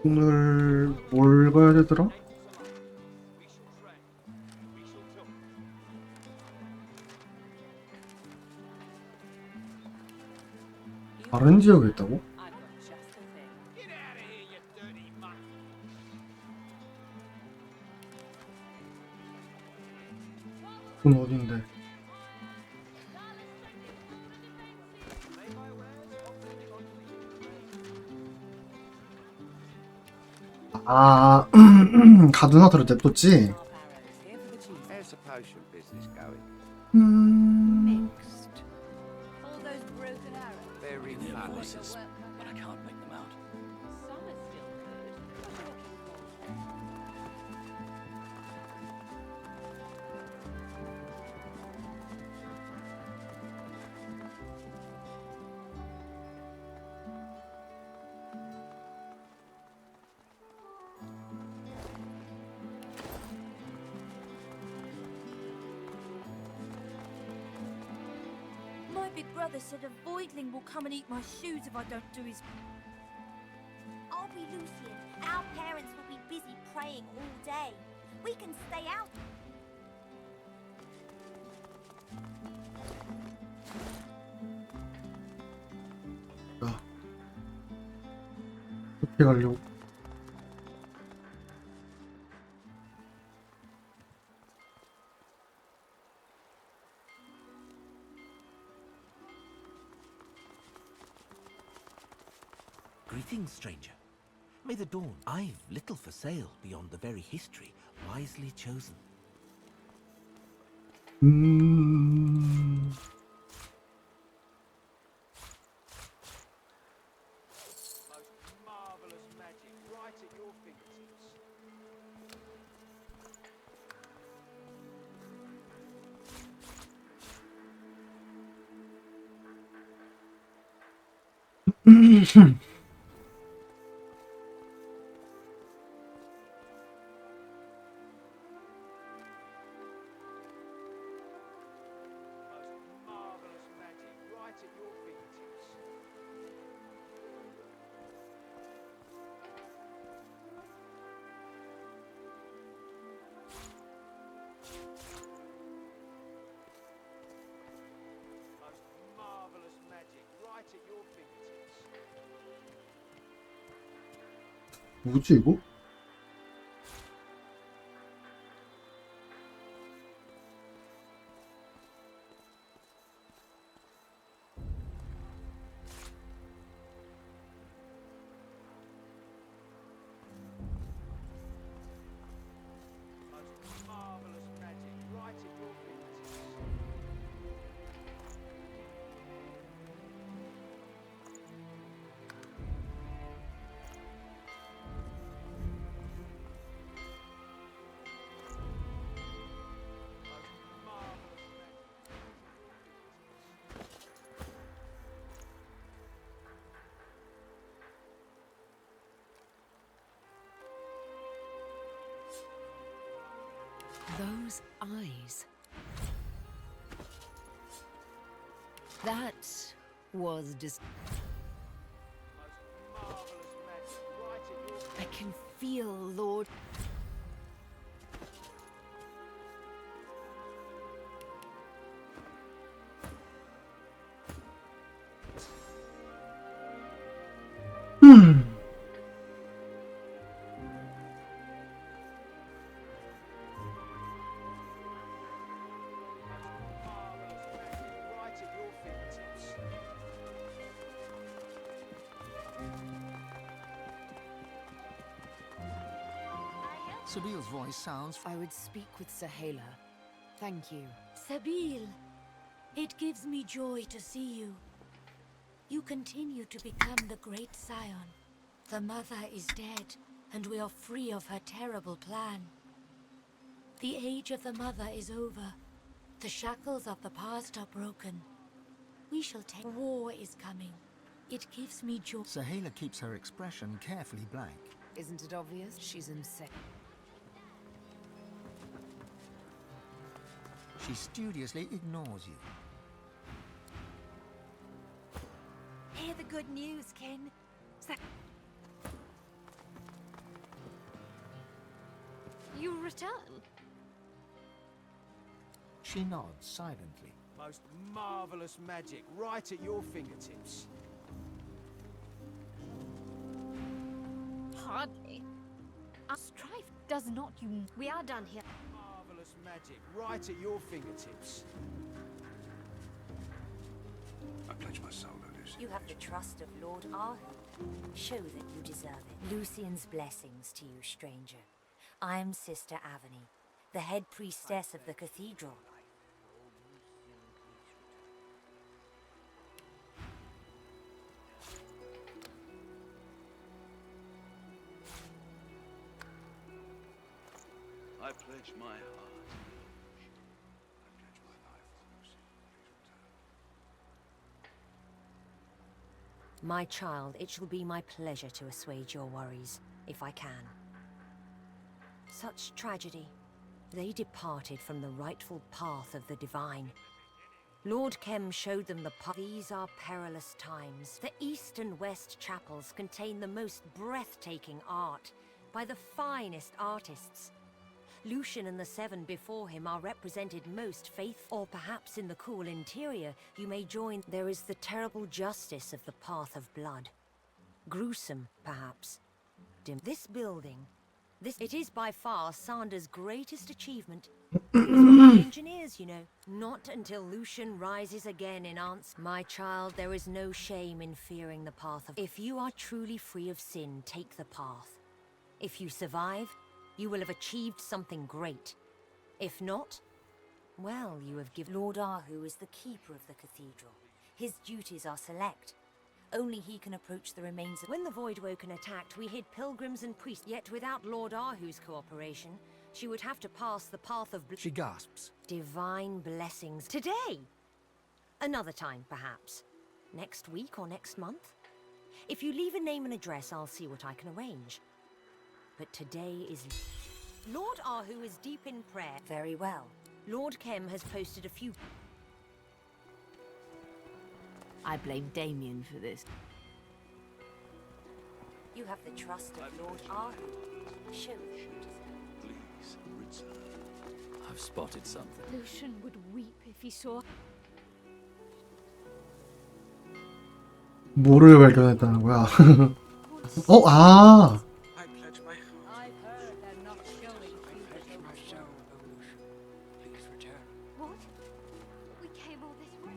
오늘 뭘 봐야 되더라? 다른 지역에 있다고? 그건 어딘데? 아, 가두나더러 냅뒀지? How's the potion business going? Mixed. All those broken arrows. Very Their funny. voices, but I can't make them out. Some are still good. What are you looking for? My big brother said a voidling will come and eat my shoes if I don't do his... I'll be Lucian. Our parents will be busy praying all day. We can stay out. 야, 어떻게 가려고? Greetings, stranger. May the dawn. I've little for sale beyond the very history wisely chosen. Most marvelous magic right at your fingertips. Most marvelous magic right at your fingertips. Most marvelous magic right at your fingertips. 뭐지 이거? Most marvelous magic right at your fingertips. Most marvelous magic. Those eyes. That was Most marvelous magic right at your I can feel, Lord. marvelous magic right at your fingertips. Sabile's voice sounds... I would speak with Sahela. Thank you. Sabine, it gives me joy to see you. You continue to become the great scion. The mother is dead, and we are free of her terrible plan. The age of the mother is over. The shackles of the past are broken. We shall take... War is coming. It gives me joy. Sahela keeps her expression carefully blank. Isn't it obvious? She's insane. She studiously ignores you. Hear the good news, Ken. You return? She nods silently. Most marvelous magic right at your fingertips. Hardly. Strife does not you. We are done here. Marvelous magic right at your fingertips. I pledge my soul to Lucy. You have the trust of Lord Arhu. Show that you deserve it. Lucian's blessings to you, stranger. I am Sister Avony, the head priestess of the cathedral. I pledge my heart. I pledge my life to Lucy. Please return. My child, it shall be my pleasure to assuage your worries, if I can. Such tragedy. They departed from the rightful path of the divine. Lord Kem showed them the path. These are perilous times. The east and west chapels contain the most breathtaking art by the finest artists. Lucian and the seven before him are represented most faithful. Or perhaps in the cool interior, you may join. There is the terrible justice of the path of blood. Gruesome, perhaps. This building, it is by far Sander's greatest achievement. He was one of the engineers, you know. Not until Lucian rises again in answer. My child, there is no shame in fearing the path of. If you are truly free of sin, take the path. If you survive, you will have achieved something great. If not, well, you have given. Lord Arhu is the keeper of the cathedral. His duties are select. Only he can approach the remains of. When the Voidwoken attacked, we hid pilgrims and priests. Yet without Lord Arhu's cooperation, she would have to pass the path of. She gasps. Divine blessings. Today! Another time, perhaps. Next week or next month? If you leave a name and address, I'll see what I can arrange. But today is. Lord Arhu is deep in prayer. Very well. Lord Kem has posted a few. I blame Damien for this. You have the trust of Lord Arhu. Show that you deserve. Please return. I've spotted something. Lucian would weep if he saw. 뭐를 발견했다는 거야? 아! I pledge my heart. I've heard they're not showing. I pledge my soul to Lucy. Please return. What? We came all this way.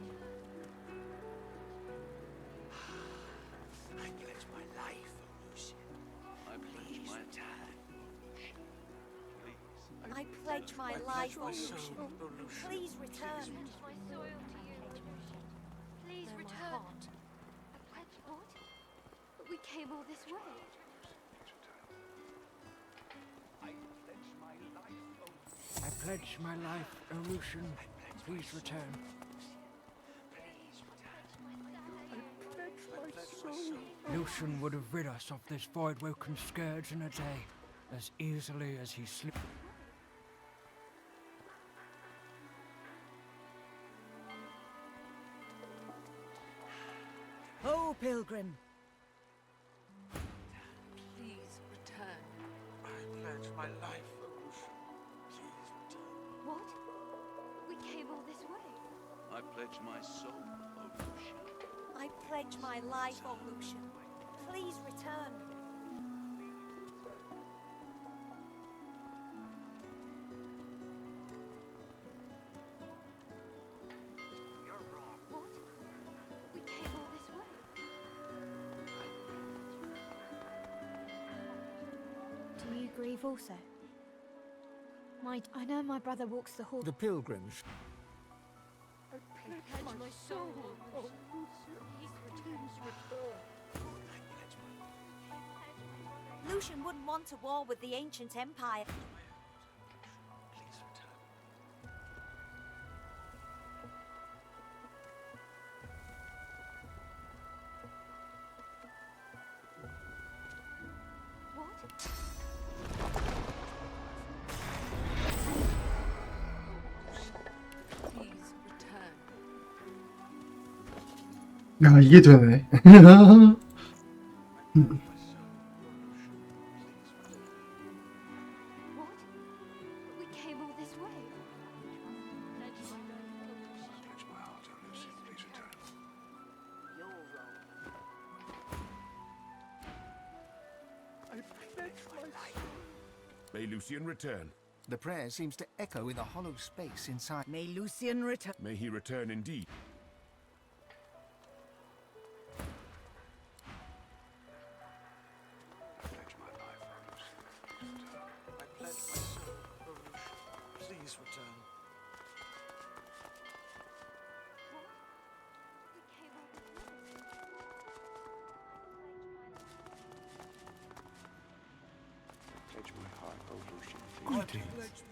I pledge my life, Lucy. I pledge my time, Lucy. Please. I pledge my life, my Lucian. soul, O Lucy. Please return. My soil to you. Please Though my return. heart. A pledge what? But we came all this way. I pledge my life, O Lucian. Please return. Lucian would have rid us of this void-woken scourge in a day, as easily as he slipped. Oh, pilgrim. Please return. I pledge my life, O Lucian. Please return. What? We came all this way. I pledge my soul, O Lucian. I pledge my life, O Lucian. Please return. What? We came all this way. Do you grieve also? I know my brother walks the hall. The pilgrims. Pledge my soul. Lucian wouldn't want a war with the ancient empire. Please return. What? 야, 이게 되네. What? We came all this way. Pledge my heart, oh Lucy, please return. May Lucian return. The prayer seems to echo in the hollow space inside. May Lucian return. May he return indeed. I pledge my life, oh Lucy, please return. I pledge my soul, oh Lucy, please return. We came all this way. Pledge my heart, oh Lucian, please return. Greetings.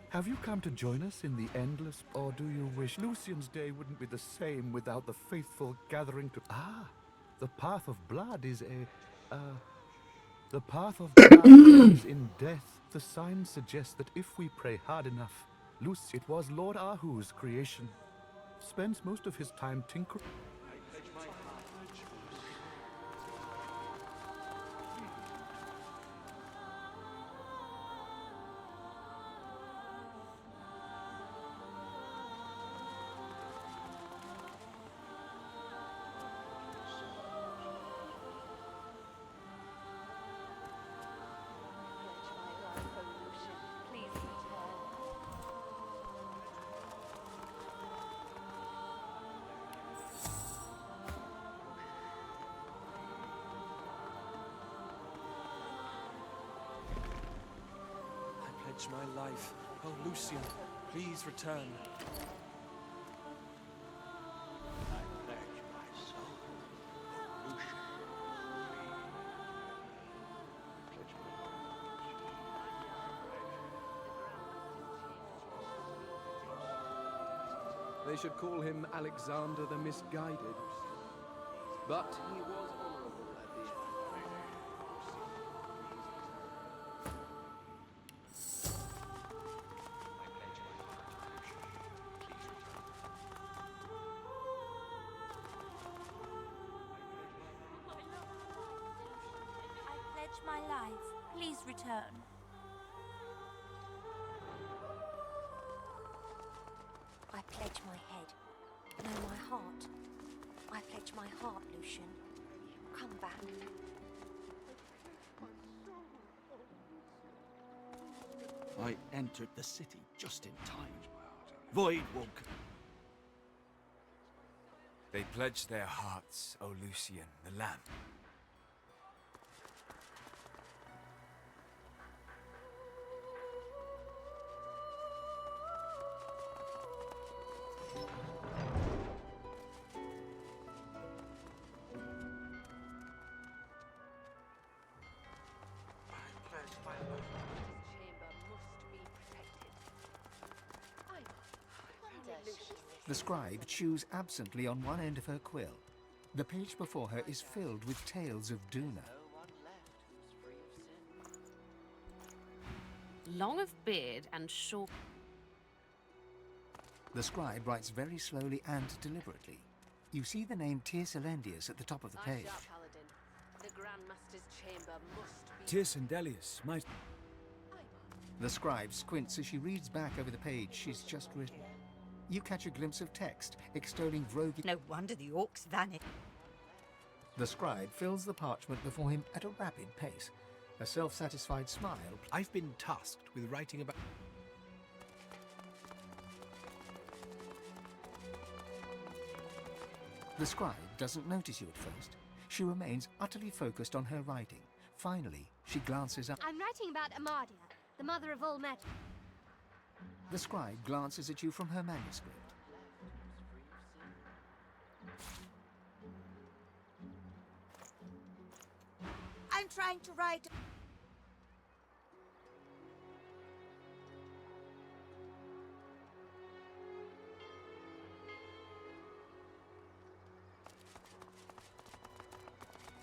Have you come to join us in the endless, or do you wish Lucian's day wouldn't be the same without the faithful gathering to... Ah, the path of blood is the path of blood ends in death. The signs suggest that if we pray hard enough, it was Lord Ahu's creation. Spends most of his time tinkering. I pledge my life. Oh, Lucian, please return. I pledge my soul, oh Lucian, pledge my They should call him Alexander the Misguided. But he was honorable at the end. I pledge my life. Please return. I pledge my head. No, my heart. I pledge my heart, Lucian. Come back. I entered the city just in time. Void woke. They pledge their hearts, O Lucian, the lamb. I pledge my life. The scribe chews absently on one end of her quill. The page before her is filled with tales of Duna. Long of beard and short. The scribe writes very slowly and deliberately. You see the name Tiercelendius at the top of the page. The Grandmaster's chamber must be. Tiercendelius, my... The scribe squints as she reads back over the page she's just written. You catch a glimpse of text extolling Vrogi. No wonder the orcs vanished. The scribe fills the parchment before him at a rapid pace. A self-satisfied smile. I've been tasked with writing about... The scribe doesn't notice you at first. She remains utterly focused on her writing. Finally, she glances up. I'm writing about Amadia, the mother of all magic. The scribe glances at you from her manuscript. I'm trying to write.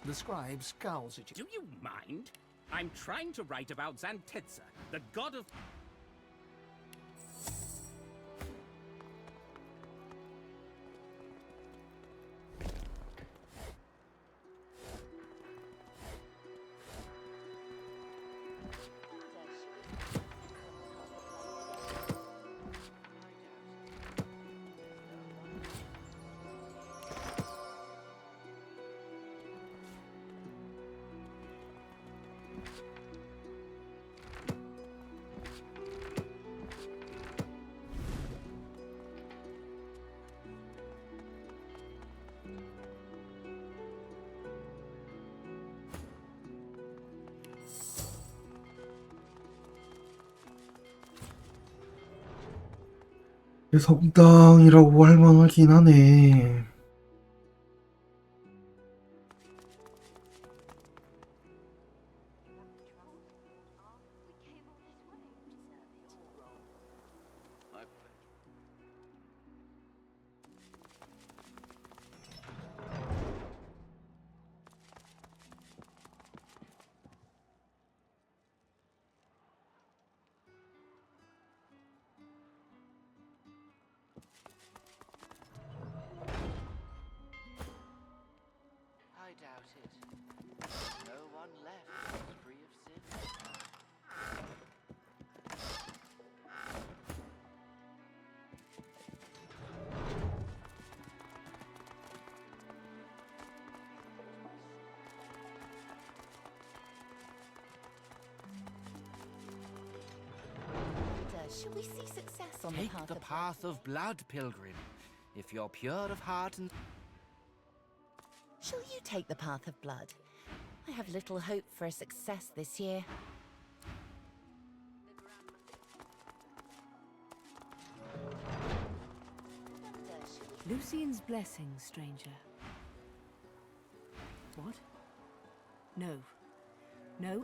The scribe scowls at you. Do you mind? I'm trying to write about Xantetza, the god of... 성당이라고 할 만하긴 하네. My pleasure. I doubt it. No one left is free of sin. Shall we see success on Take the path of blood, pilgrim. If you're pure of heart and... Shall you take the path of blood? I have little hope for a success this year. Lucian's blessing, stranger. What? No. No.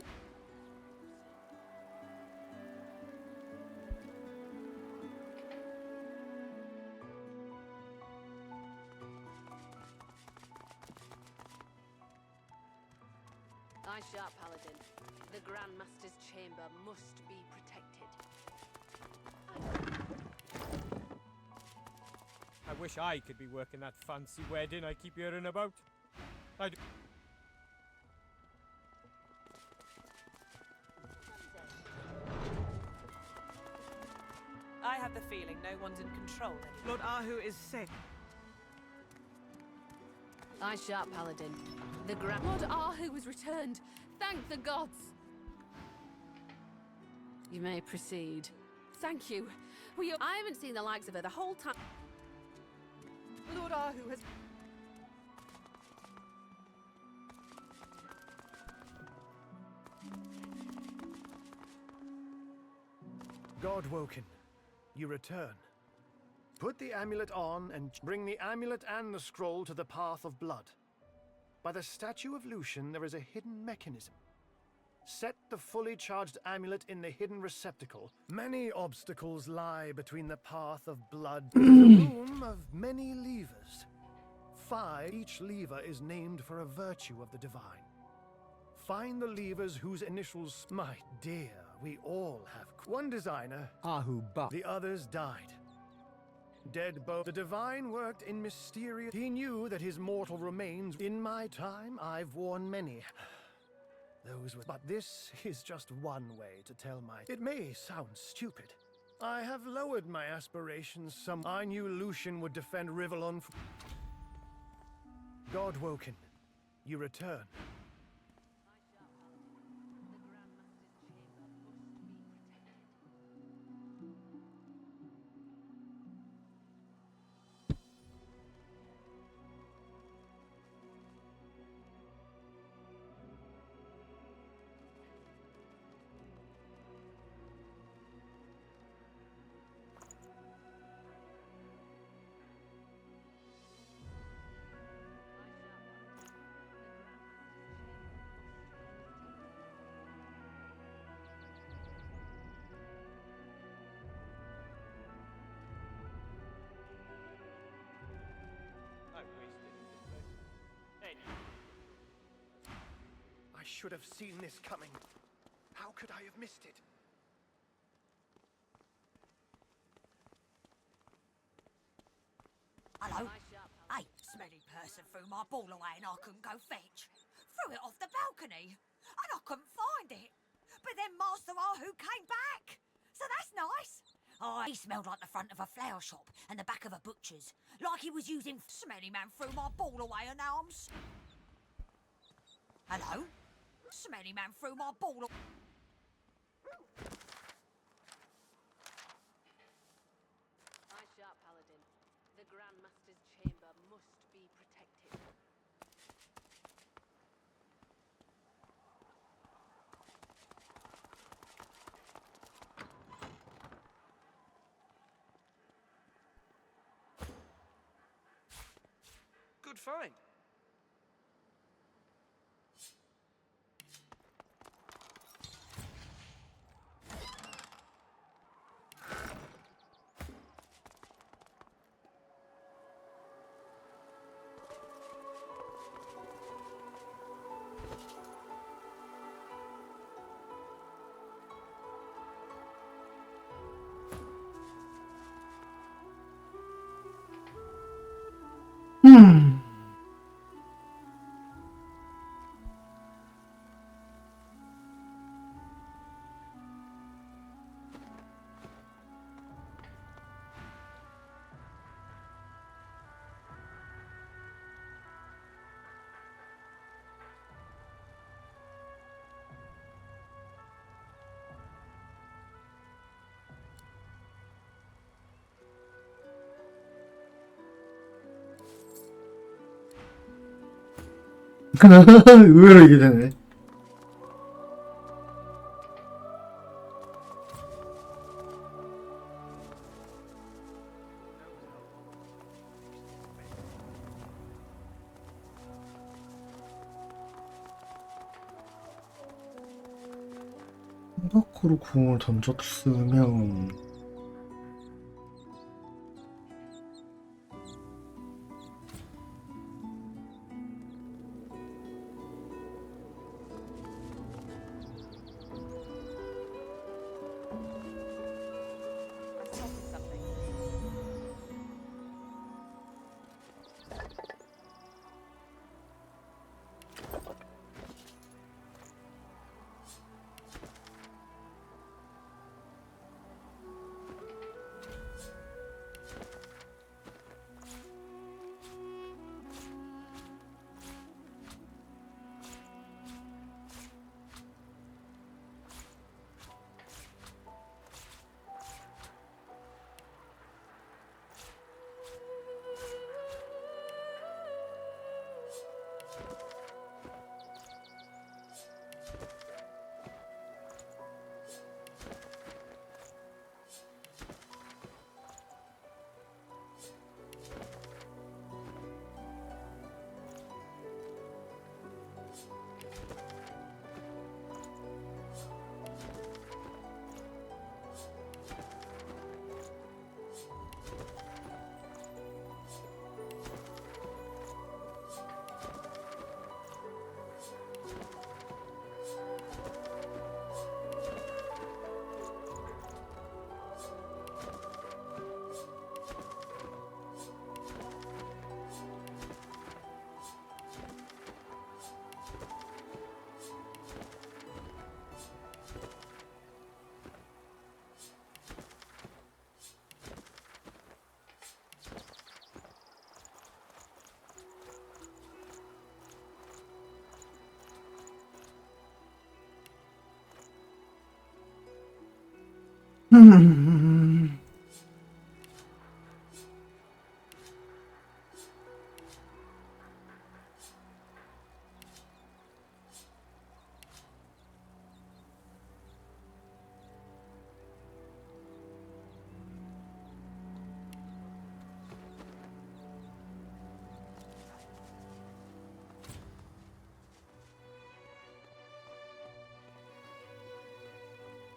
I sharp paladin. The Grandmaster's chamber must be protected. I wish I could be working that fancy wedding I keep hearing about. I have the feeling no one's in control anymore. Lord Ahu is safe. I sharp paladin. The Lord Ahu was returned. Thank the gods. You may proceed. Thank you. I haven't seen the likes of her the whole time. Lord Ahu has... Godwoken, you return. Put the amulet on and bring the amulet and the scroll to the path of blood. By the statue of Lucian, there is a hidden mechanism. Set the fully charged amulet in the hidden receptacle. Many obstacles lie between the path of blood and the room of many levers. 5, each lever is named for a virtue of the divine. Find the levers whose initials... My dear, we all have... One designer, Ahu Ba. The others died. Dead both. The divine worked in mysterious... He knew that his mortal remains... In my time, I've worn many. Those were... But this is just one way to tell my... It may sound stupid. I have lowered my aspirations some... I knew Lucian would defend Rivellon... Godwoken, you return. I should have seen this coming. How could I have missed it? Hello? Hey, smelly person threw my ball away and I couldn't go fetch. Threw it off the balcony and I couldn't find it. But then Master Ahu came back. So that's nice. Oh, he smelled like the front of a flower shop and the back of a butcher's. Like he was using... Smelly man threw my ball away and now I'm... Hello? Smelly man threw my ball away. I sharp paladin. The Grandmaster's chamber must be protected. good find. 의외로 이게 되네. 밖으로 공을 던졌으면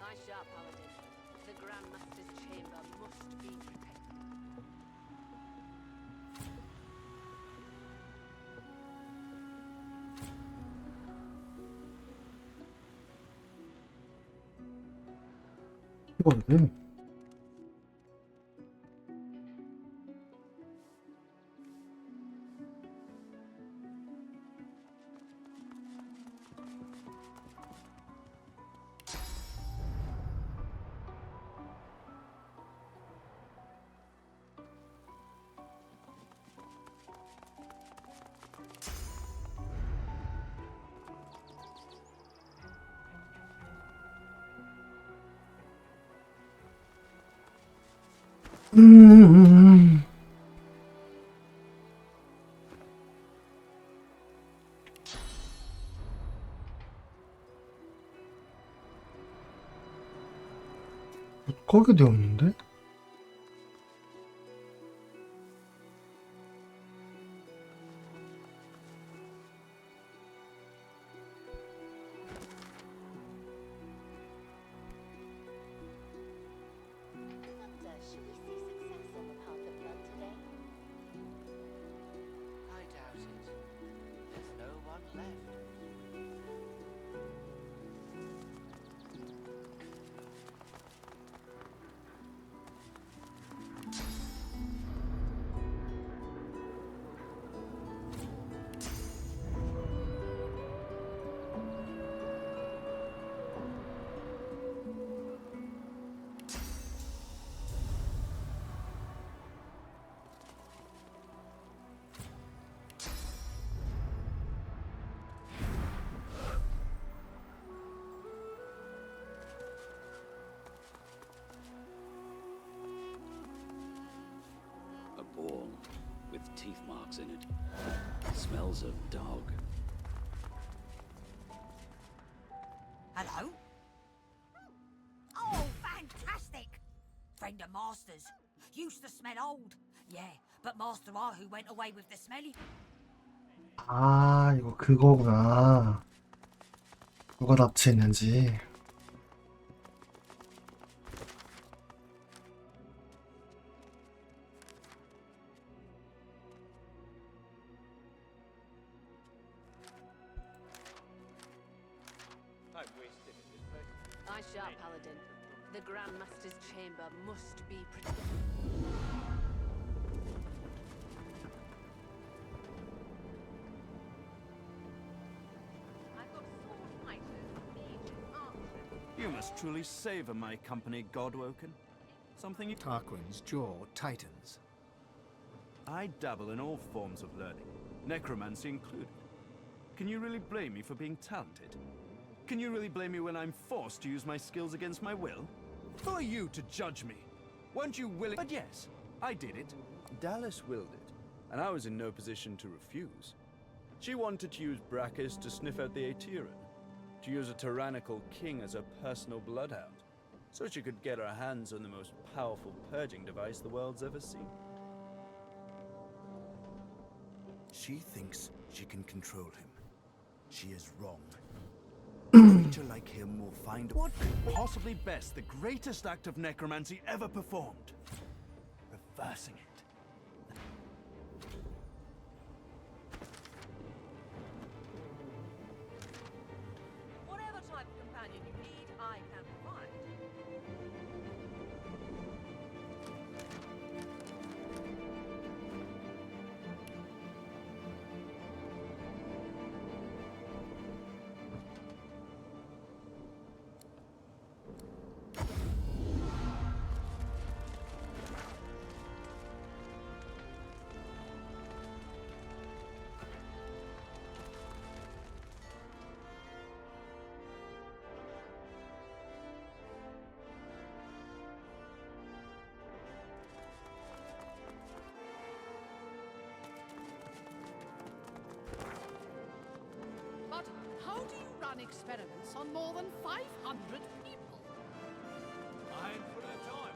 Nice shot, Paladin. The Grandmaster's chamber must be prepared. 이건데. 못 가게 되었는데? teeth marks in it. Smells of dog. Hello? Oh, fantastic! Friend of Master's. Used to smell old. Yeah, but Master Ahu went away with the smelly. 아, 이거 그거구나. 누가 납치했는지. I shall, Paladin. The Grandmaster's chamber must be protected. I've got sword fighters, mages, archers. You must truly savor my company, Godwoken. Something you... Tarquin's jaw tightens. I dabble in all forms of learning, necromancy included. Can you really blame me for being talented? Can you really blame me when I'm forced to use my skills against my will? Who are you to judge me? Weren't you willing? But yes, I did it. Dallas willed it, and I was in no position to refuse. She wanted to use Brachus to sniff out the Aeteran, to use a tyrannical king as a personal bloodhound, so she could get her hands on the most powerful purging device the world's ever seen. She thinks she can control him. She is wrong. A creature like him will find what could possibly best the greatest act of necromancy ever performed. Reversing it. Whatever type of companion you need, I can provide. But how do you run experiments on more than 500 people? I ain't put the time.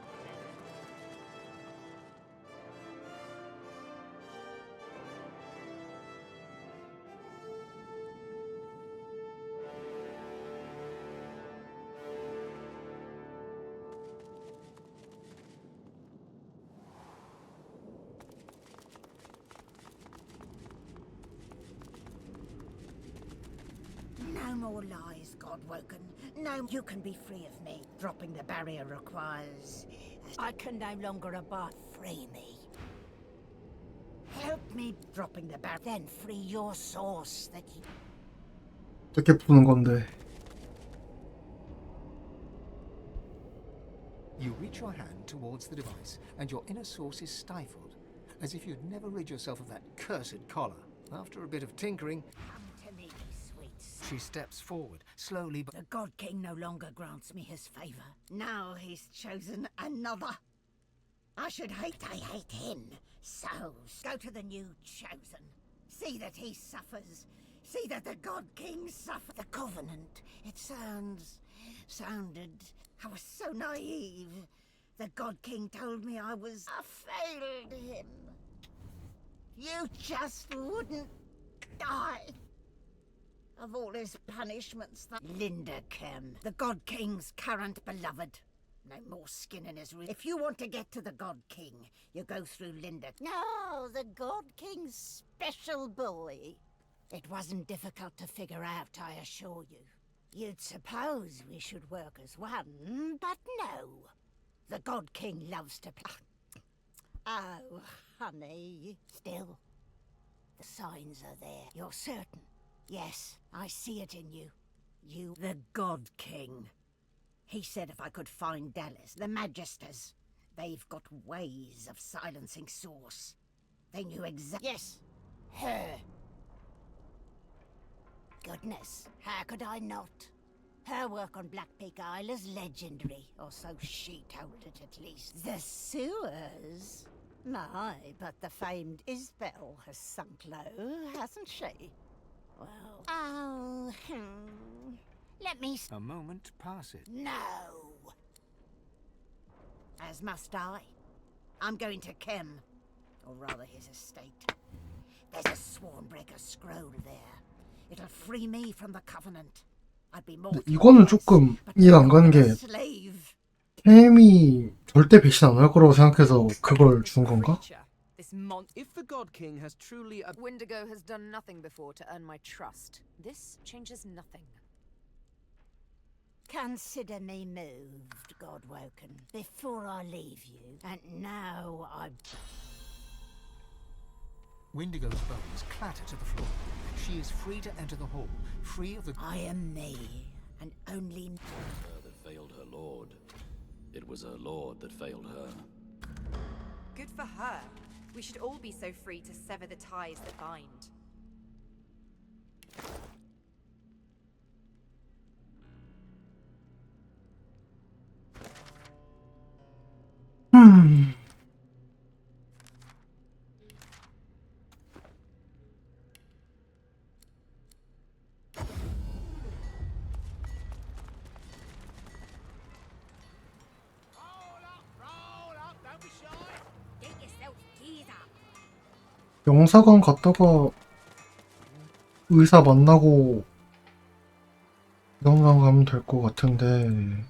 No more lies, Godwoken. No, you can be free of me. Dropping the barrier requires... I can no longer abide. Free me. Help me dropping the barrier. Then free your source that you... 어떻게 푸는 건데? You reach your hand towards the device, and your inner source is stifled, as if you'd never rid yourself of that cursed collar. After a bit of tinkering, Come to me, sweets. she steps forward, slowly but... The God King no longer grants me his favor. Now he's chosen another. I hate him. So, go to the new chosen. See that he suffers. See that the God King suffers. The Covenant. It sounded... I was so naive. The God King told me I failed him. You just wouldn't die. Of all his punishments, Linda Kem, the God King's current beloved. No more skin in his... If you want to get to the God King, you go through Linda. No, the God King's special boy. It wasn't difficult to figure out, I assure you. You'd suppose we should work as one, but no. The God King loves to... Oh, honey. Still, the signs are there. You're certain? Yes, I see it in you. You, the God King. He said if I could find Dallas, the Magisters, they've got ways of silencing Source. They knew exactly... Yes, her. Goodness, how could I not? Her work on Black Peak Isle is legendary, or so she told it at least. The sewers? No, but the famed Isbel has sunk low, hasn't she? Well... Oh, let me... A moment passes. No! As must I. I'm going to Kem. Or rather his estate. There's a Swornbreaker scroll there. It'll free me from the Covenant. I'd be more... 이거는 조금 이해가 안 가는 게 slave. 캠이 절대 배신 안 할 거라고 생각해서 그걸 준 건가? If the God King has truly a... Windigo has done nothing before to earn my trust. This changes nothing. Consider me moved, Godwoken, before I leave you. And now I'm... Windigo's bones clatter to the floor. She is free to enter the hall, free of the... I am me, and only... Her that failed her lord. It was her lord that failed her. Good for her. We should all be so free to sever the ties that bind. 영사관 갔다가 의사 만나고 영상 가면 될 것 같은데.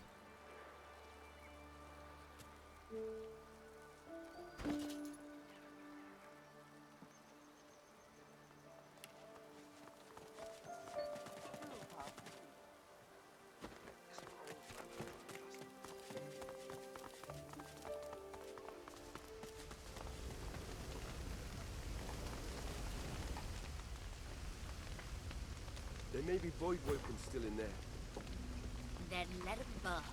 There may be Voidwoken still in there. Then let him burn.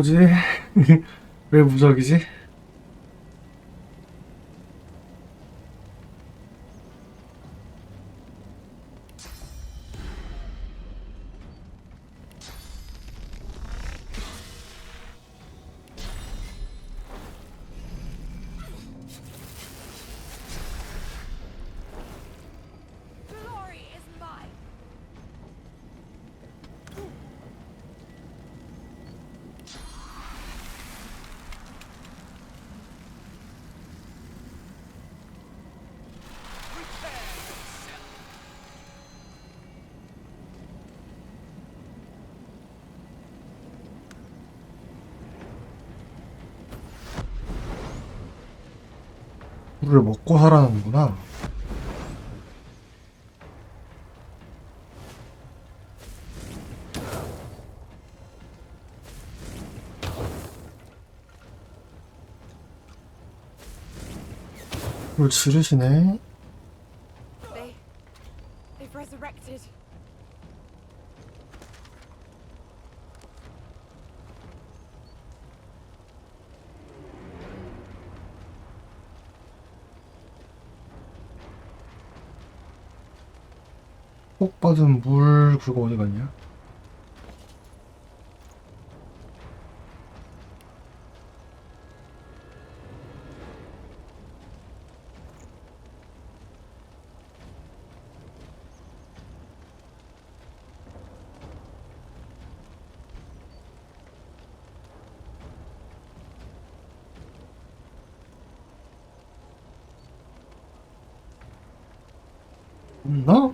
뭐지? 왜 무적이지? Glory is mine. 물을 먹고 살아나는구나. 물 지르시네. They've resurrected. 폭 받은 물 그거 어디 갔냐? 없나?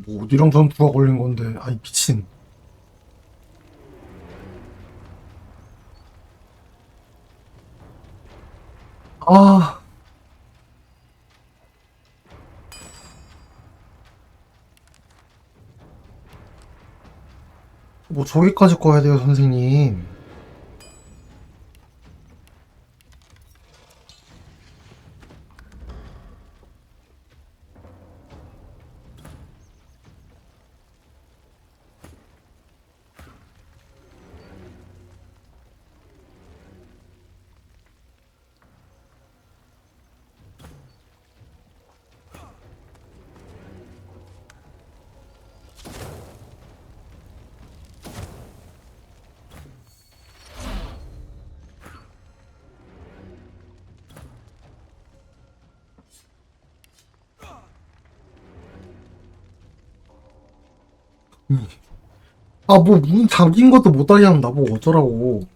뭐 어디랑 전투가 걸린 건데. 아이 미친. 아. 뭐 저기까지 꺼야 돼요, 선생님. 아, 뭐, 문 잠긴 것도 못하게 하면 나보고 어쩌라고.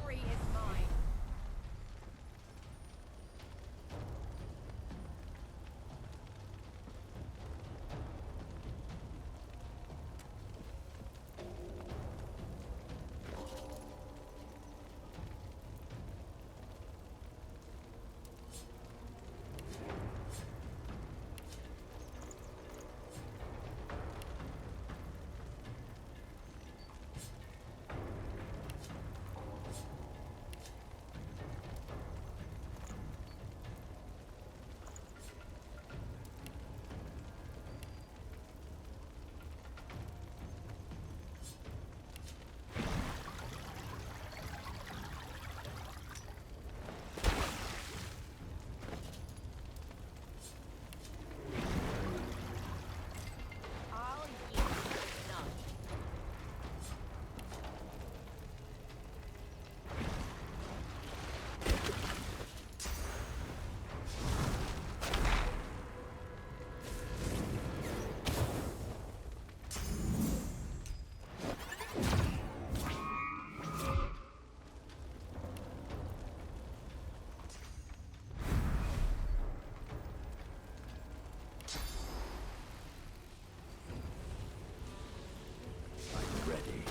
Glory is mine. I'll yield none. I'm ready.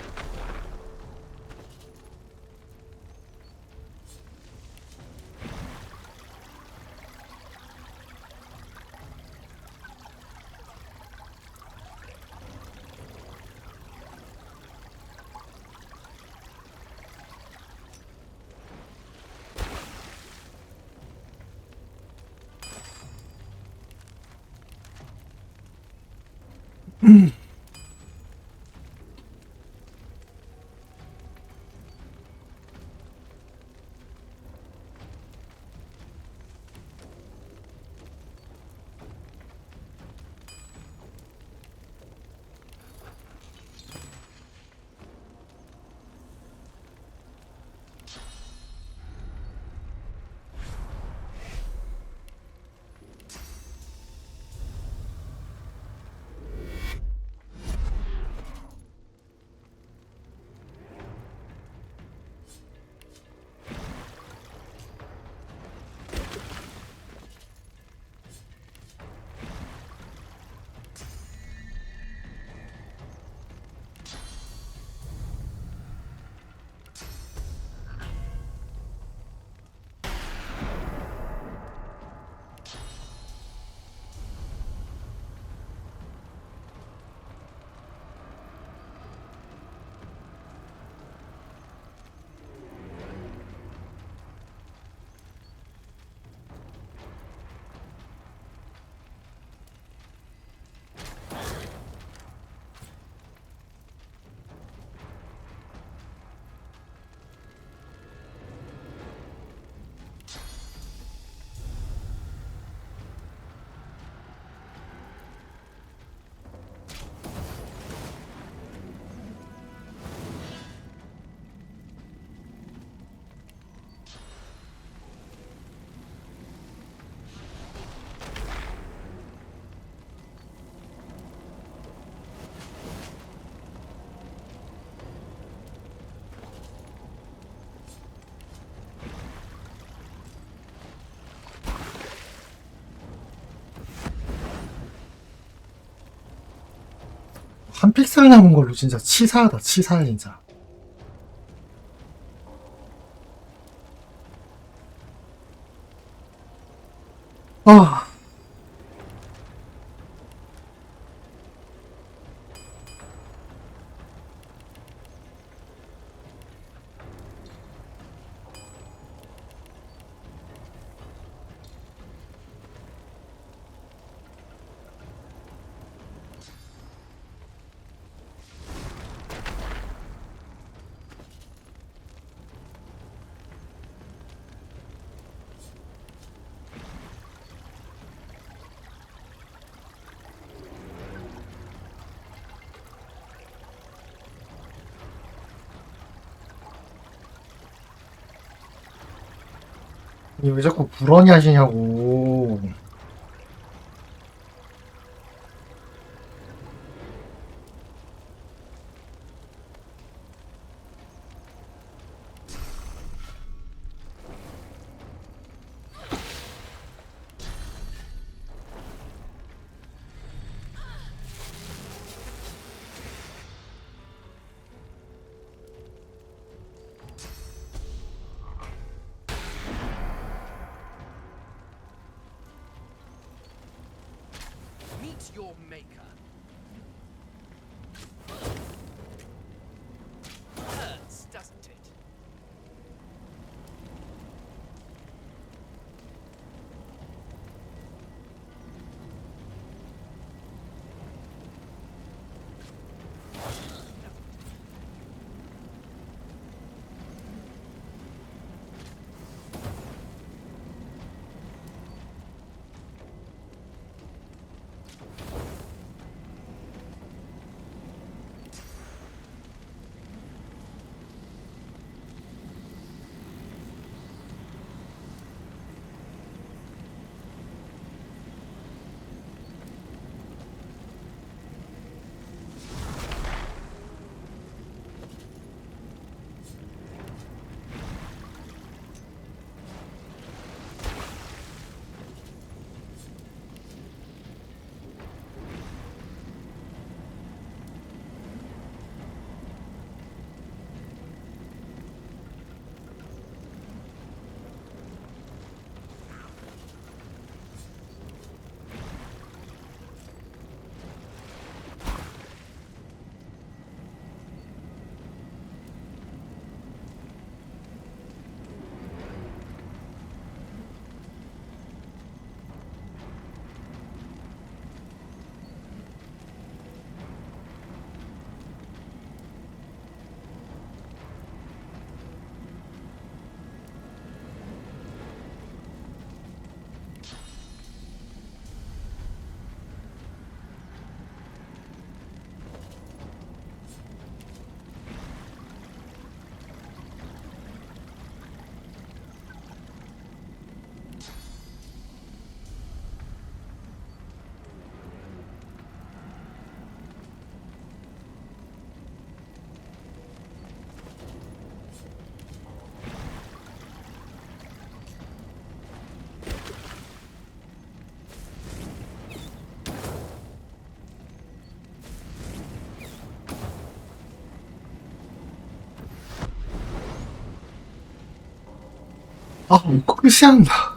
한 픽셀 남은 걸로 진짜 치사하다, 치사해, 진짜. 아. 왜 자꾸 불언이 하시냐고. Meet your maker. Hurts, doesn't it? 아, 끝이 안 나.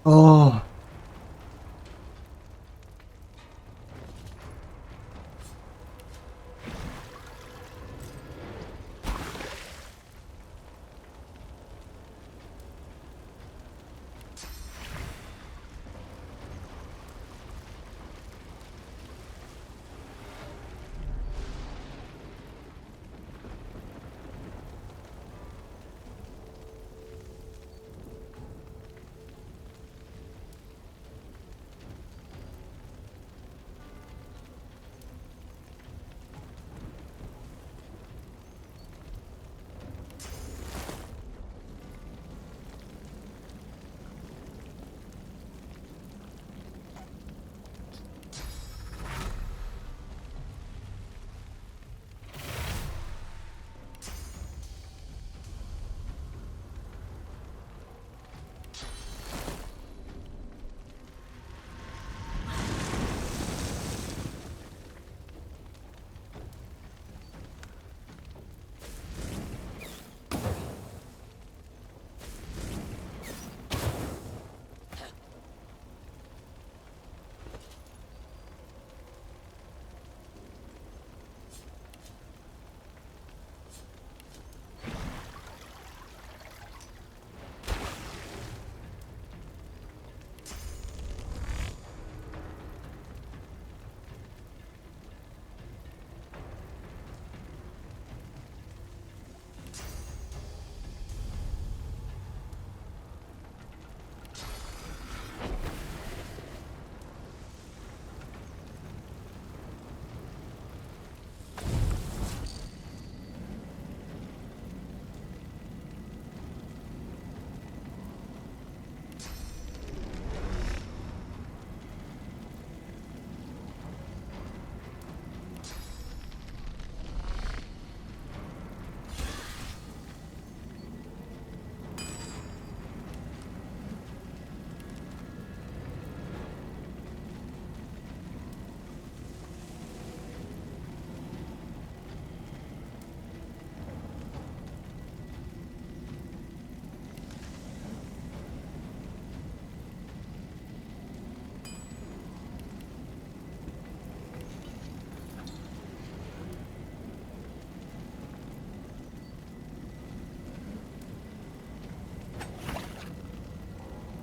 어.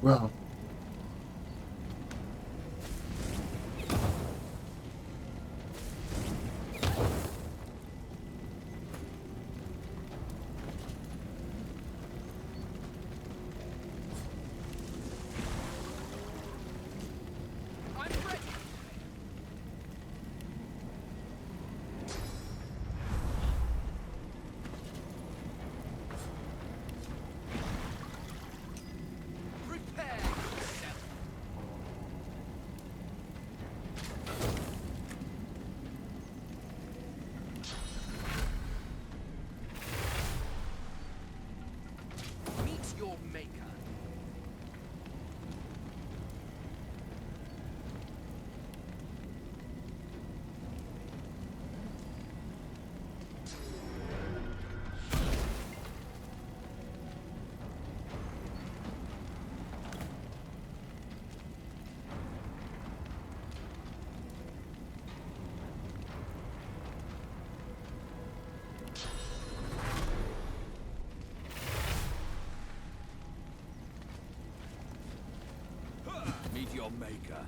뭐야? Meet your maker. Meet your maker.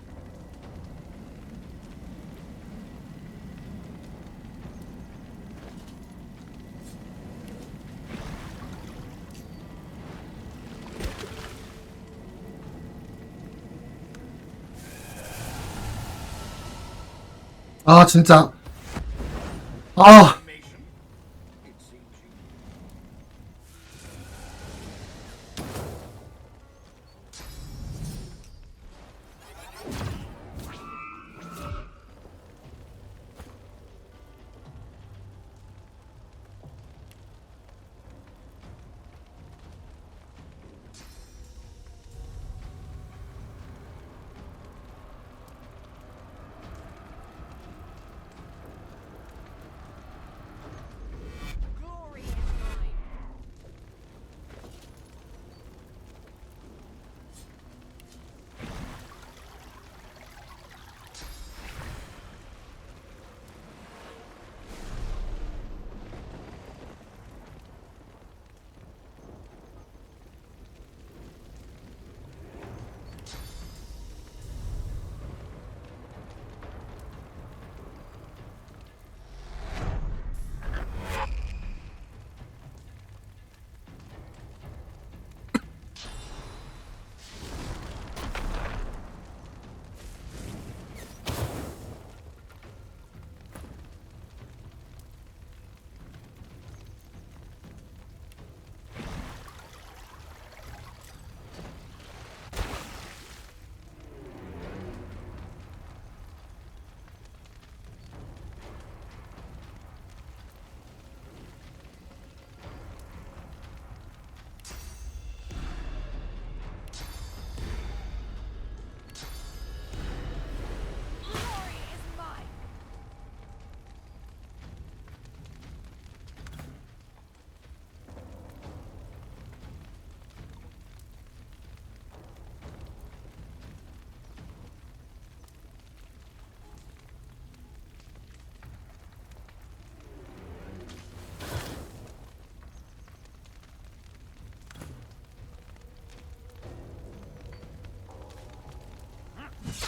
아 진짜. 아.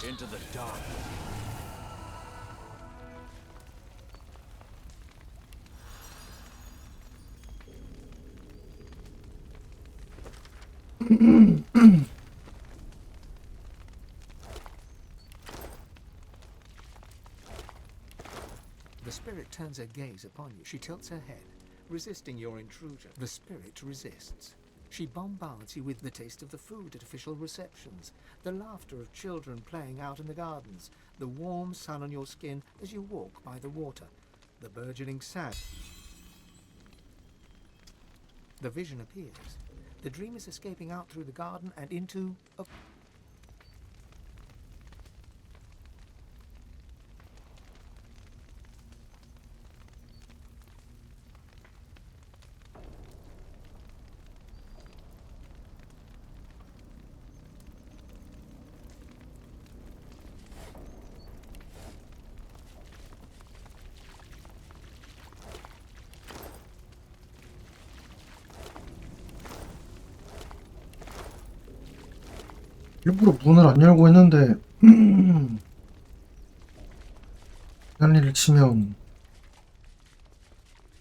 Into the dark. The spirit turns her gaze upon you. She tilts her head, resisting your intrusion. The spirit resists. She bombards you with the taste of the food at official receptions, the laughter of children playing out in the gardens, the warm sun on your skin as you walk by the water, the burgeoning sand. The vision appears. The dream is escaping out through the garden and into a... 일부러 문을 안 열고 했는데 난리를 치면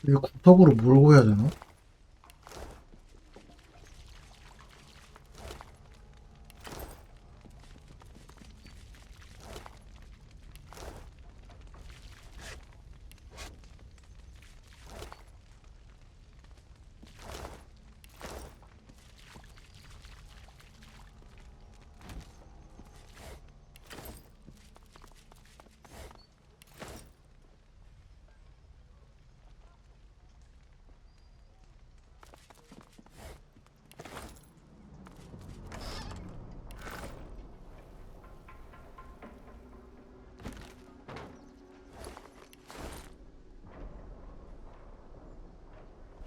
이게 구석으로 몰고 해야 되나?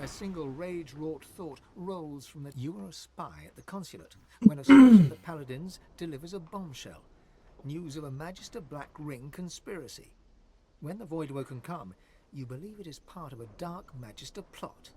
A single rage-wrought thought rolls from the... You are a spy at the consulate when a source of the Paladins delivers a bombshell. News of a Magister Black Ring conspiracy. When the Voidwoken come, you believe it is part of a dark Magister plot.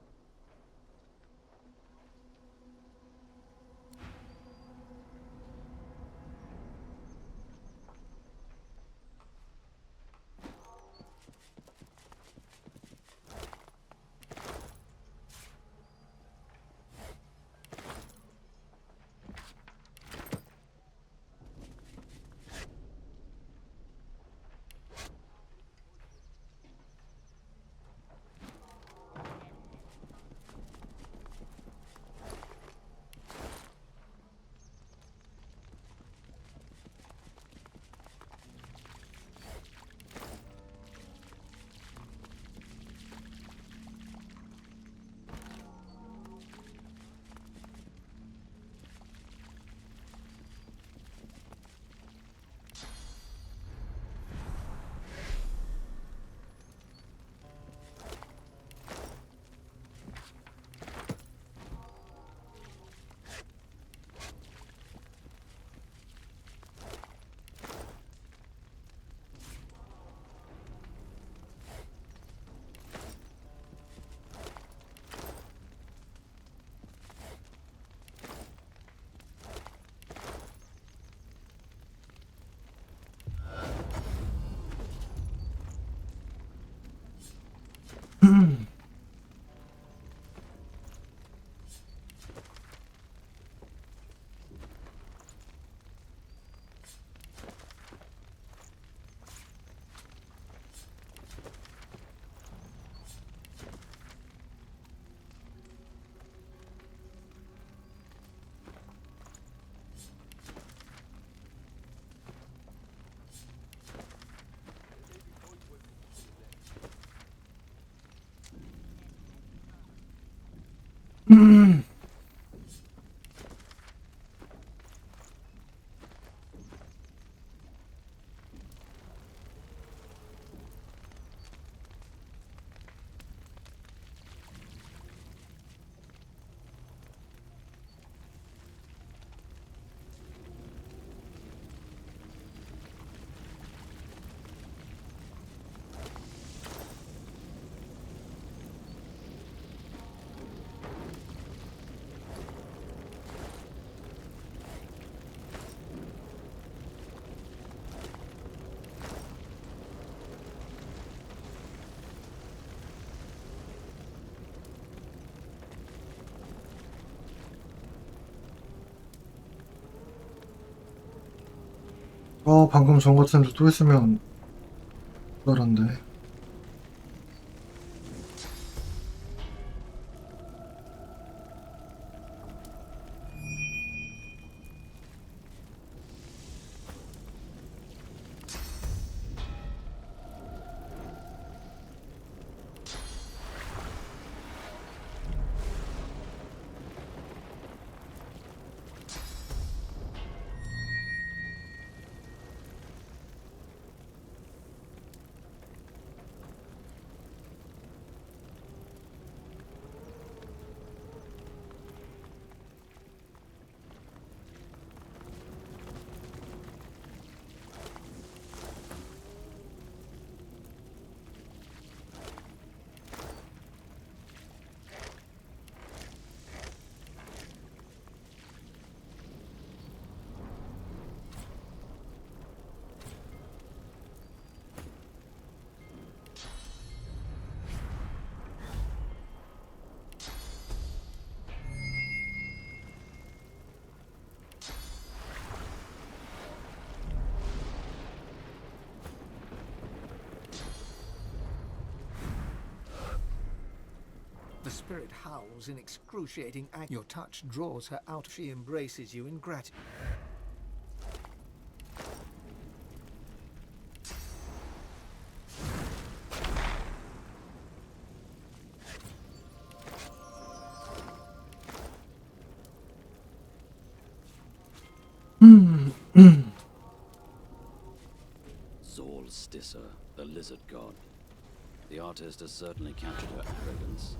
방금 전 같은 데또 있으면 그러는데. spirit howls in excruciating agony. Your touch draws her out. She embraces you in gratitude. Zolstisser, the lizard god. The artist has certainly captured her arrogance.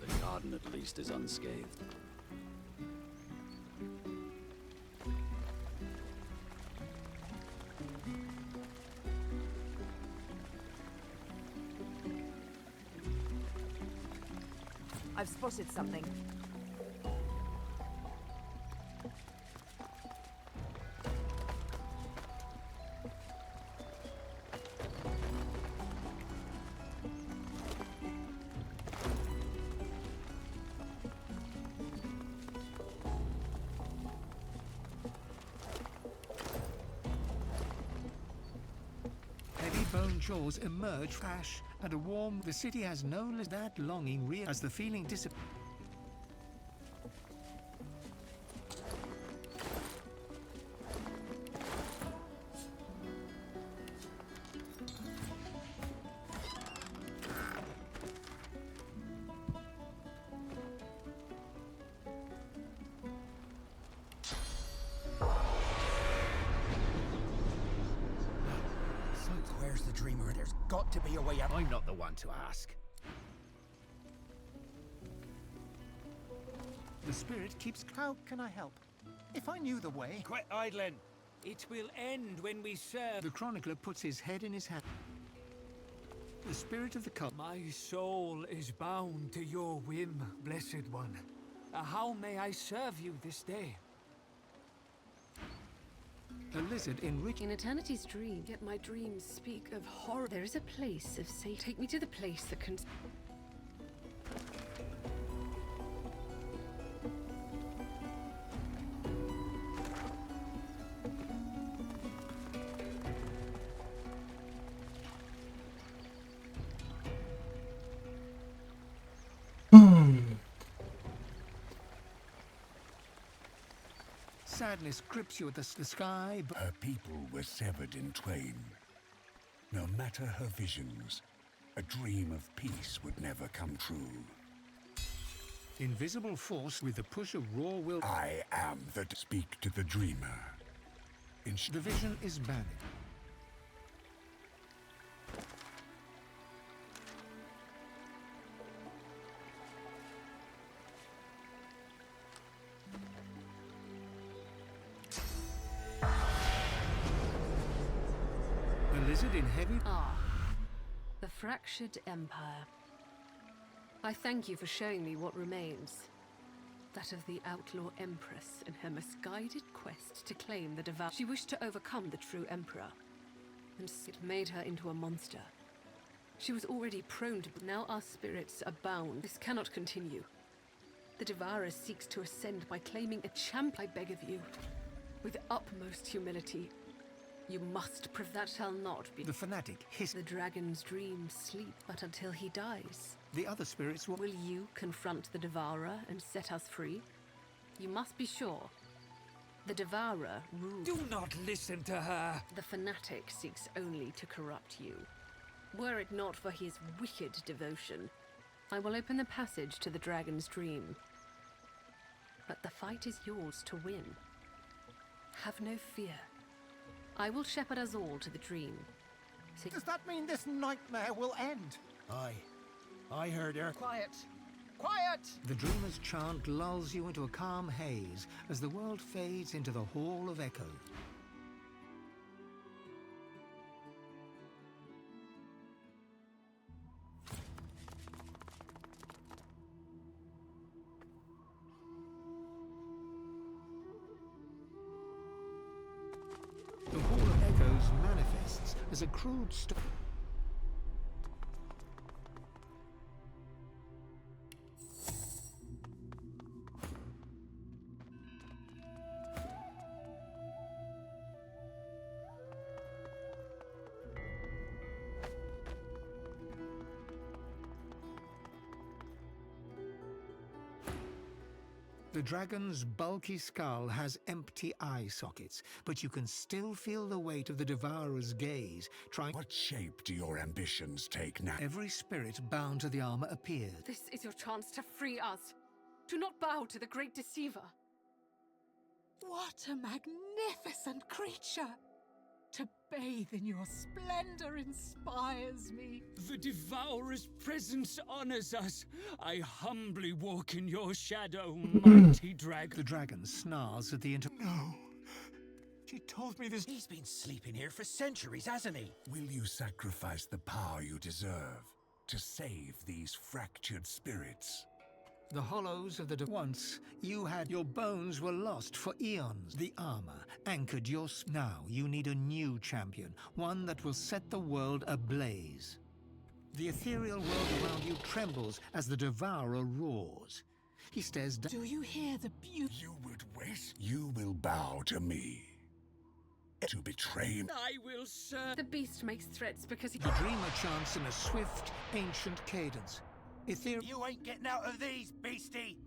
The garden at least is unscathed. I've spotted something. Heavy bone jaws emerge, crash, and a warm. The city has known as that longing real as the feeling disappears. Where's the dreamer? There's got to be a way out. I'm not the one to ask. The spirit keeps. How can I help? If I knew the way. Quit idling. It will end when we serve. The chronicler puts his head in his hand. The spirit of the cult. My soul is bound to your whim, blessed one. How may I serve you this day? A lizard enriched. In Eternity's dream, yet my dreams speak of horror. There is a place of safety. Take me to the place that can. Sadness grips you at the sky. Her people were severed in twain. No matter her visions, a dream of peace would never come true. Invisible force with the push of raw will. I am the speak to the dreamer. The vision is banished. In heavy. The fractured empire. I thank you for showing me what remains. That of the outlaw empress in her misguided quest to claim the devour. She wished to overcome the true emperor, and it made her into a monster. She was already prone to, but now our spirits are bound. This cannot continue. The devourer seeks to ascend by claiming a champ. I beg of you, with utmost humility. You must prove that shall not be. The fanatic hiss. The dragon's dreams sleep, but until he dies. The other spirits will. Will you confront the devourer and set us free? You must be sure. The devourer rules. Do not listen to her. The fanatic seeks only to corrupt you. Were it not for his wicked devotion, I will open the passage to the dragon's dream. But the fight is yours to win. Have no fear. I will shepherd us all to the dream. Does that mean this nightmare will end? I heard her. Quiet. Quiet! The dreamer's chant lulls you into a calm haze as the world fades into the Hall of Echo. The Hall of Echoes manifests as a crude stone. The dragon's bulky skull has empty eye sockets, but you can still feel the weight of the Devourer's gaze, trying— What shape do your ambitions take now? Every spirit bound to the armor appeared. This is your chance to free us. Do not bow to the great deceiver. What a magnificent creature! To bathe in your splendor inspires me. The Devourer's presence honors us. I humbly walk in your shadow, mighty dragon. The dragon snarls at the No. She told me this. He's been sleeping here for centuries, hasn't he? Will you sacrifice the power you deserve to save these fractured spirits? The hollows of the once you had your bones were lost for eons. The armor anchored your now you need a new champion, one that will set the world ablaze. The ethereal world around you trembles as the Devourer roars. He stares down. Do you hear the beauty? You would wish you will bow to me. To betray me. I will serve. The beast makes threats because he— The dreamer chants in a swift, ancient cadence. You ain't getting out of these, beastie!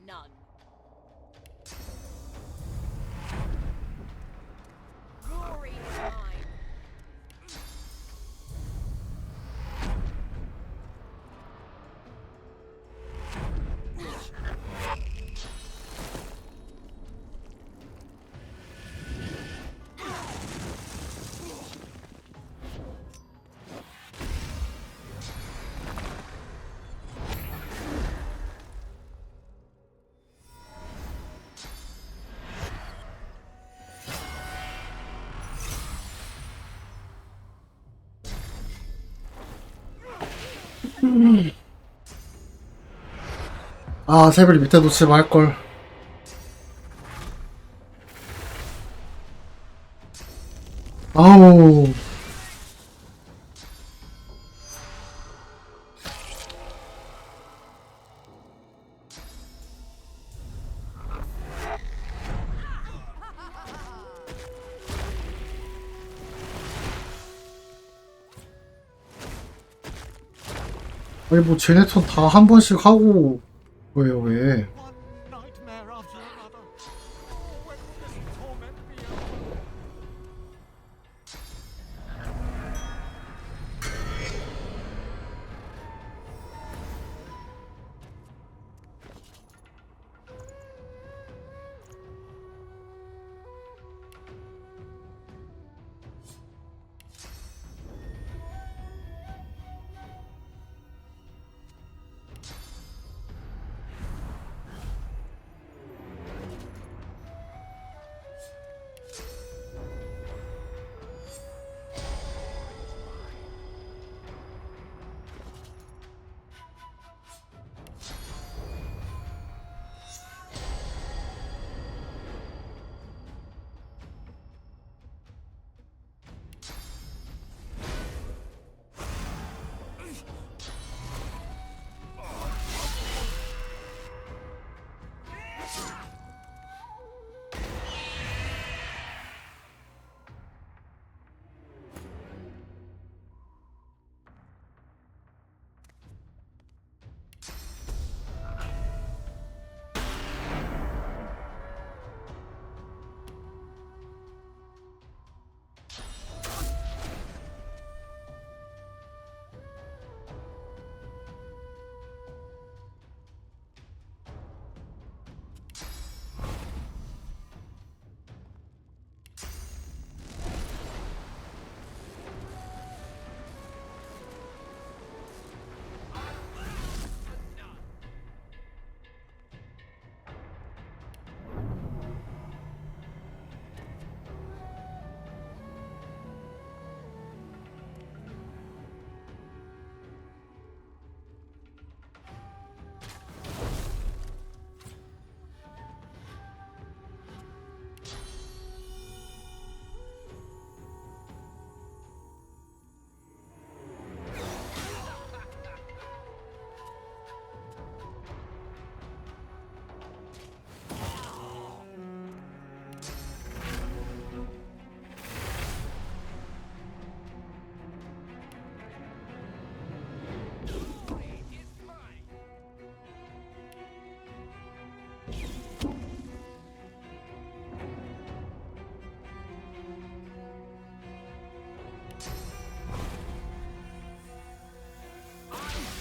None. Glory is mine. 아, 세벨이 밑에 놓지 말걸. 아우. 아니 뭐 쟤네 턴 다 한 번씩 하고 왜요 왜? I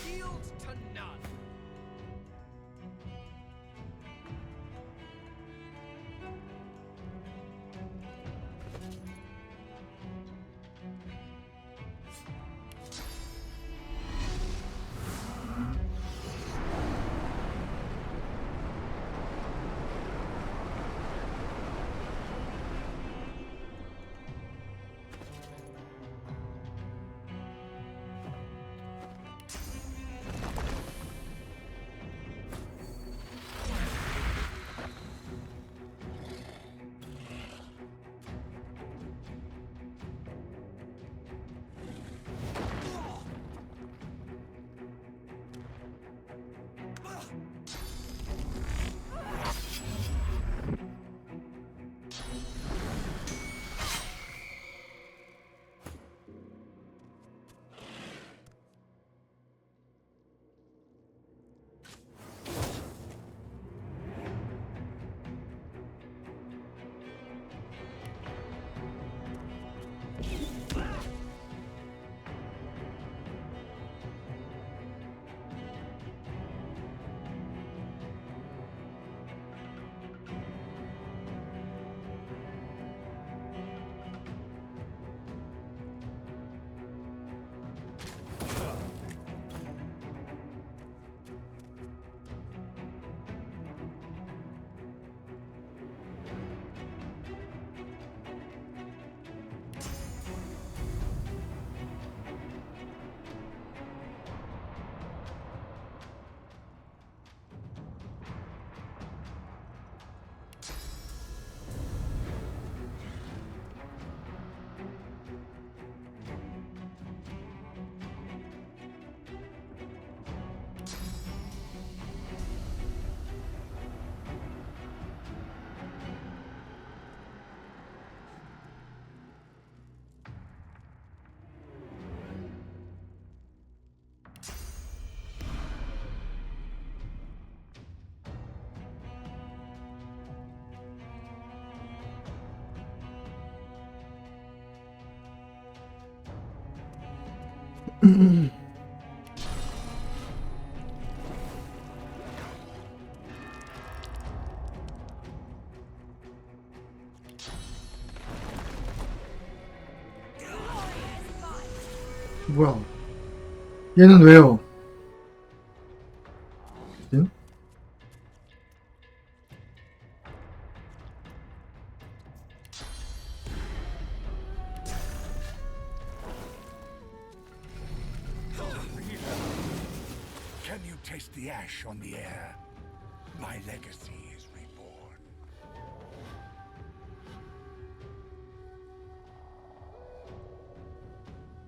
yield to none. 뭐야? 얘는 왜요? 응? Can you taste the ash on the air? My legacy is reborn.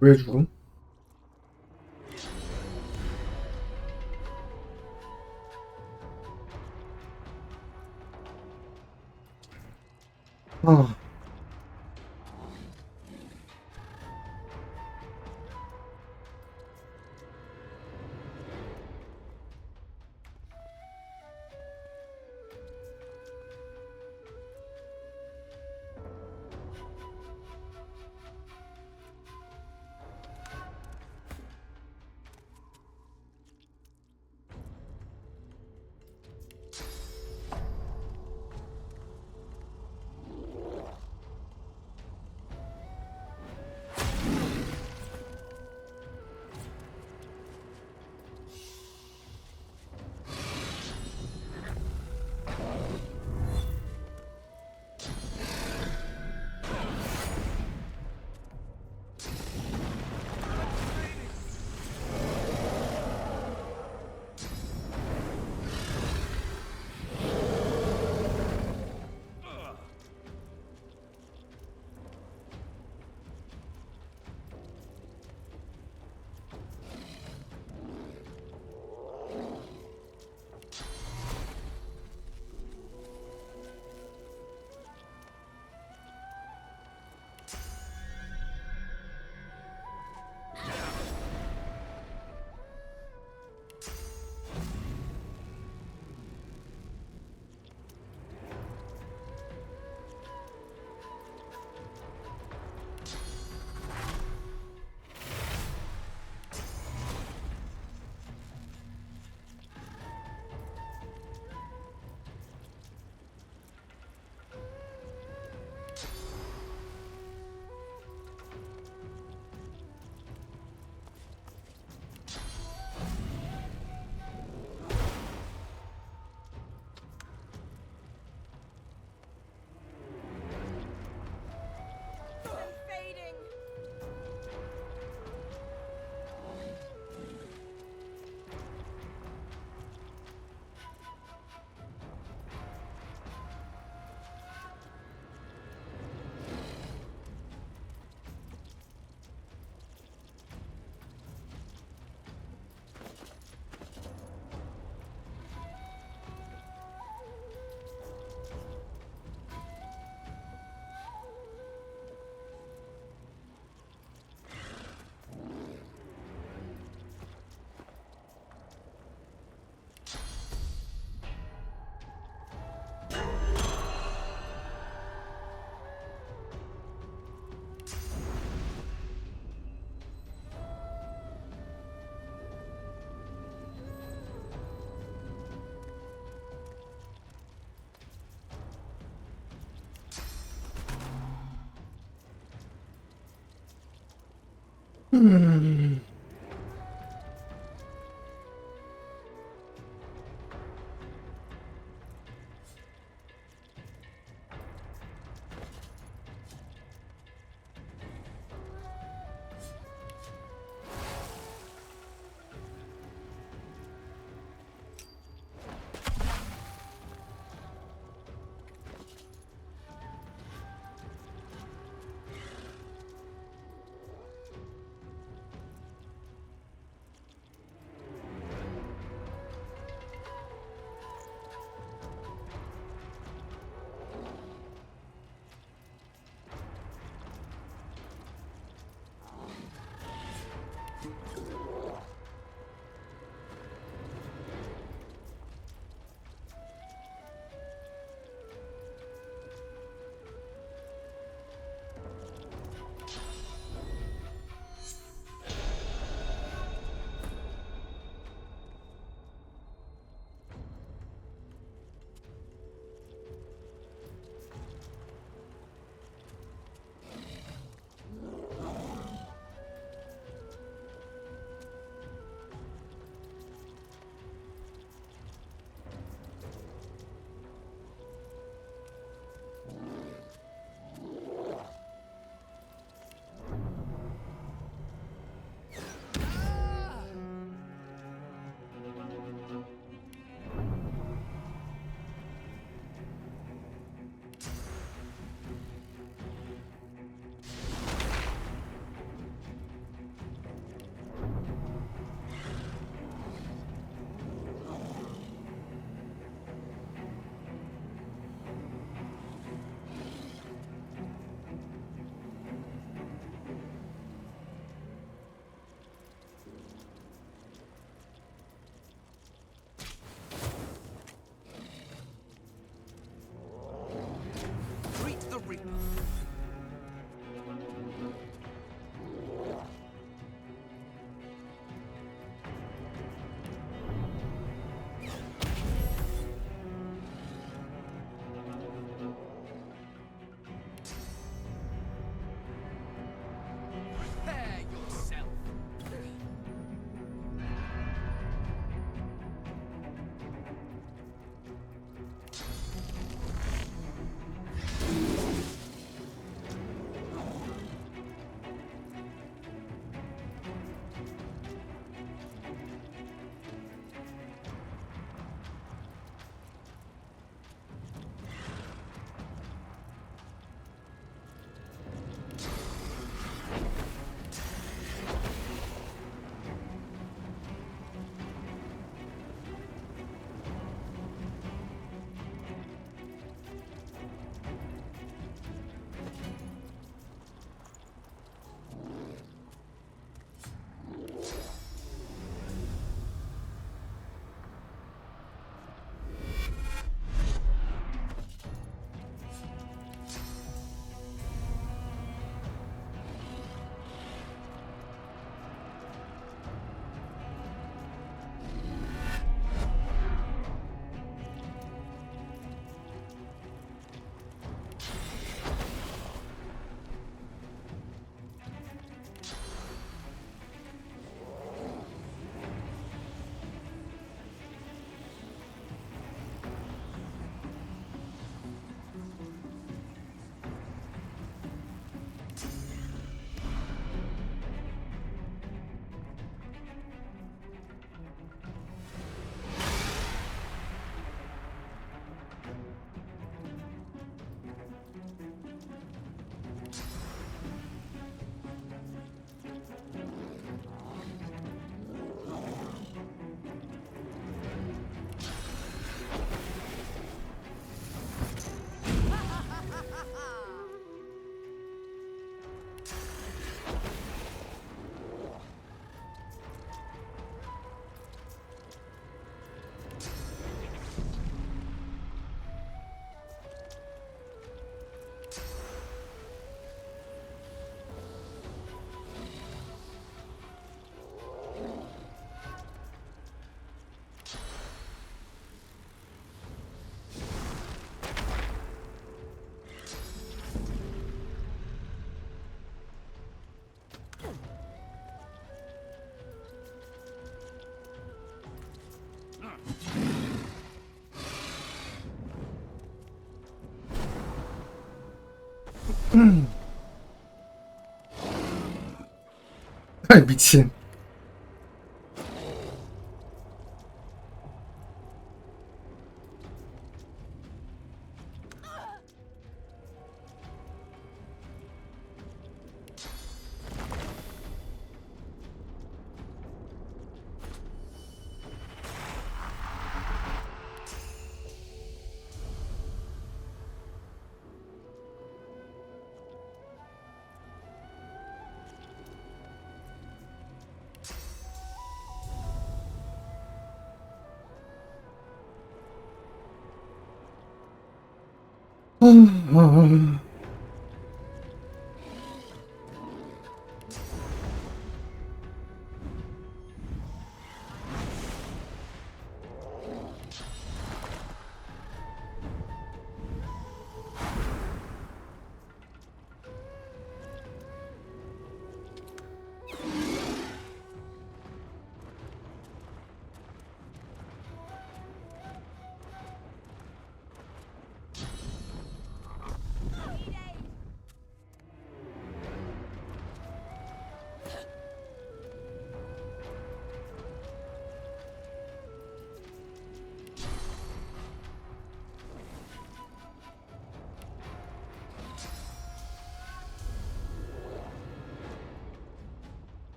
왜 죽음? 아, Greet the Reaper. Prepare yourself. 아이 미친.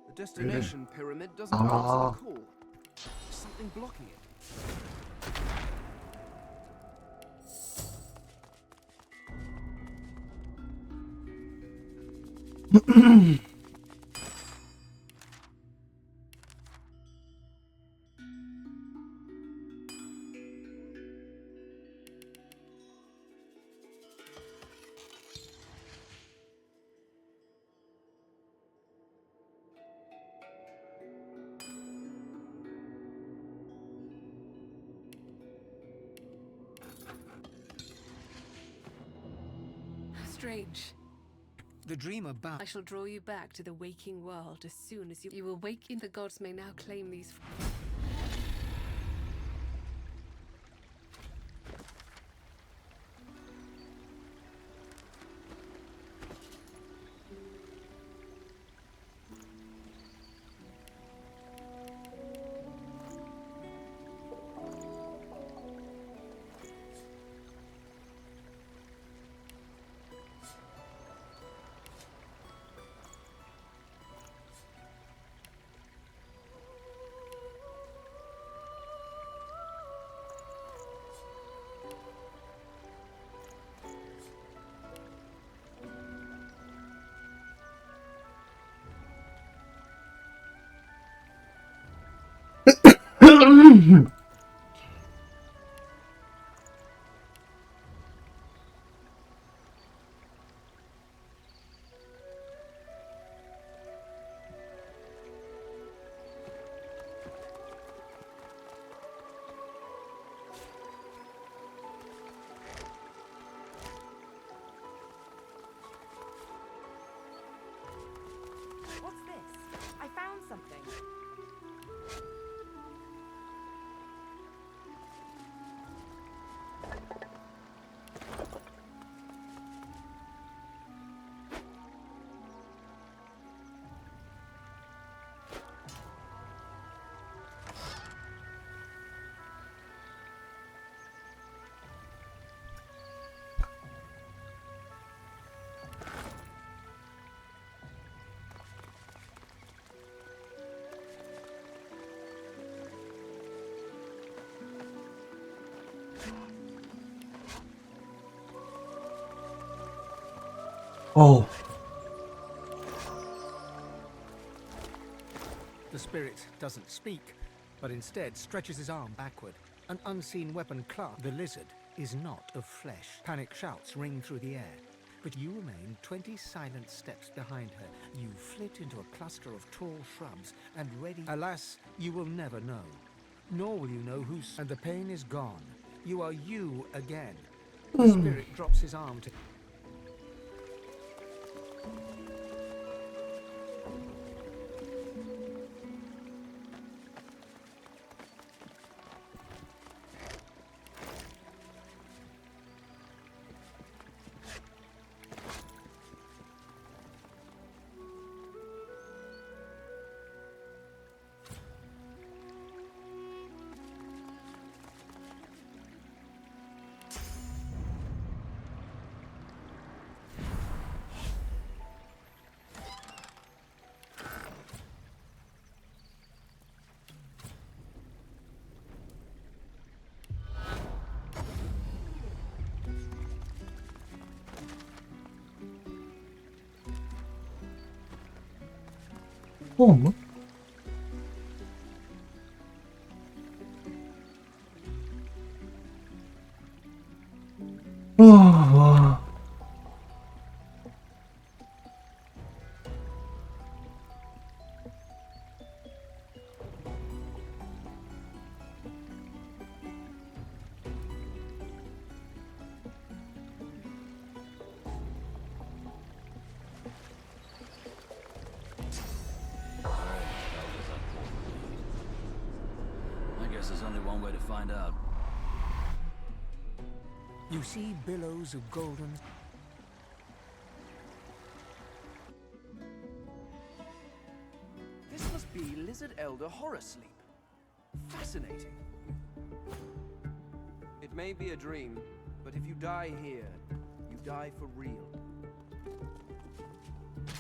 The destination pyramid doesn't answer the call. There's something blocking it. Strange. The dreamer bound. I shall draw you back to the waking world as soon as you will wake in. The gods may now claim these. What's this? I found something. Oh. The spirit doesn't speak, but instead stretches his arm backward. An unseen weapon clasped. The lizard is not of flesh. Panic shouts ring through the air, but you remain 20 silent steps behind her. You flit into a cluster of tall shrubs and ready. Alas, you will never know. Nor will you know who's. And the pain is gone. You are you again. The spirit drops his arm to. Como? Ah. I guess there's only one way to find out. You see billows of golden. This must be Lizard Elder Horror Sleep. Fascinating. It may be a dream, but if you die here, you die for real.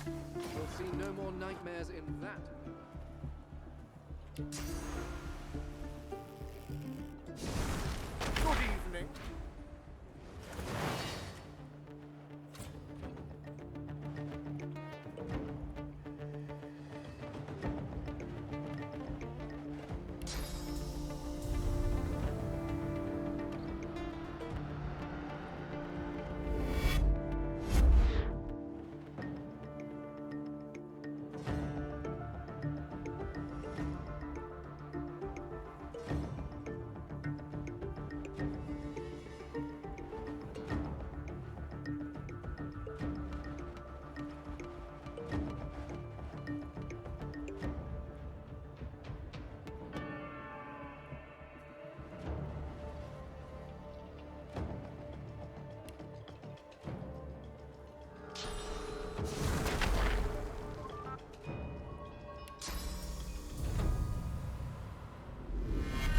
We'll see no more nightmares in that. Good evening.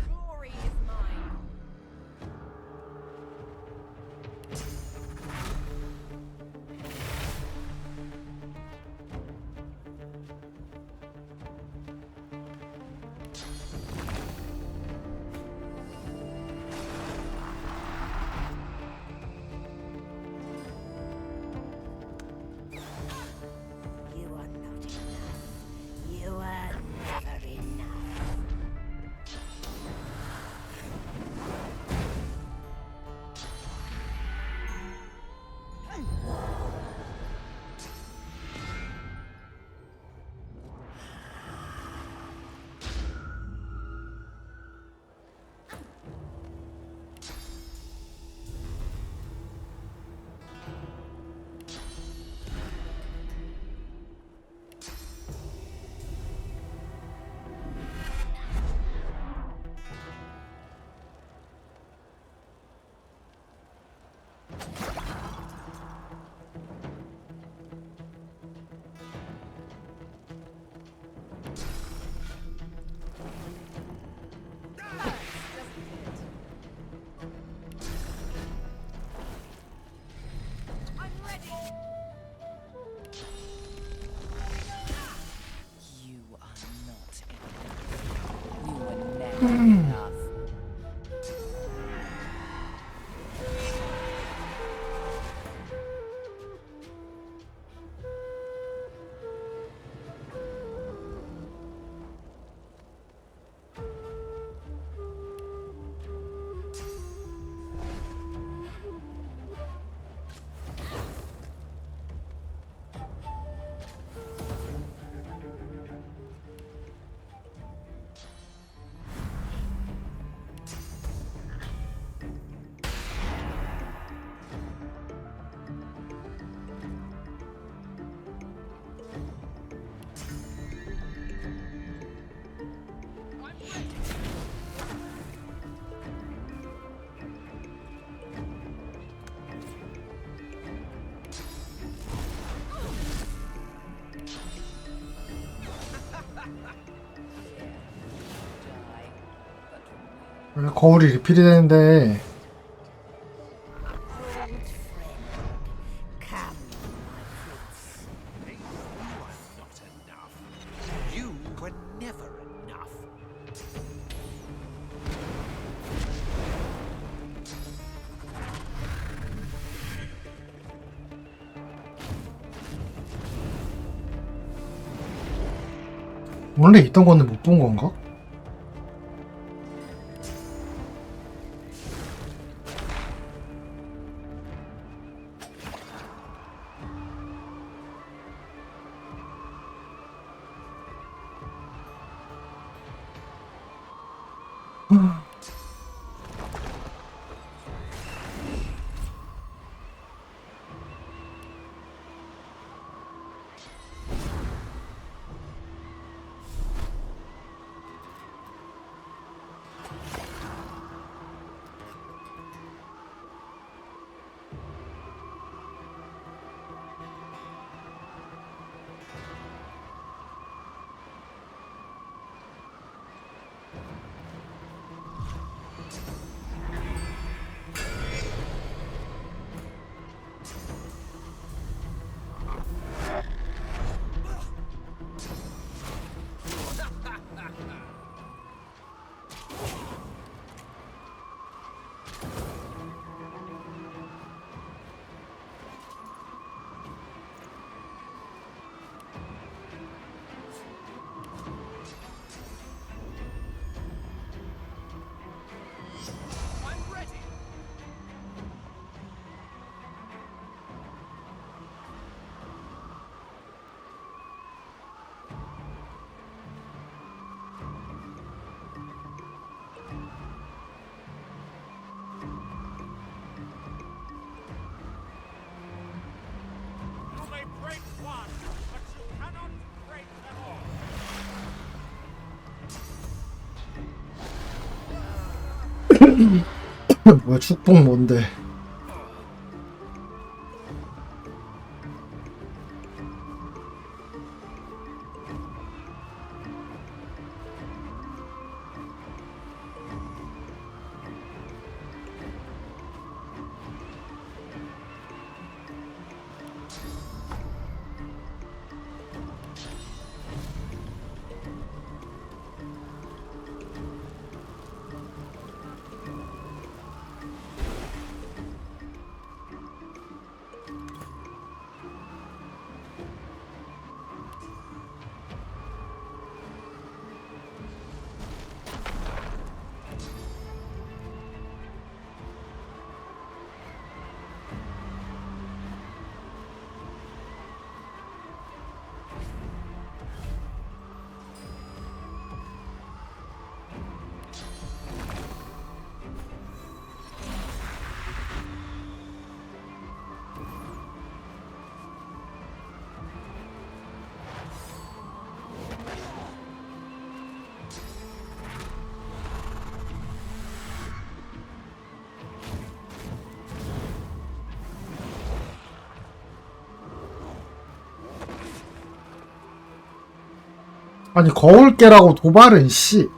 Glory is mine. You are not enough. You are never enough. I'm ready. You are not enough. You were never enough. 거울이 리필이 되는데 You were never enough. 원래 있던 건데 못 본 건가? I'm ready. You may break one, but you cannot break them all. 뭐야 축복 뭔데? 아니 거울 깨라고 도발은 씨.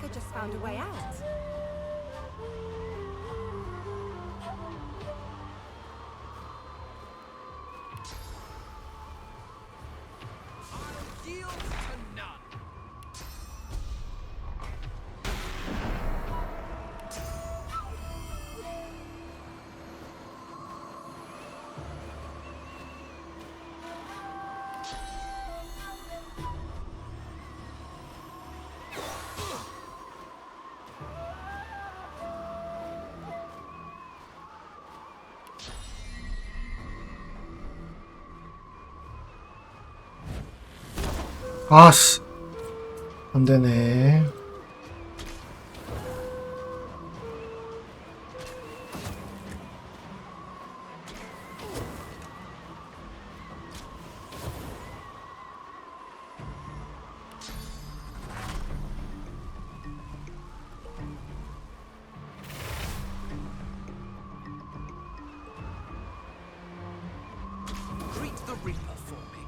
like I just found a way out. I'll yield to none. 아씨. 안 되네. Greet the Reaper for me.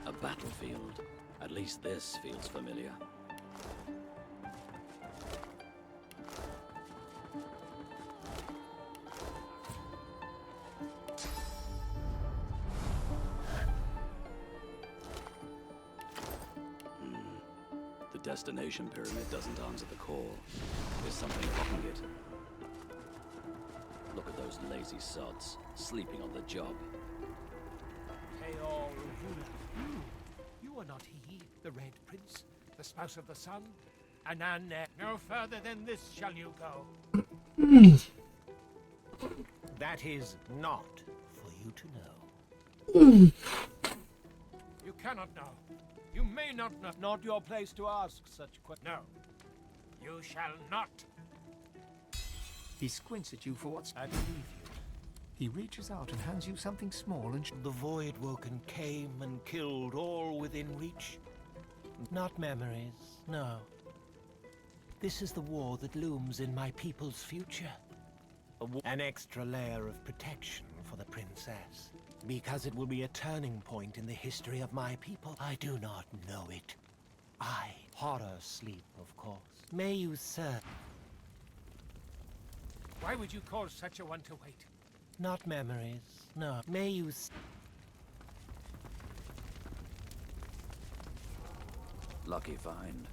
A battlefield. At least this feels familiar. The destination pyramid doesn't answer the call. There's something blocking it. Look at those lazy sods, sleeping on the job. Peor Ruvula. You are not he, the Red Prince, the spouse of the sun? Anan, no further than this shall you go. That is not for you to know. You cannot know. You may not know. Not your place to ask such questions. No. You shall not. He squints at you for what's... I believe you. He reaches out and hands you something small and... The Void Woken came and killed all within reach. Not memories, no. This is the war that looms in my people's future. An extra layer of protection for the princess. Because it will be a turning point in the history of my people. I do not know it. I, horror sleep, of course. May you serve. Why would you cause such a one to wait? Not memories, no. May you Lucky find.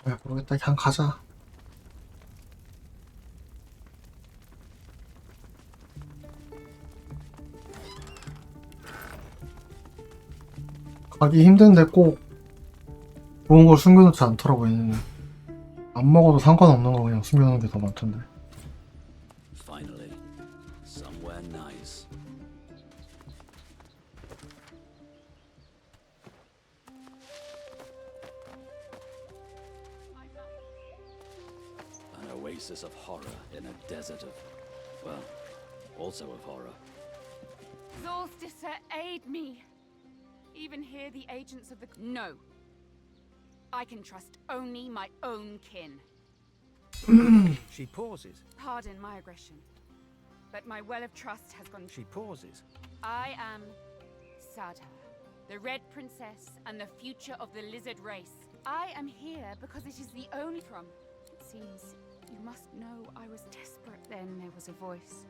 야, 모르겠다. 그냥 가자. 가기 힘든데 꼭 좋은 걸 숨겨놓지 않더라고, 얘는. 안 먹어도 상관없는 거 그냥 숨겨놓는 게 더 많던데. Finally, somewhere nice. An oasis of horror in a desert of, well, also of horror. Solsticer, aid me! Even here, the agents of the... No. I can trust only my own kin. She pauses. Pardon my aggression, but my well of trust has gone... She pauses. I am Sada, the Red Princess and the future of the lizard race. I am here because it is the only... From... It seems you must know I was desperate. Then there was a voice.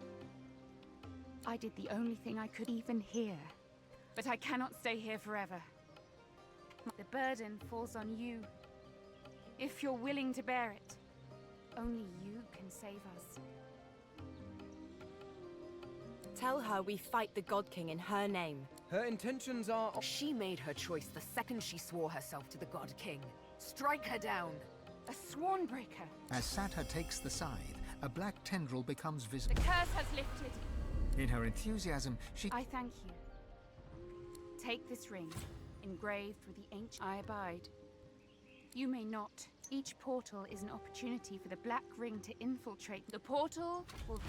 I did the only thing I could even hear. But I cannot stay here forever. The burden falls on you. If you're willing to bear it, only you can save us. Tell her we fight the God King in her name. Her intentions are... She made her choice the second she swore herself to the God King. Strike her down. A sworn breaker. As Sata takes the scythe, a black tendril becomes visible. The curse has lifted. In her enthusiasm, she... I thank you. Take this ring, engraved with the ancient... I abide. You may not. Each portal is an opportunity for the Black Ring to infiltrate. The portal will...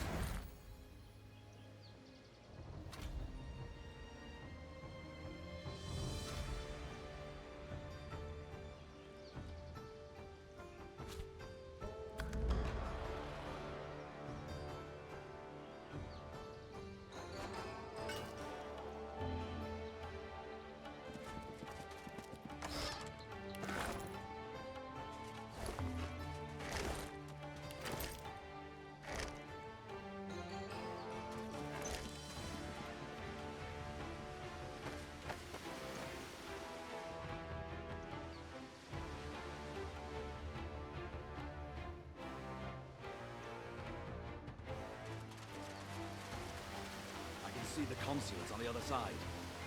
See the consulates on the other side.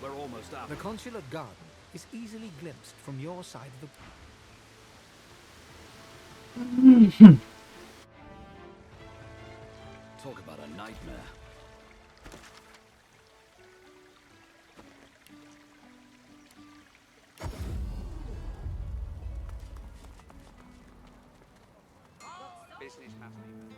We're almost out. The consulate garden is easily glimpsed from your side of the... Talk about a nightmare. Business happening.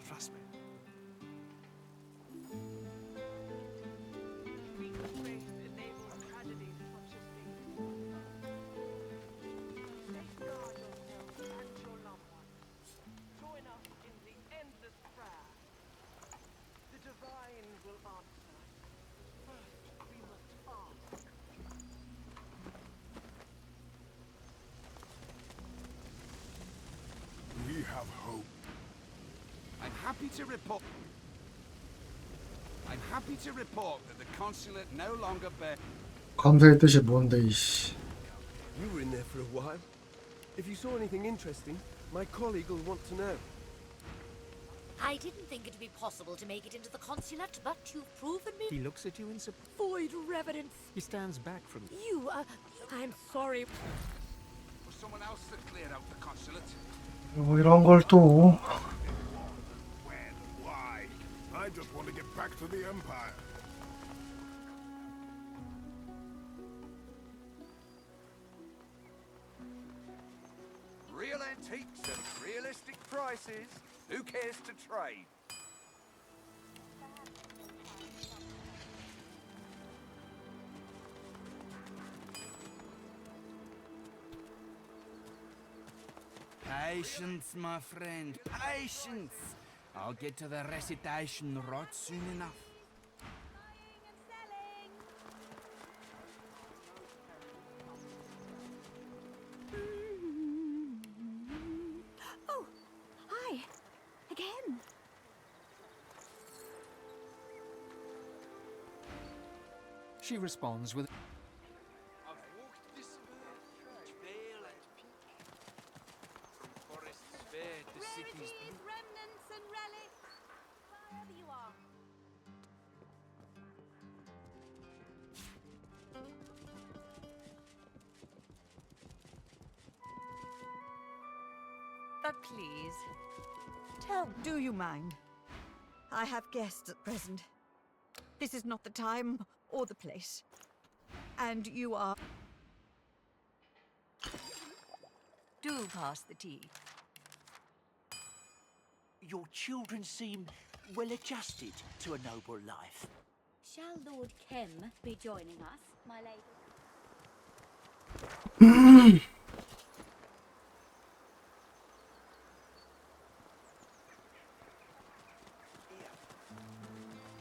Trust me. We have hope. I'm happy to report that the consulate no longer bears. 감사의 뜻이 뭔데, 이씨. You were in there for a while. If you saw anything interesting, my colleague will want to know. I didn't think it'd be possible to make it into the consulate, but you've proven me. He looks at you in surprise. Void reverence. He stands back from You, I'm sorry. Was someone else that cleared out the consulate? 뭐 이런 걸 또. When? Why? I just want to get back to the Empire. Real antiques at realistic prices. Who cares to trade? Patience, my friend, patience. I'll get to the recitation right soon enough. Oh, hi. Again. She responds with Rarities, remnants, and relics. Wherever you are. Please. Do you mind? I have guests at present. This is not the time or the place. And you are... Do pass the tea. Your children seem well adjusted to a noble life. Shall Lord Kem be joining us, my lady?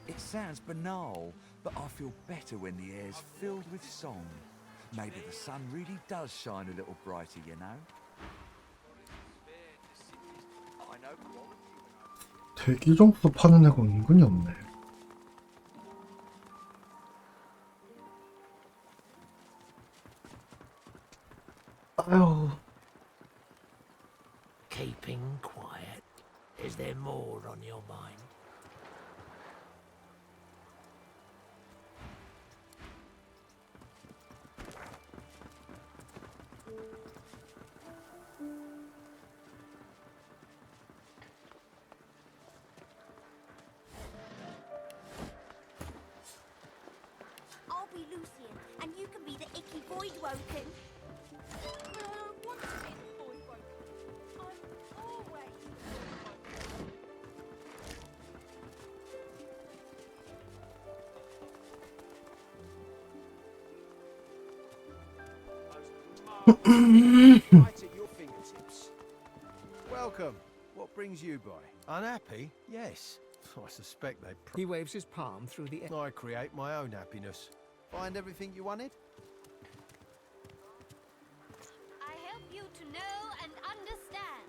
It sounds banal, but I feel better when the air's filled with song. Maybe the sun really does shine a little brighter, you know? I know 대기 점수 파는 애가 은근히 없네. 아유. Keeping quiet. Is there more on your mind? I'll be Lucian, and you can be the icky void woken. Right at your fingertips. Welcome. What brings you by? Unhappy? Yes. I suspect they... He waves his palm through the air. I create my own happiness. Find everything you wanted? I help you to know and understand.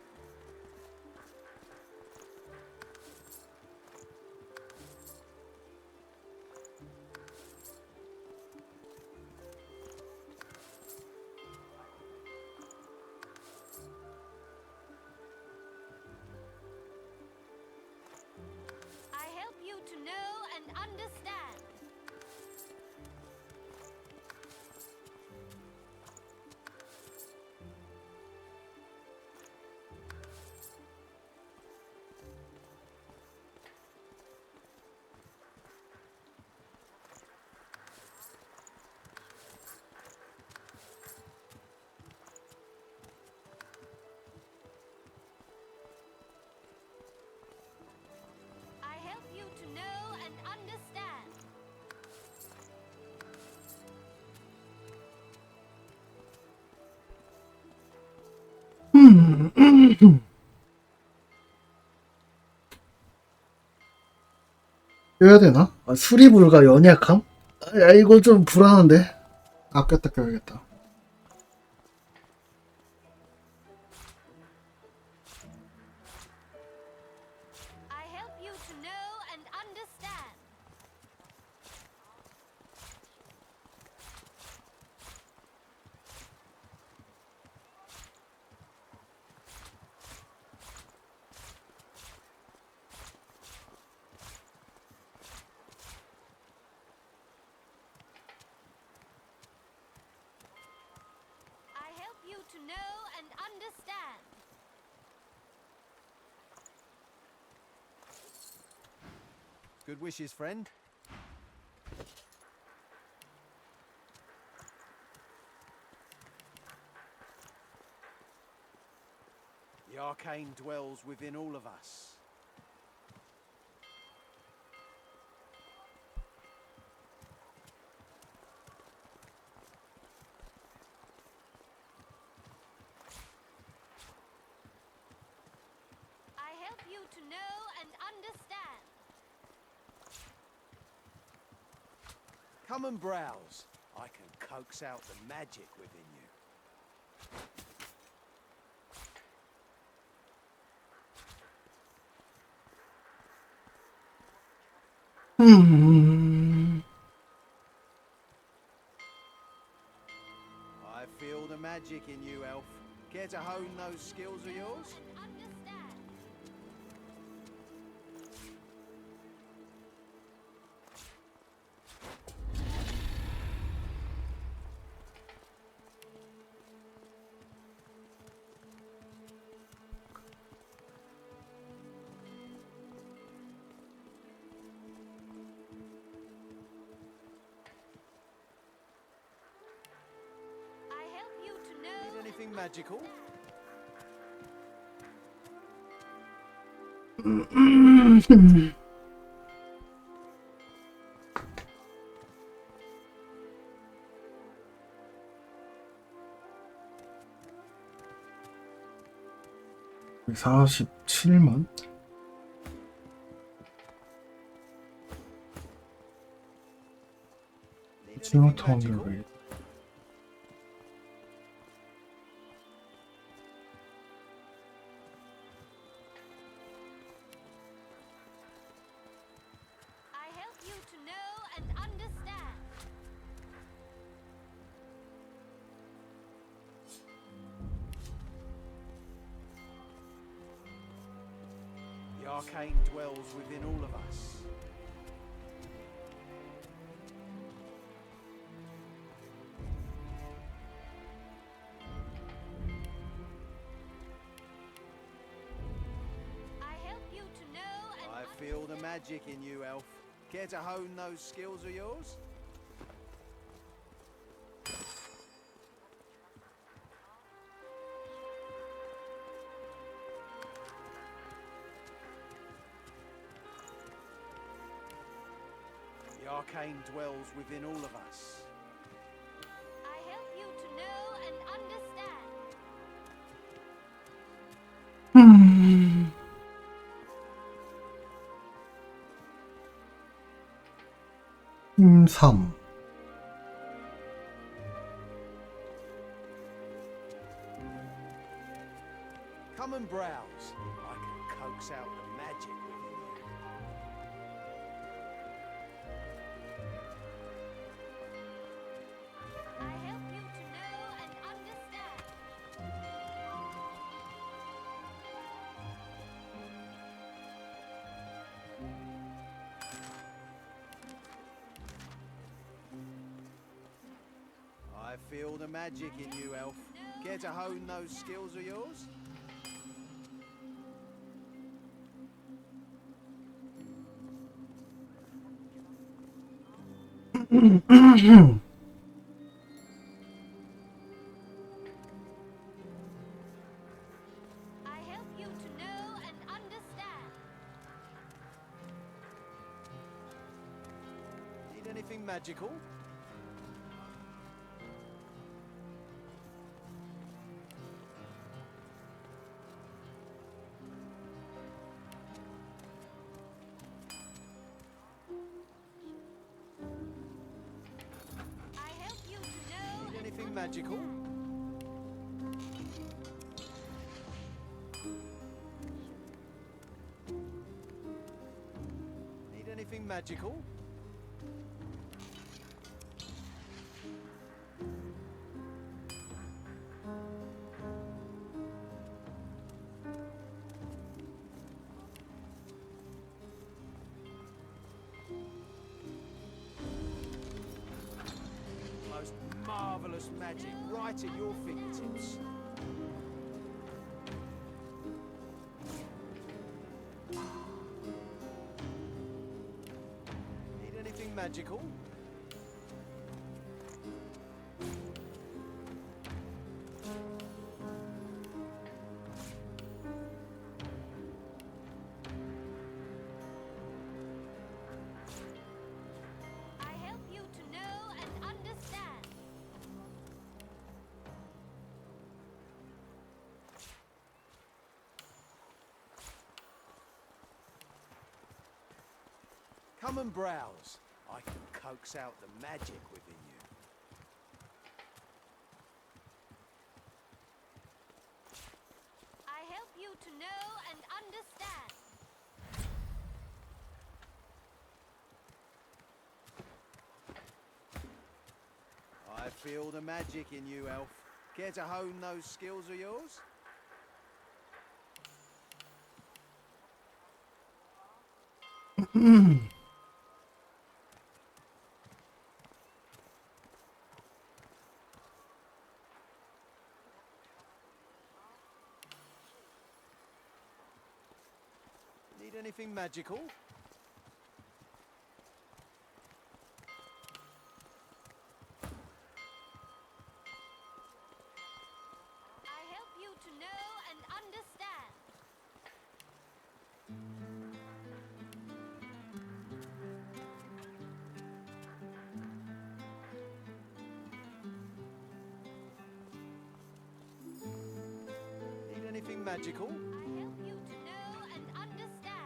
I help you to know and understand. I help you to know and understand. 껴야 되나? 아, 수리불가 연약함? 아, 이거 좀 불안한데. 아꼈다 껴야겠다. I help you to know and understand. I help you to know and understand. Good wishes, friend. The arcane dwells within all of us. I help you to know and understand. Come and browse. I can coax out the magic within you. I feel the magic in you, elf. Care to hone those skills of yours? I help you to know. Need anything magical? 음. 47만? 스마트 환경을 I help you to know and understand. The arcane dwells within all of us. I help you to know and I feel the magic in you, elf. Care to hone those skills of yours? The arcane dwells within all of us. I help you to know and understand. 음. 힘 3. Come and browse. I can coax out the magic within you. I help you to know and understand. I feel the magic in you, elf. Care to hone those skills of yours? I help you to know and understand. Need anything magical? I help you to know Need and anything magical? Need anything magical? Most marvelous magic right at your fingertips. Need anything magical? I help you to know and understand. Come and browse. I can coax out the magic within you. I help you to know and understand. I I feel the magic in you, elf. Care to hone those skills of yours? Need anything magical? I help you to know and understand. Need anything magical? I help you to know and understand.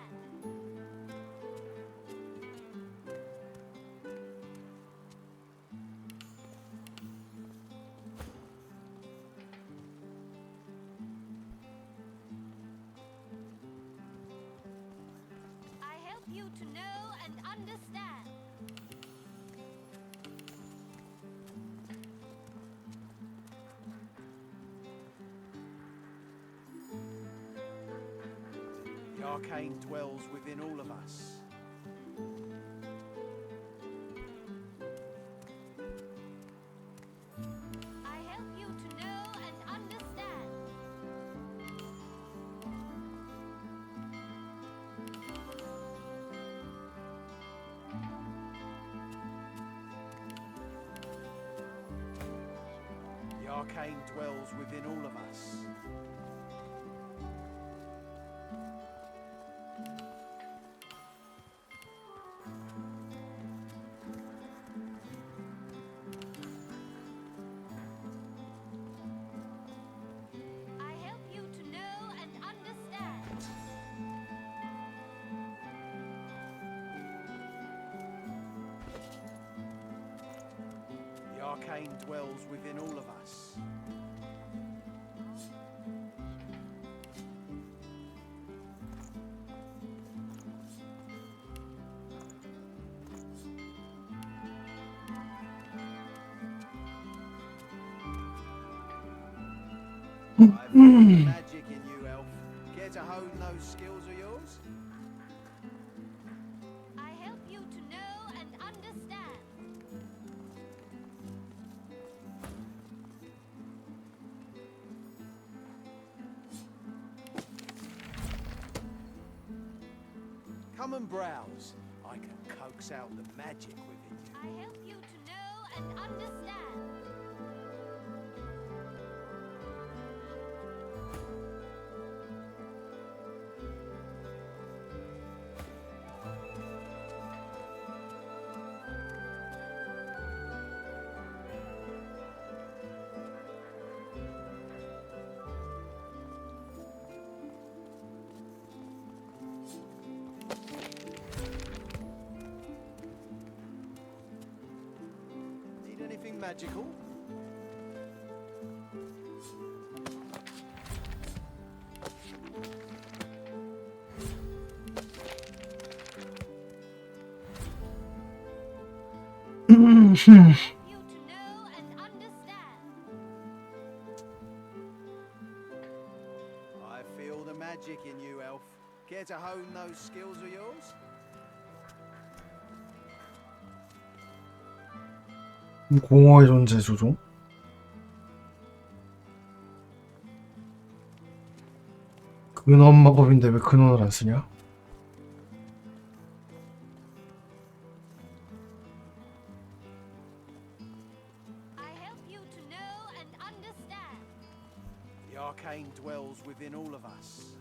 I help you to know and understand. The arcane dwells within all of us. I help you to know and understand. The arcane dwells within all of us. I help you to know and understand. The arcane dwells within all of us. I feel the magic in you, elf. Care to hone those skills of yours? I help you to know and understand. Come and browse. I can coax out the magic within you. I help you to know and understand. Need anything magical? You to know and understand. I feel the magic in you, elf. Care to hone those skills of yours? 공허의 존재 조종. 근원 마법인데 왜 근원을 안 쓰냐? I help you to know and understand. The arcane dwells within all of us.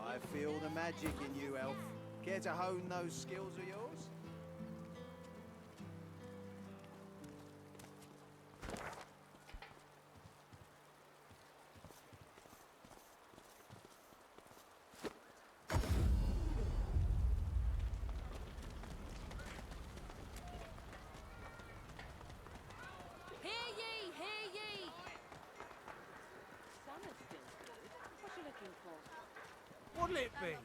I feel the magic in you, elf. Care to hone those skills of yours? What'll it be?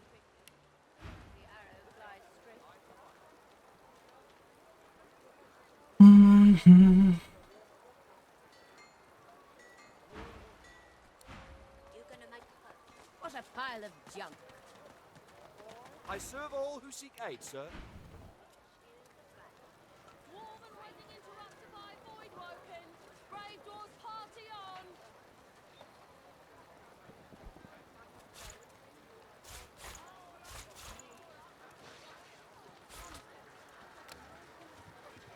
What a pile of junk. I serve all who seek aid, sir. Brave Doors party on!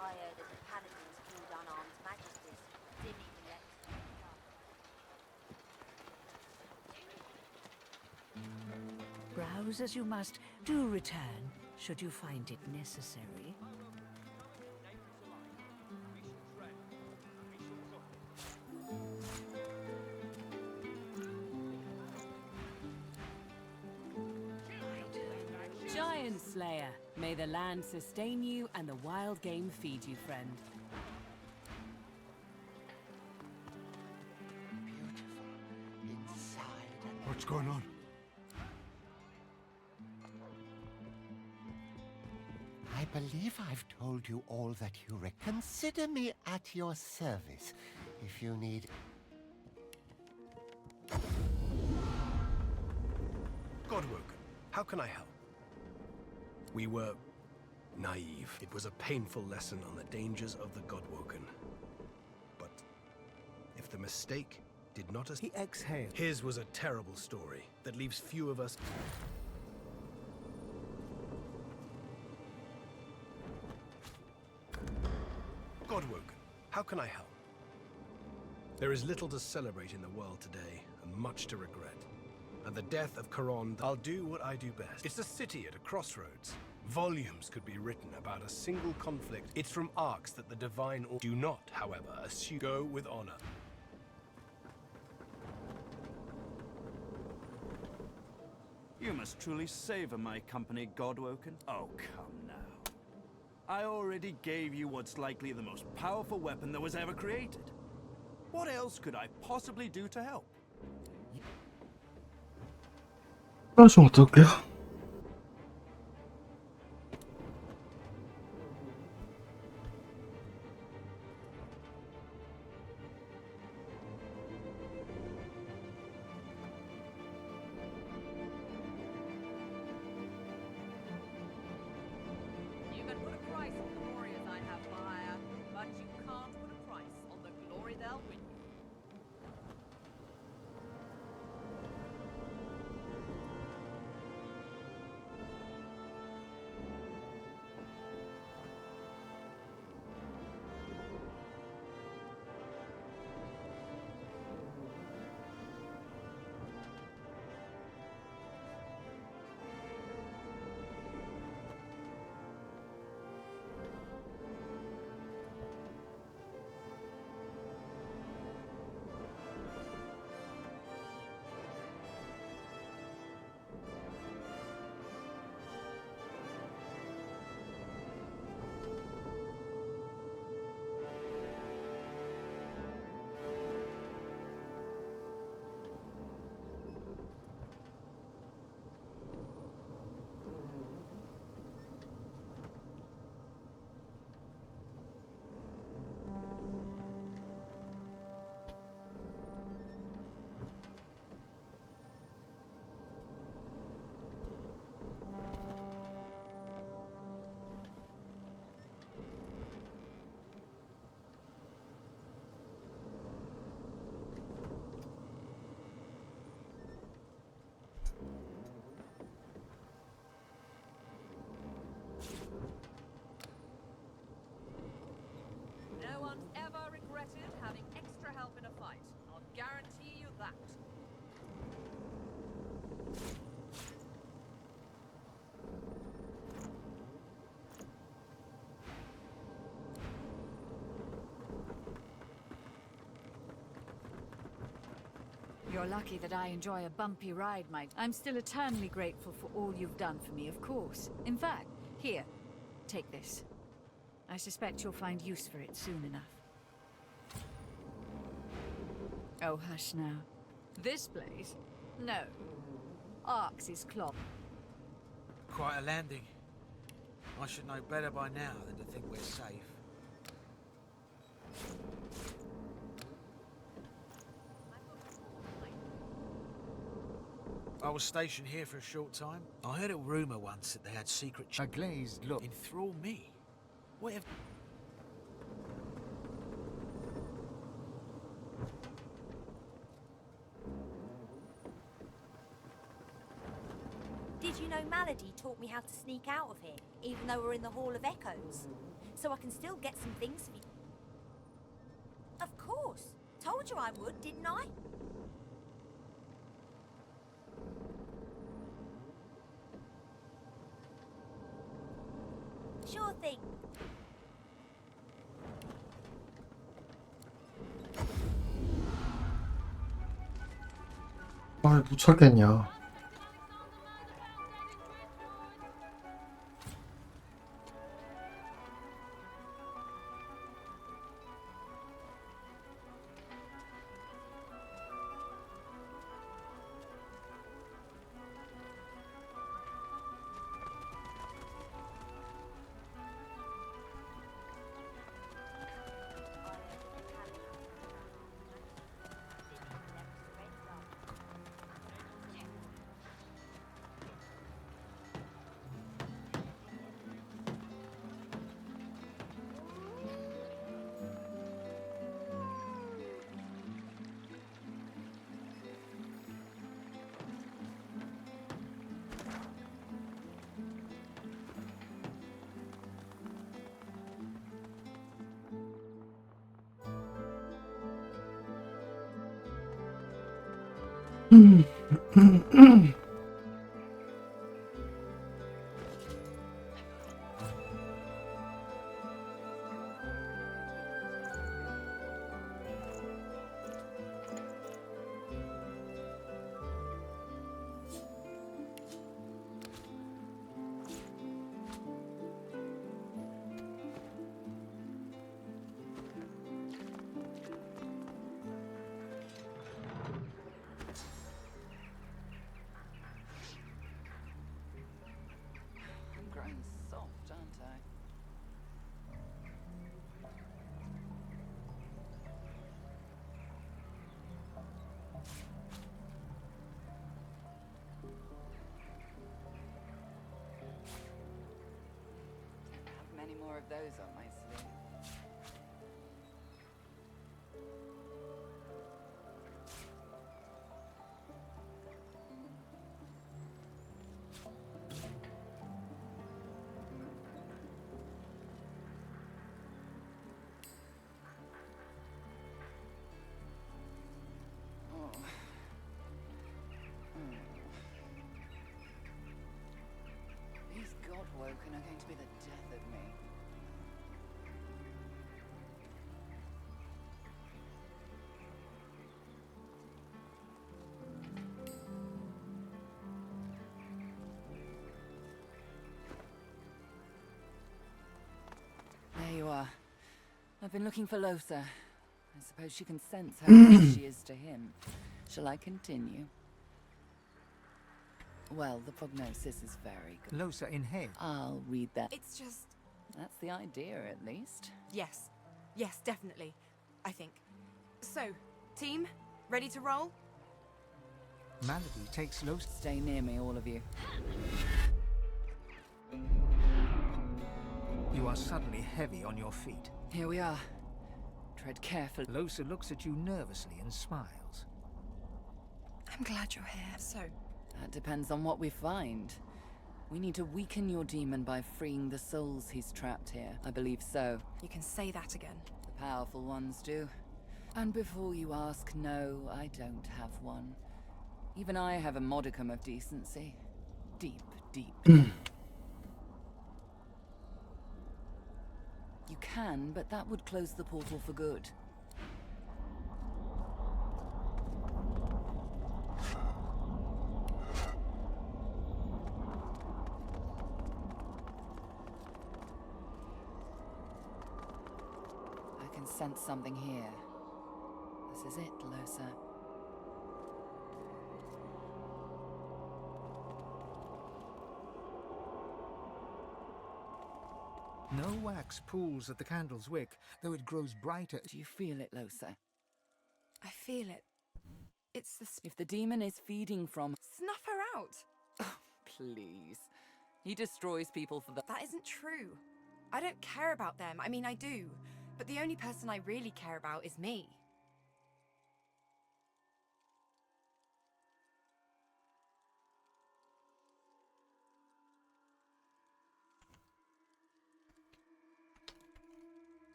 I heard that the paladins killed unarmed majesties. Didn't even let... Browse as you must, do return, should you find it necessary. Giant Slayer, may the land sustain you and the wild game feed you, friend. What's going on? I believe I've told you all that you consider me at your service. If you need... Godwoken, how can I help? We were naive. It was a painful lesson on the dangers of the Godwoken. But if the mistake did not... He exhaled. His was a terrible story that leaves few of us... Godwoken, how can I help? There is little to celebrate in the world today, and much to regret. At the death of Charon, I'll do what I do best. It's a city at a crossroads. Volumes could be written about a single conflict. It's from arcs that the divine do not, however, assume. Go with honor. You must truly savor my company, Godwoken. Oh, come now. I already gave you what's likely the most powerful weapon that was ever created. What else could I possibly do to help? 좀 어떨게요? You can put a price on the warriors I have for hire, but you can't put a price on the glory they'll win. No one's ever regretted having extra help in a fight. I'll guarantee you that. You're lucky that I enjoy a bumpy ride, I'm still eternally grateful for all you've done for me, of course. In fact, here, take this. I suspect you'll find use for it soon enough. Oh, hush now. This place? No. Arx' clob. Quite a landing. I should know better by now than to think we're safe. I was stationed here for a short time. I heard a rumor once that they had secret... A glazed look. Enthrall me? What have... Did you know Malady taught me how to sneak out of here, even though we're in the Hall of Echoes? So I can still get some things for you. Of course. Told you I would, didn't I? Sure thing. 아, 못 찾겠냐. I'm growing soft, aren't I? Don't have many more of those on my sleeve. These Godwoken are going to be the death of me. There you are. I've been looking for Losa. I suppose she can sense how close she is to him. Shall I continue? Well, the prognosis is very good. Losa in head. I'll read that. It's just... That's the idea, at least. Yes. Yes, definitely. I think. So, team, ready to roll? Malady takes Losa. Stay near me, all of you. You are suddenly heavy on your feet. Here we are. Tread carefully. Losa looks at you nervously and smiles. I'm glad you're here. So, That depends on what we find. We need to weaken your demon by freeing the souls he's trapped here. I believe so. you can say that again. The powerful ones do. And before you ask, no, I don't have one. Even I have a modicum of decency. Deep, deep. You can, but that would close the portal for good. I can sense something here. This is it, Losa. No wax pools at the candle's wick, though it grows brighter. Do you feel it, Losa? I feel it. It's the... If the demon is feeding from... Snuff her out! Oh, please. He destroys people for the... That isn't true. I don't care about them. I mean, I do. But the only person I really care about is me.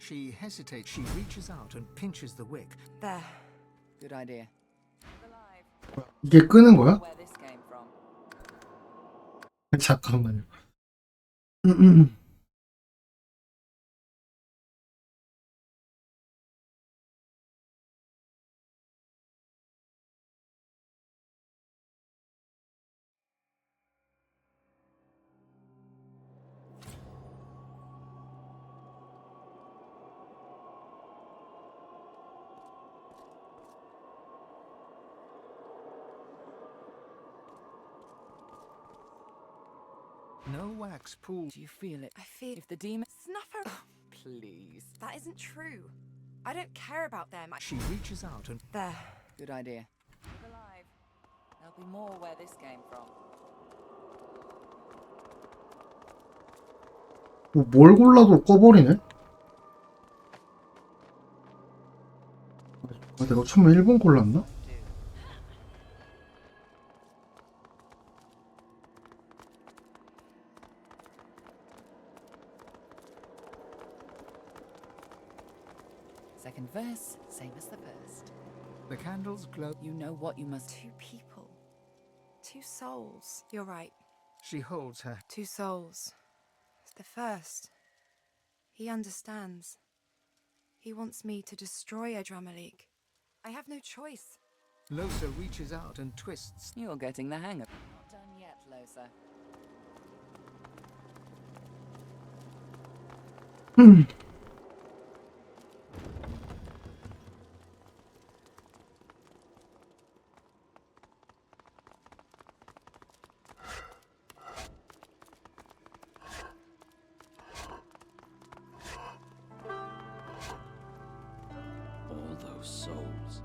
She hesitates. She reaches out and pinches the wick. There. Good idea. 이게 끄는 거야? Where this came from. 잠깐만요. No wax pools. Do you feel it? I feel... If the demon... Snuff her... Oh, please. That isn't true. I don't care about them. She reaches out and... There. Good idea. Keep alive. There'll be more where this came from. 뭘 골라도 꺼버리네? 내가 처음에 1번 골랐나? Second verse, same as the first. The candles glow. You know what you must... Two people. Two souls. You're right. She holds her. Two souls. The first. He understands. He wants me to destroy Adramalik. I have no choice. Losa reaches out and twists. You're getting the hang of it. Not done yet, Losa. All those souls.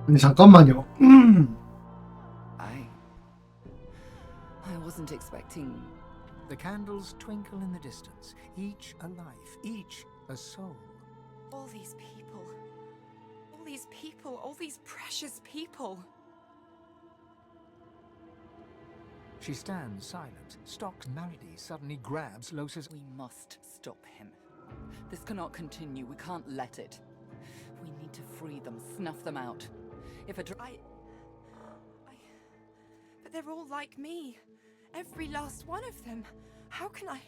아니 잠깐만요. I wasn't expecting... The candles twinkle in the distance, each a life, each a soul. All these people. All these people. All these precious people. She stands silent. Stock's Melody suddenly grabs Losa's... We must stop him. This cannot continue. We can't let it. We need to free them, snuff them out. If a... But they're all like me. Every last one of them. How can I...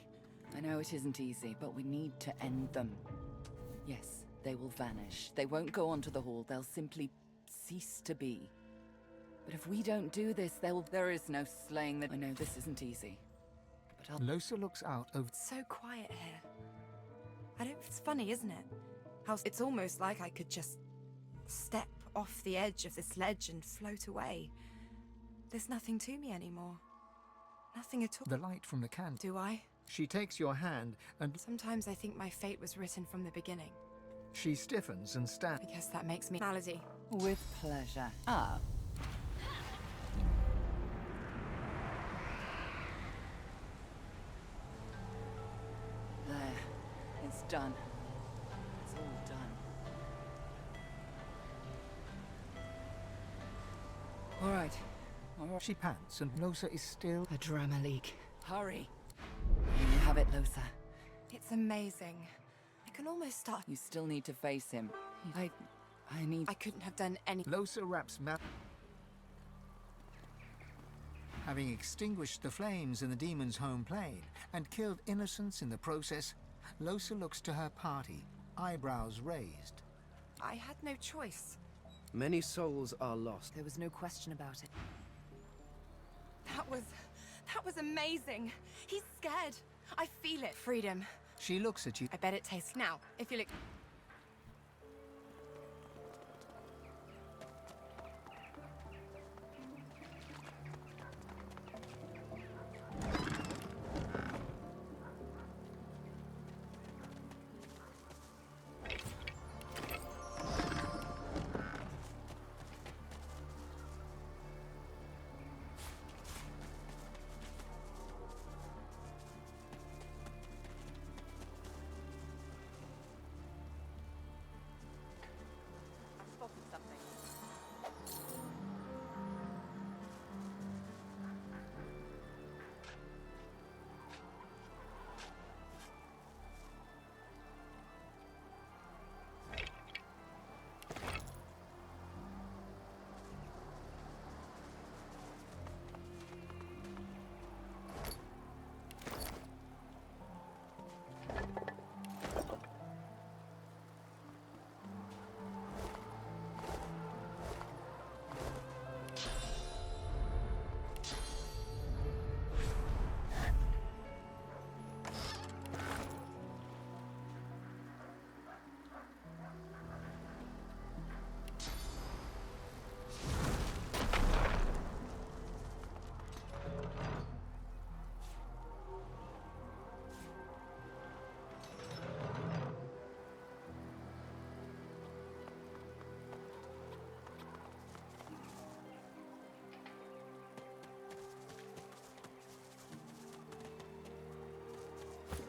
I know it isn't easy, but we need to end them. Yes, they will vanish. They won't go onto the hall. They'll simply cease to be. But if we don't do this, there is no slaying that... I know this isn't easy. But I'll... Losa looks out over... It's so quiet here. I don't... It's funny, isn't it? How it's almost like I could just step off the edge of this ledge and float away. There's nothing to me anymore. Nothing at all. The light from the candle. Do I? She takes your hand and... Sometimes I think my fate was written from the beginning. She stiffens and stands. I guess that makes me... Malady. With pleasure. Ah. There. It's done. It's all done. All right. She pants and Losa is still... Adramalik. Hurry. You have it, Losa. It's amazing. I can almost start... You still need to face him. I need... I couldn't have done any... Losa wraps Having extinguished the flames in the demon's home plane and killed innocents in the process, Losa looks to her party, eyebrows raised. I had no choice. Many souls are lost. There was no question about it. That was amazing. He's scared. I feel it. Freedom. She looks at you. I bet it tastes now. If you look.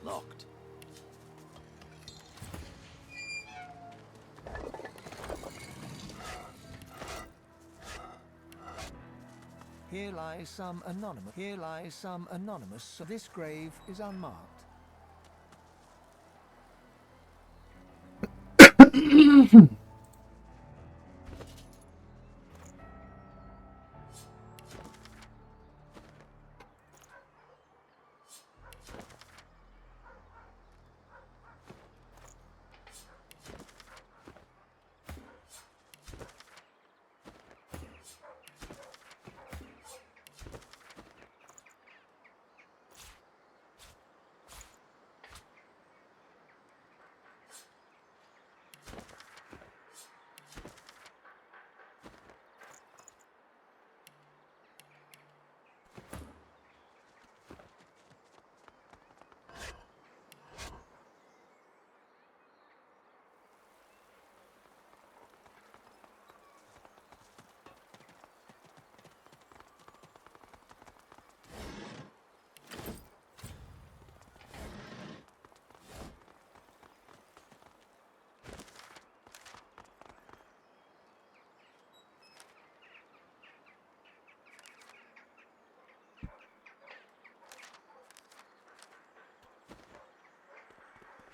Locked. Here lies some anonymous. Here lies some anonymous. So this grave is unmarked.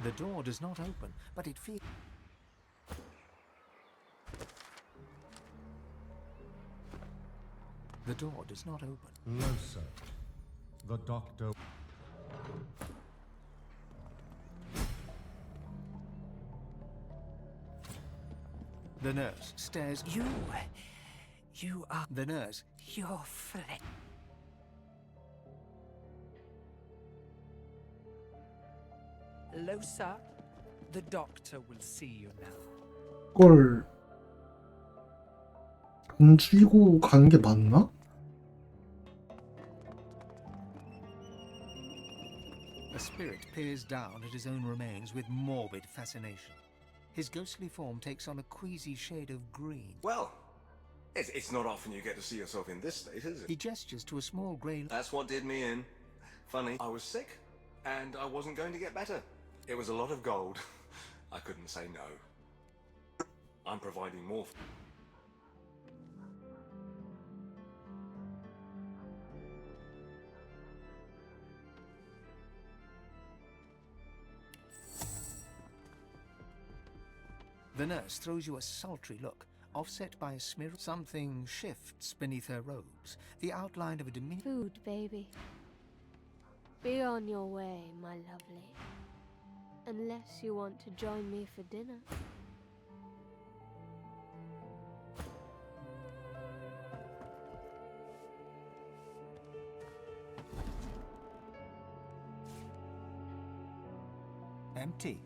The door does not open, but it feels... The door does not open. Closer. The doctor... The nurse stares. You are... The nurse. You're flesh. Losa, the doctor will see you now. 이걸 던지고 가는 게 맞나? A spirit peers down at his own remains with morbid fascination. His ghostly form takes on a queasy shade of green. Well, it's not often you get to see yourself in this state, is it? He gestures to a small grey... That's what did me in. Funny, I was sick, and I wasn't going to get better. It was a lot of gold. I couldn't say no. I'm providing more. The nurse throws you a sultry look, offset by a smear. Something shifts beneath her robes, the outline of a diminutive... Food, baby. Be on your way, my lovely. Unless you want to join me for dinner. Empty.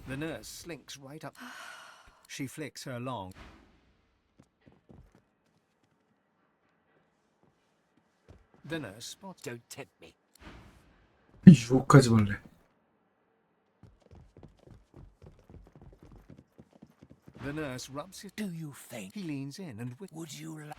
The nurse slinks right up. She flicks her long. The nurse spots. Don't tempt me. 유혹하지 말래. The nurse rubs his. Do you faint? He leans in and would you like?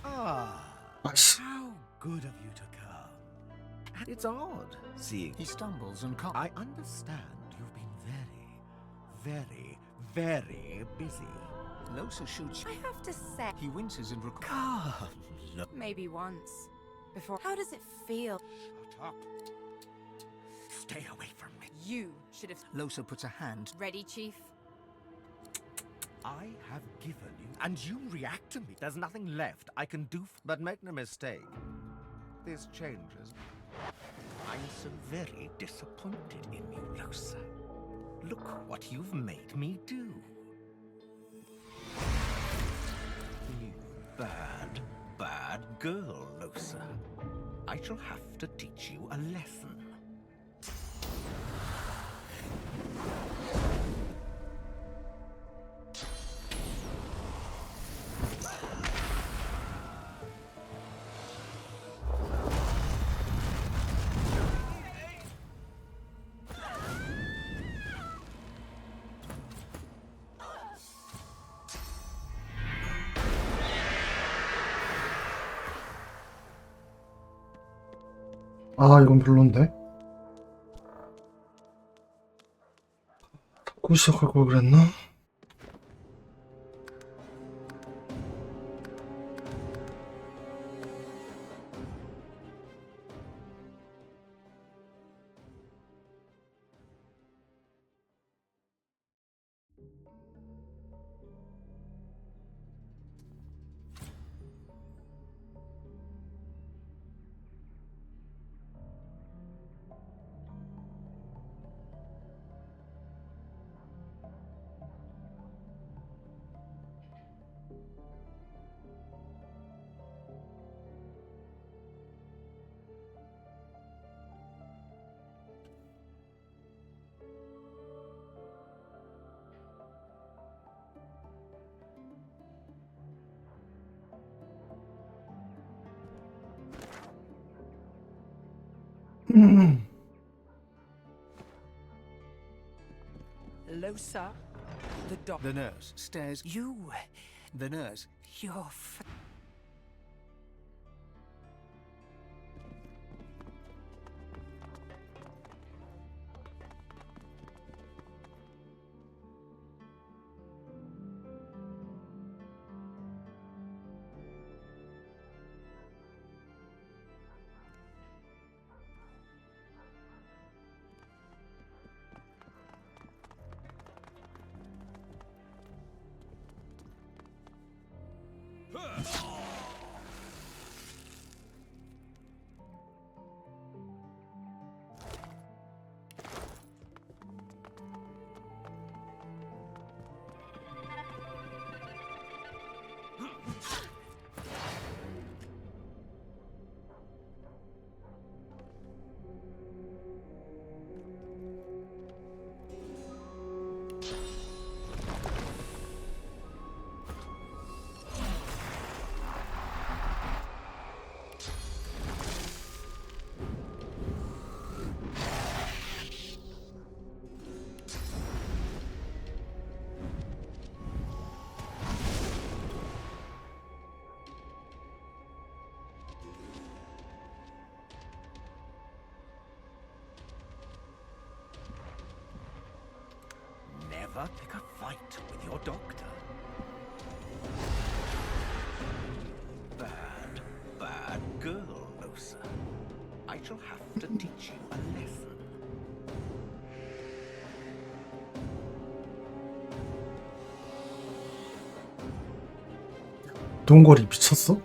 Ah, how good of you to come. And it's odd seeing. He stumbles and coughs. I understand you've been very, very busy. Losa shoots. I have to say. He winces and recalls. Come, look. Maybe once. Before. How does it feel? Shut up. Stay away from me. You should have. Losa puts a hand. Ready, Chief? I have given you, and you react to me. There's nothing left I can do. But make no mistake, this changes. I'm so very disappointed in you, Losa. Look what you've made me do. You bad, bad girl, Losa. I shall have to teach you a lesson. 아, 이건 별론데? 자꾸 시작할 걸 그랬나? Losa. The nurse stares. You. The nurse. You're. ever pick a fight with your doctor? Bad girl, Rosa. I shall have to teach you a lesson. 동걸이 미쳤어?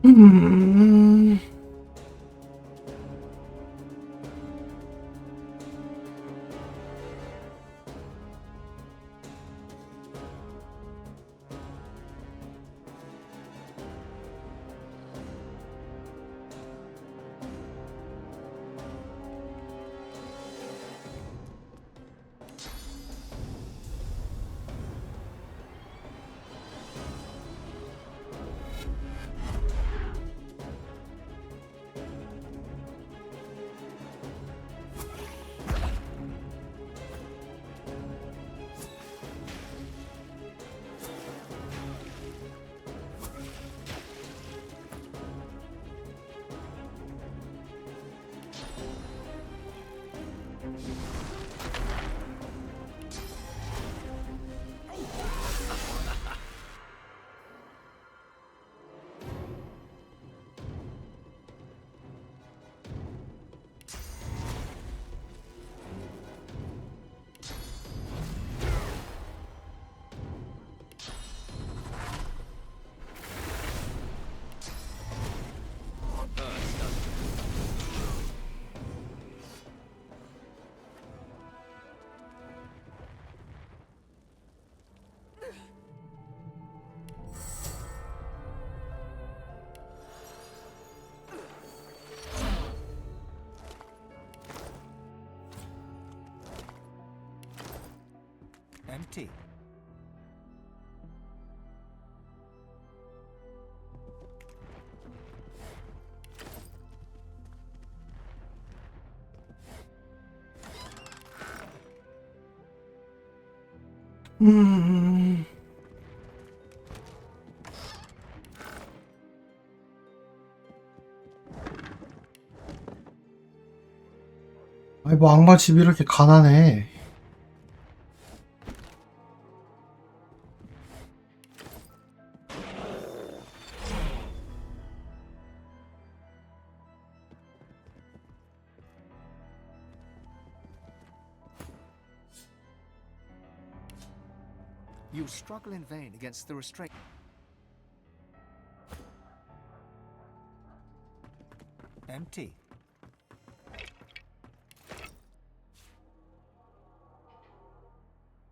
음. Empty. 아이 뭐 악마 집이 이렇게 가난해. You struggle in vain against the restraint. Empty.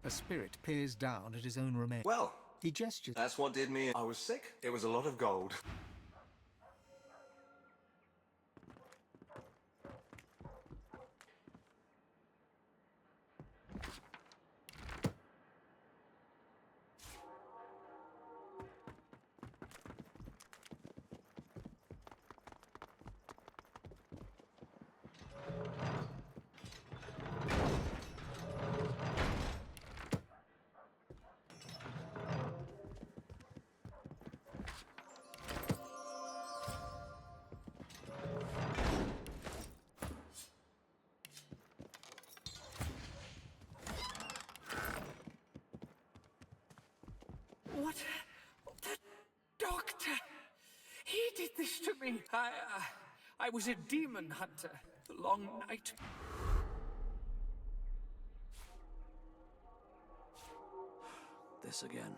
A spirit peers down at his own remains. Well, he gestures. that's what did me. I was sick. It was a lot of gold. What? The doctor! He did this to me. I was a demon hunter. The long night. This again.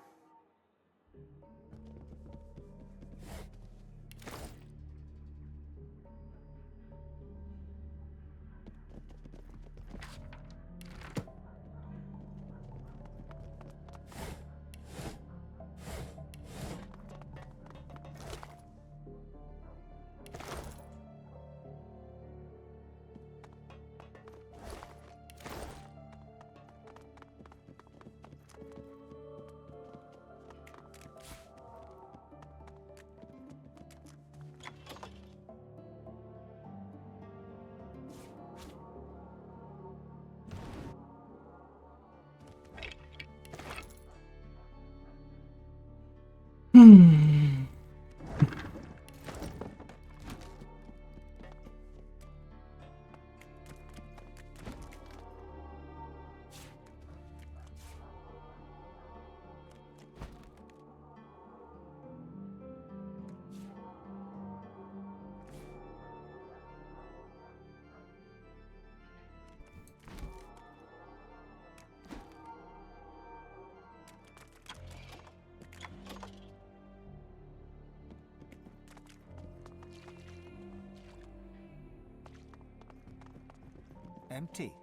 Empty.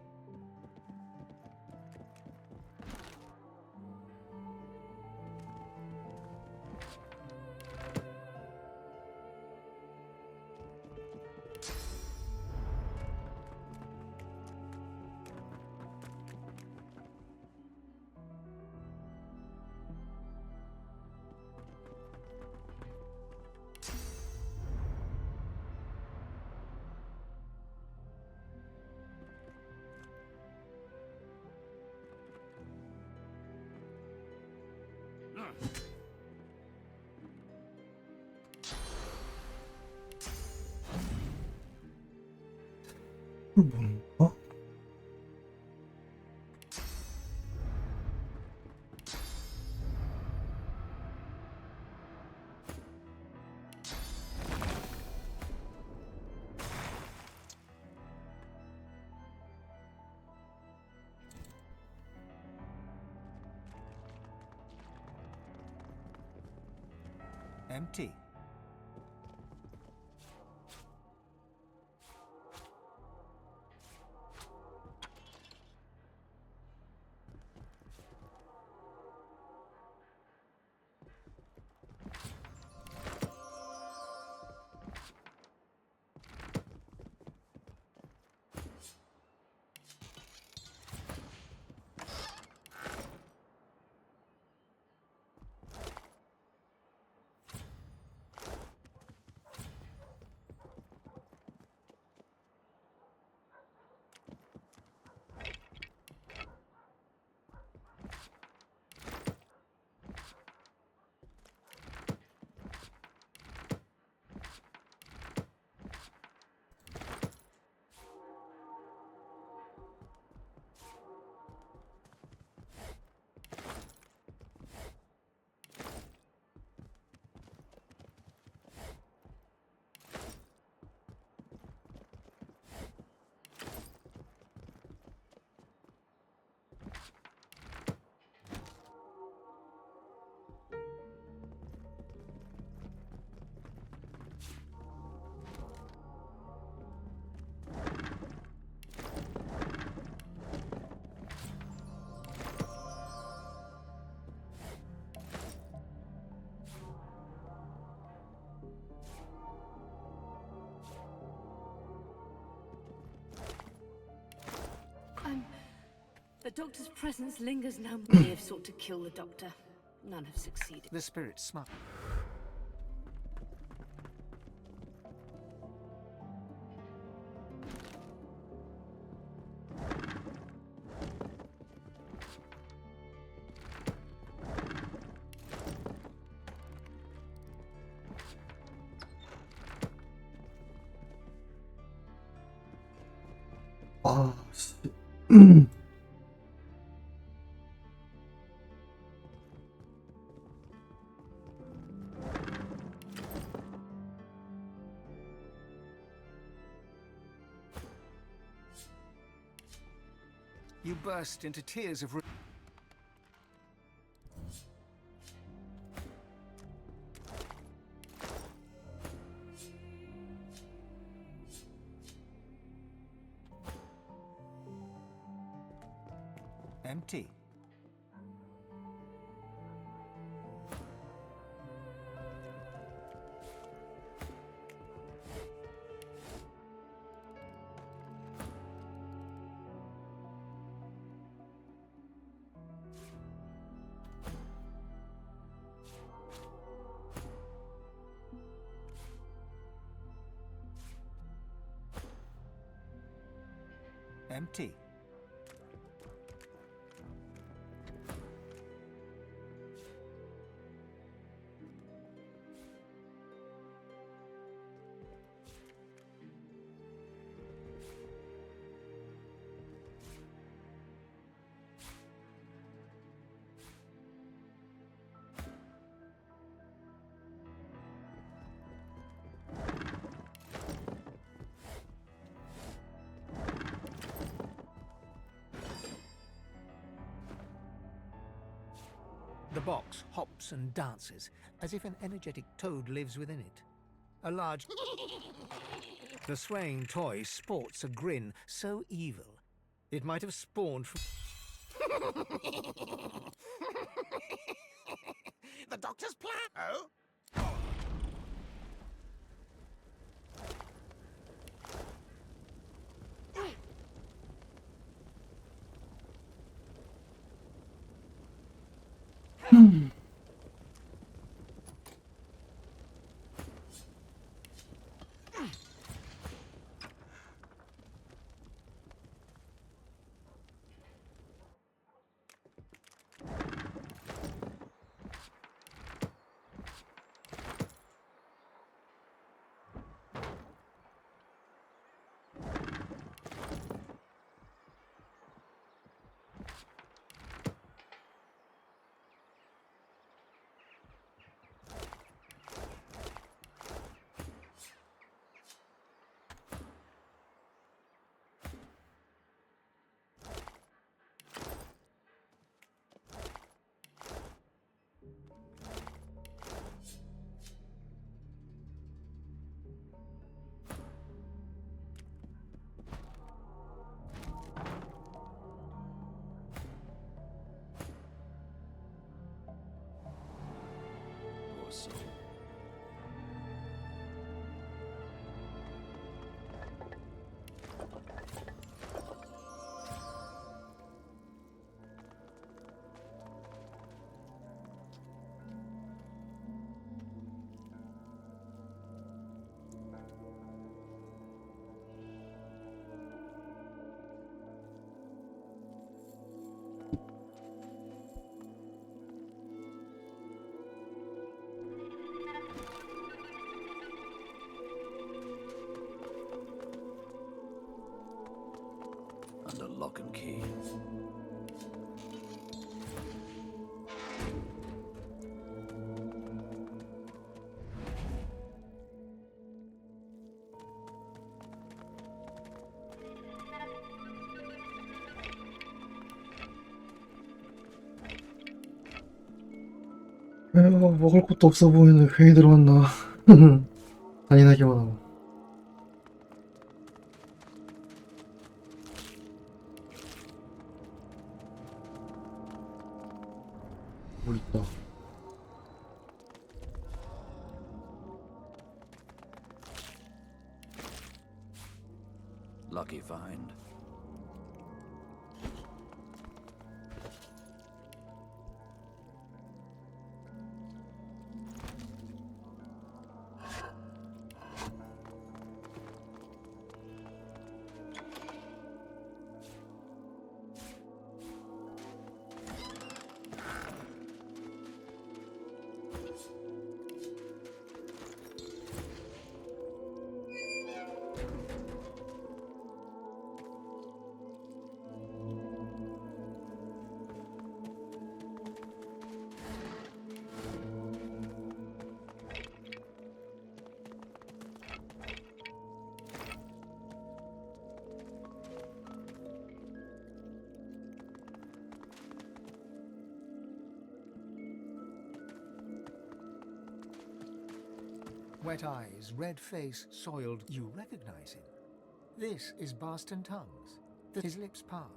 뭔가? Empty. The Doctor's presence lingers now. Many have sought to kill the Doctor. None have succeeded. The spirit smart. 아, 씨. You burst into tears of... Empty. Empty. The box hops and dances, as if an energetic toad lives within it. A large... The swaying toy sports a grin so evil It might have spawned from... The doctor's plan. Oh? Under lock and key. 먹을 것도 없어 보이는데 괜히 들어왔나. 잔인하기만 하고. 물 있다. Lucky find. Wet eyes, red face, soiled. You recognize him. This is Barston Tongues. His lips part.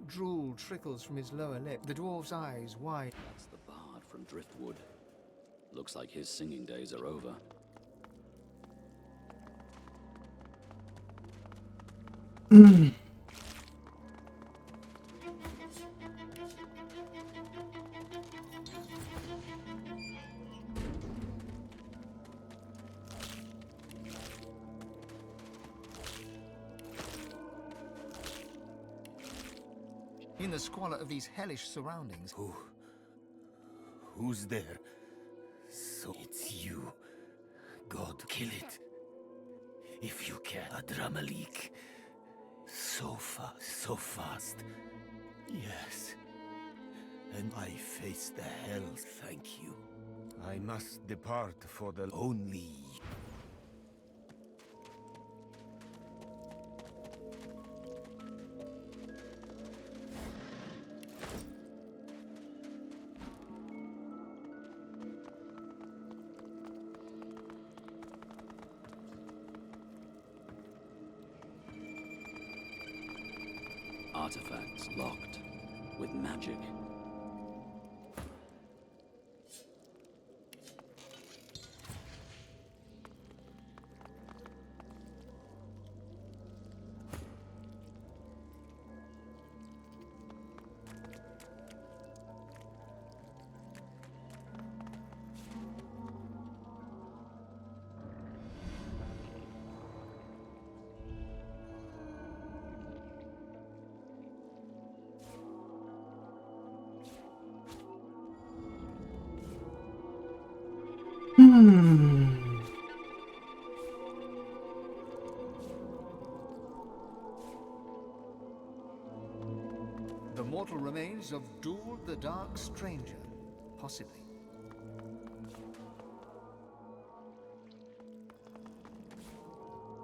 Drool trickles from his lower lip. The dwarf's eyes wide. That's the bard from Driftwood. Looks like his singing days are over. In the squalor of these hellish surroundings. Who's there? So it's you. God, kill it. If you can. Adramalik. So fast. Yes. And I face the hells. Thank you. I must depart for the only. Artifacts locked with magic. The mortal remains of Dul the Dark Stranger. Possibly.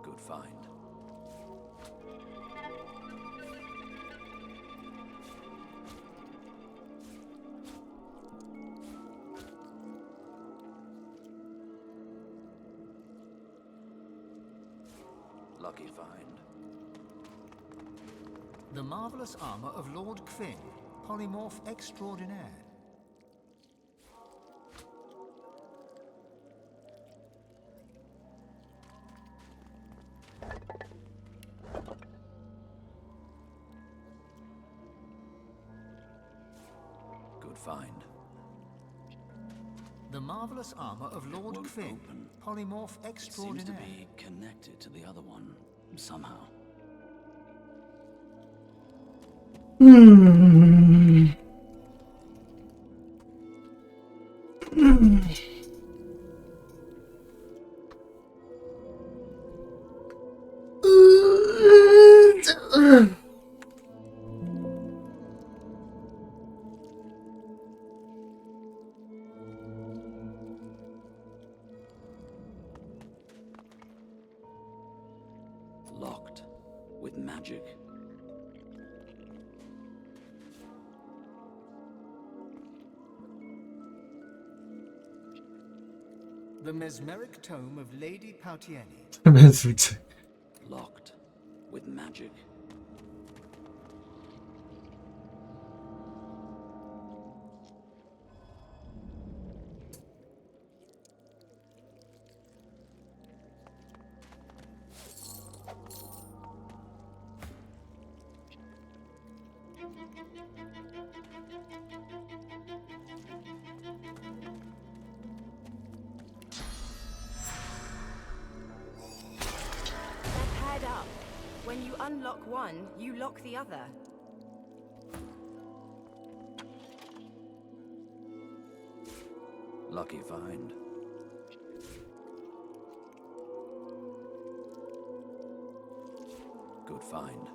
Good find. Lucky find. The marvelous armor of Lord Kvin, polymorph extraordinaire. Good find. The marvelous armor of Lord Won't Kvin, open. polymorph Seems extraordinaire. to be connected to the other one somehow. Locked with magic. The mesmeric tome of Lady Pautieni. 맨술책. Locked with magic. They're paired up. When you unlock one, you lock the other. Lucky find. Good find.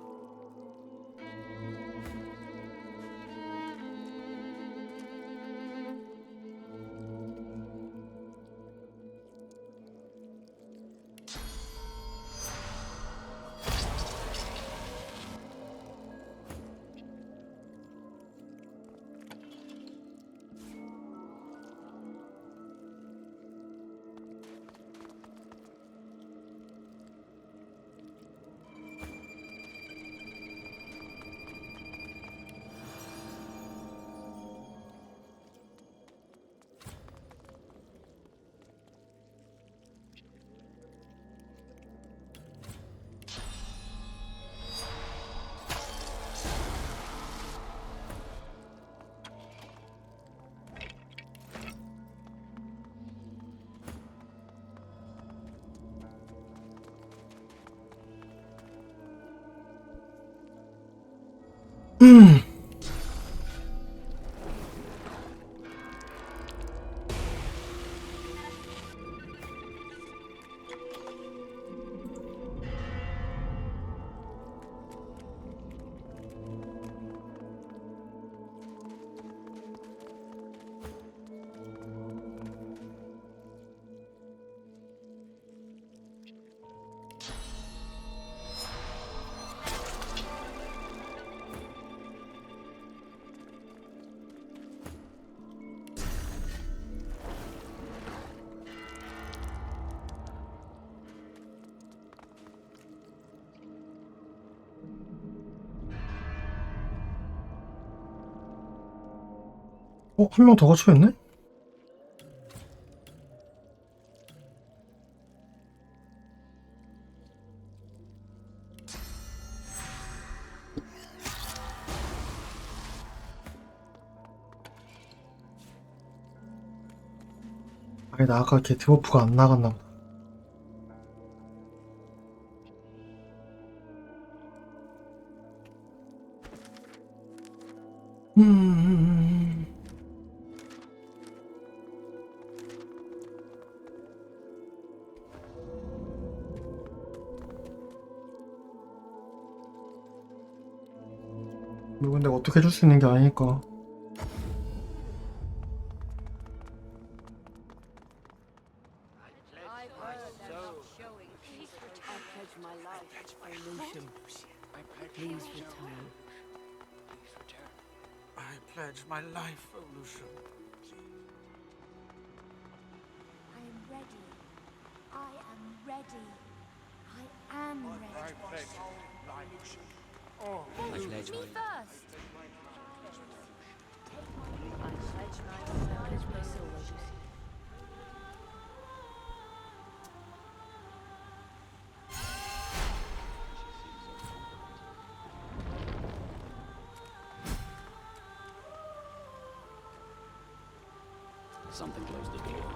한 명 더 갇혀있네? 아니, 나 아까 걔 디버프가 안 나갔나 보다. 이거 근데 어떻게 해줄 수 있는 게 아니니까. Please return. I pledge my life, O Lucian. I am ready. I am ready. I am ready. I pledge my life. Oh, Hey, me Lucian. first. I pledge my soul, Lucian. Something closed the door.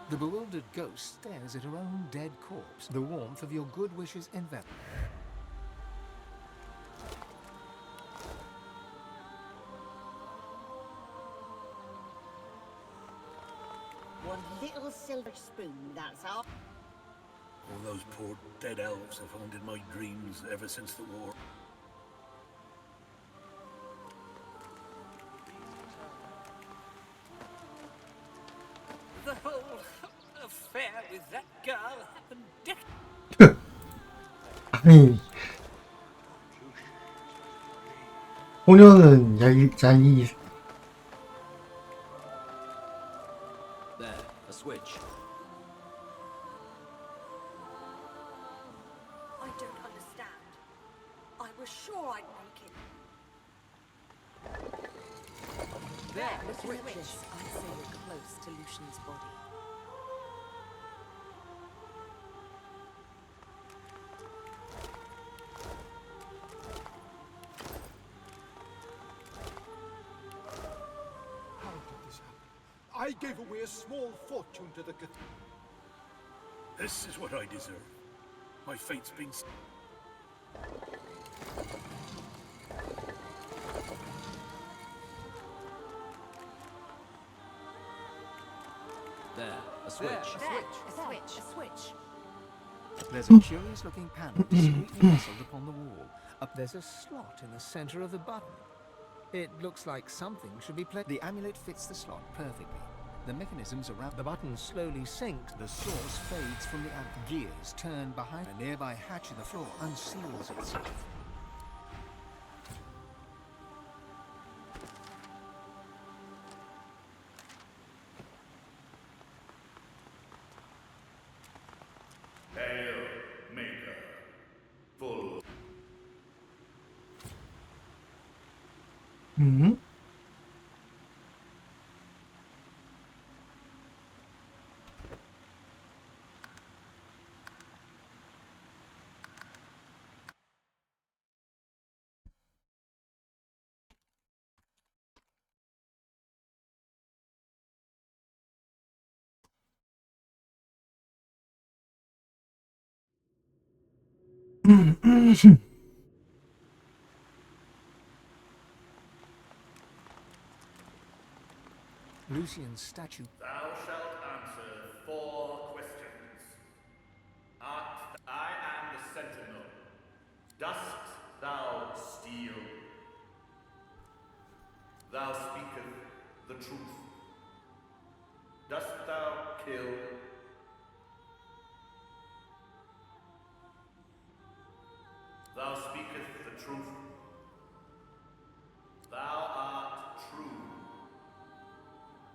The bewildered ghost stares at her own dead corpse. The warmth of your good wishes envelop. One little silver spoon, that's all. All those poor dead elves have haunted my dreams ever since the war. The whole affair with that girl happened 아니, 소녀는 야이. There, a switch. I don't understand. I was sure I'd make it. There, the switch. I'd say we're close to Lucian's body. How did this happen? I gave away a small fortune to the This is what I deserve. My fate's been... There, a switch. A switch. There's a curious-looking panel discreetly nestled upon the wall. Up there's a slot in the center of the button. It looks like something should be placed. The amulet fits the slot perfectly. The mechanisms around the button slowly sink. The source fades from the amulet. Gears turn behind. A nearby hatch in the floor unseals itself. Hail, Maker. Full. Lucian's statue. Thou shalt answer 4 questions. I am the Sentinel. Dost thou steal? Thou speaketh the truth. Dost thou kill? Thou speaketh the truth. Thou art true.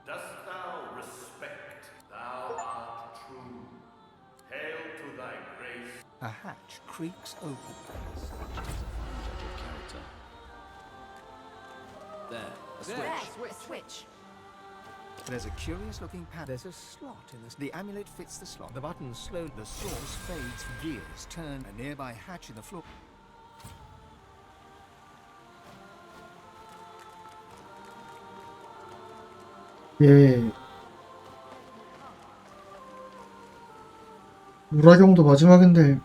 Dost thou respect? Thou art true. A hatch creaks open. Judge of character. There, a switch. There, a switch. There's a curious-looking pad. There's a slot in this. The amulet fits the slot. The button slow. The source fades. Gears turn. A nearby hatch in the floor. 예. 우라경도 마지막인데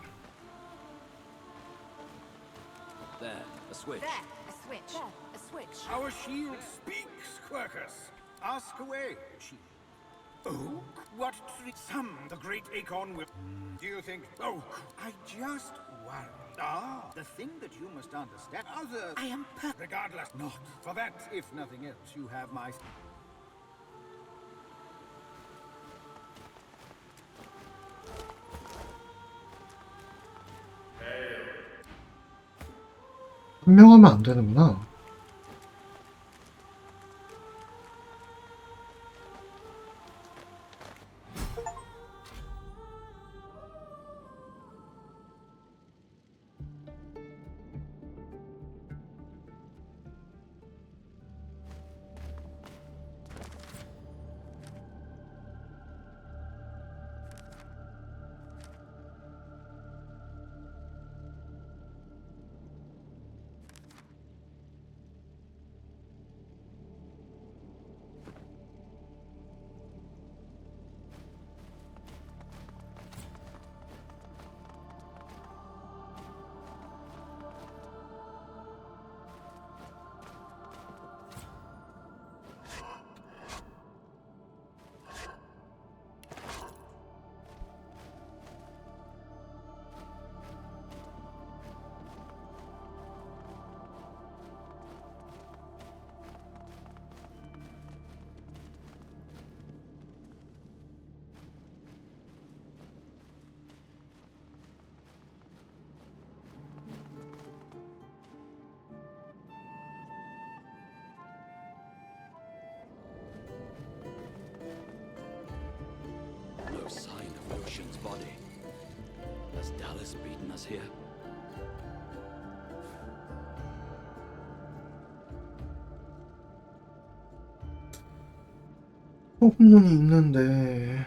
There, a switch. There, a switch. There, a switch. Our shield speaks, Quercus. Ask away, shield. Oh, what treat some the great Acorn will... Do you think... Oh, I just worry. Ah, the thing that you must understand... Other... I am regardless. Not for that, if nothing else, you have my... 현명하면 안 되는구나. No sign of Lucian's body. Has Dallas beaten us here? 소문이 있는데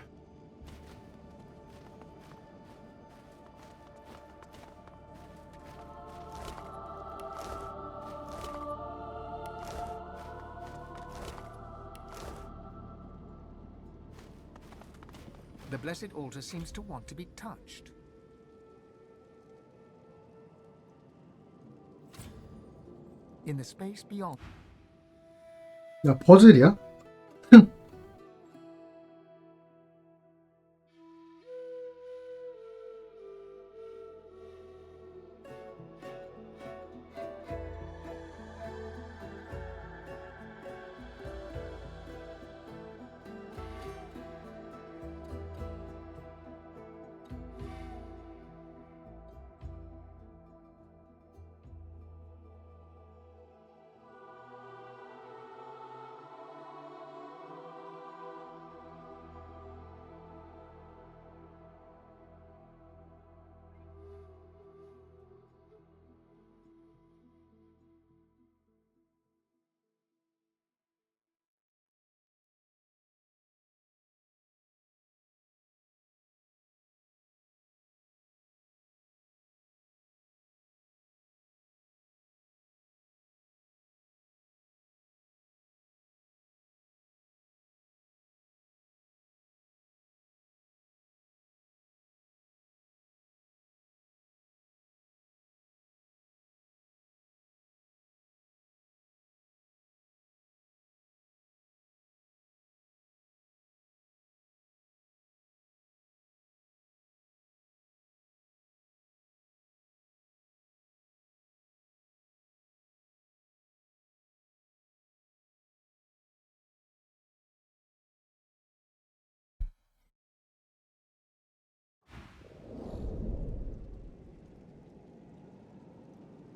The blessed altar seems to want to be touched. In the space beyond. 야 퍼즐이야?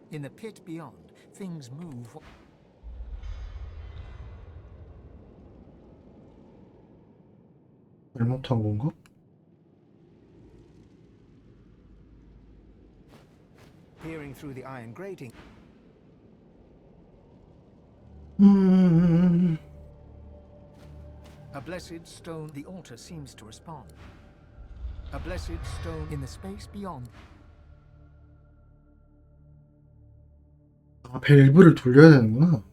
In the pit beyond, things move. 잘못한 건가? Peering through the iron grating. A blessed stone. The altar seems to respond. A blessed stone in the space beyond. 아, 배 일부를 돌려야 되는구나.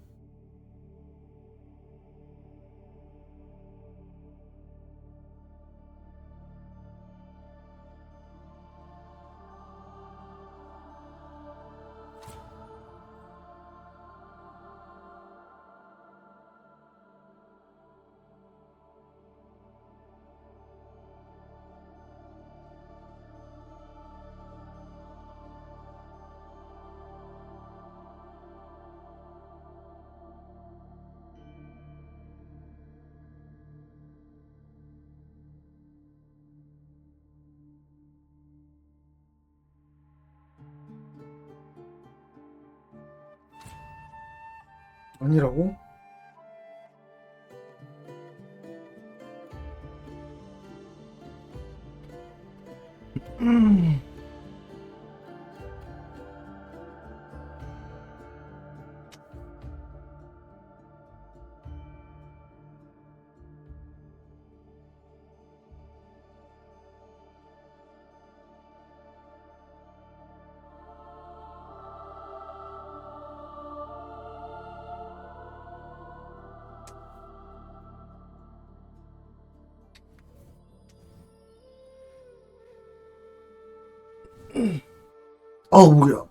아니라고? 뭐야.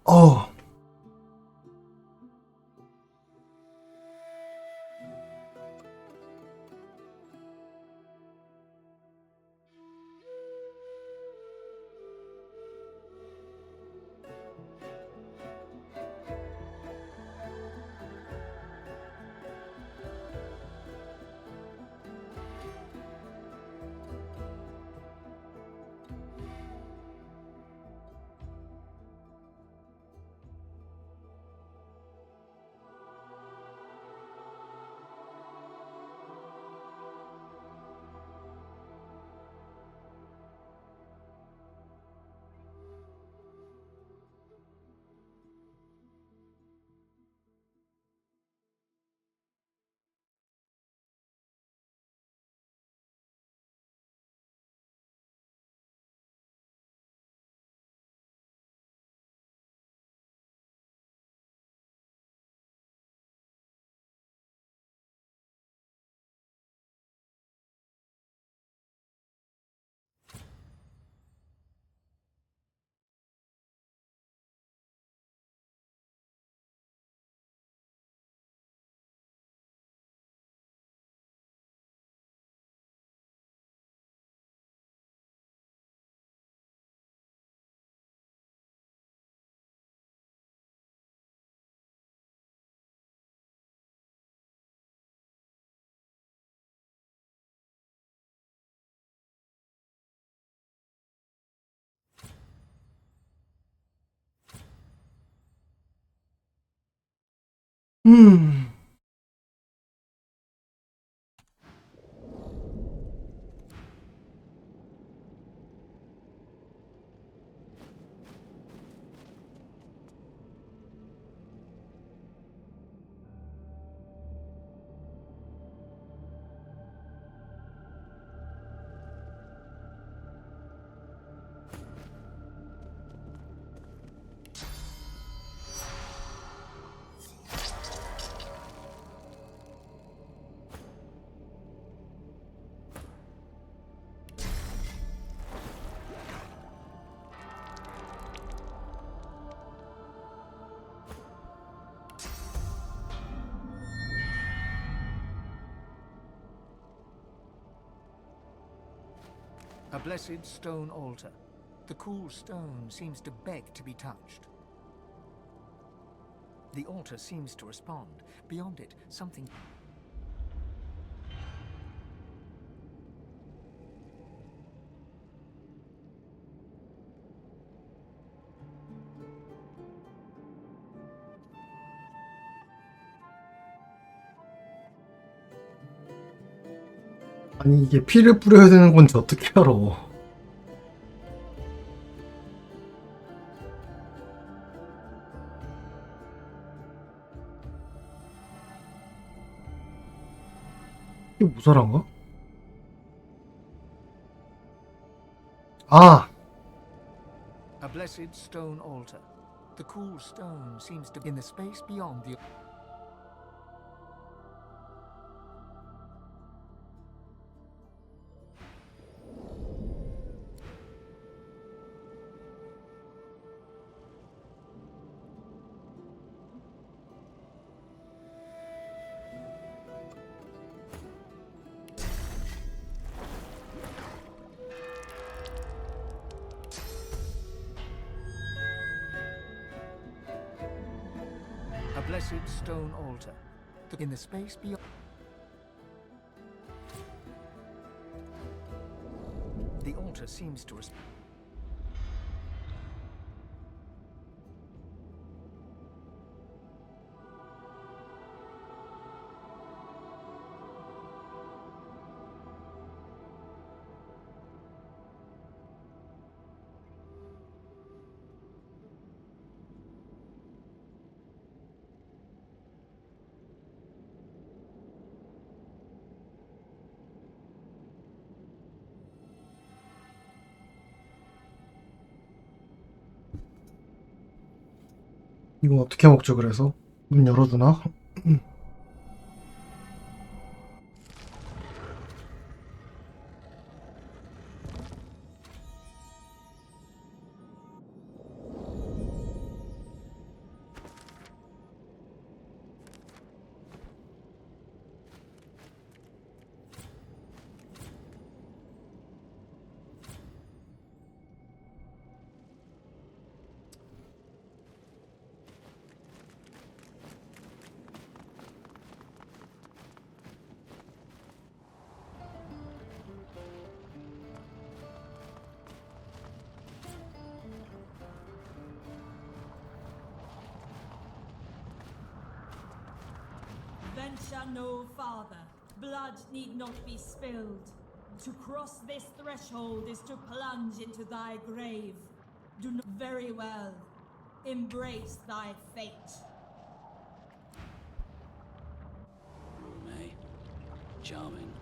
A blessed stone altar. The cool stone seems to beg to be touched. The altar seems to respond. Beyond it, something... 아니 이게 피를 뿌려야 되는 건지 어떻게 알아? 이게 모자란가? 아! A blessed stone altar. The cool stone seems to be in the space beyond the... A blessed stone altar. In the space beyond... The altar seems to... 이거 어떻게 먹죠, 그래서? 문 열어두나? Venture no farther. Blood need not be spilled. To cross this threshold is to plunge into thy grave. Do not very well. Embrace thy fate. May. Charming.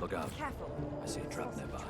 Look out. Careful. I see a trap nearby.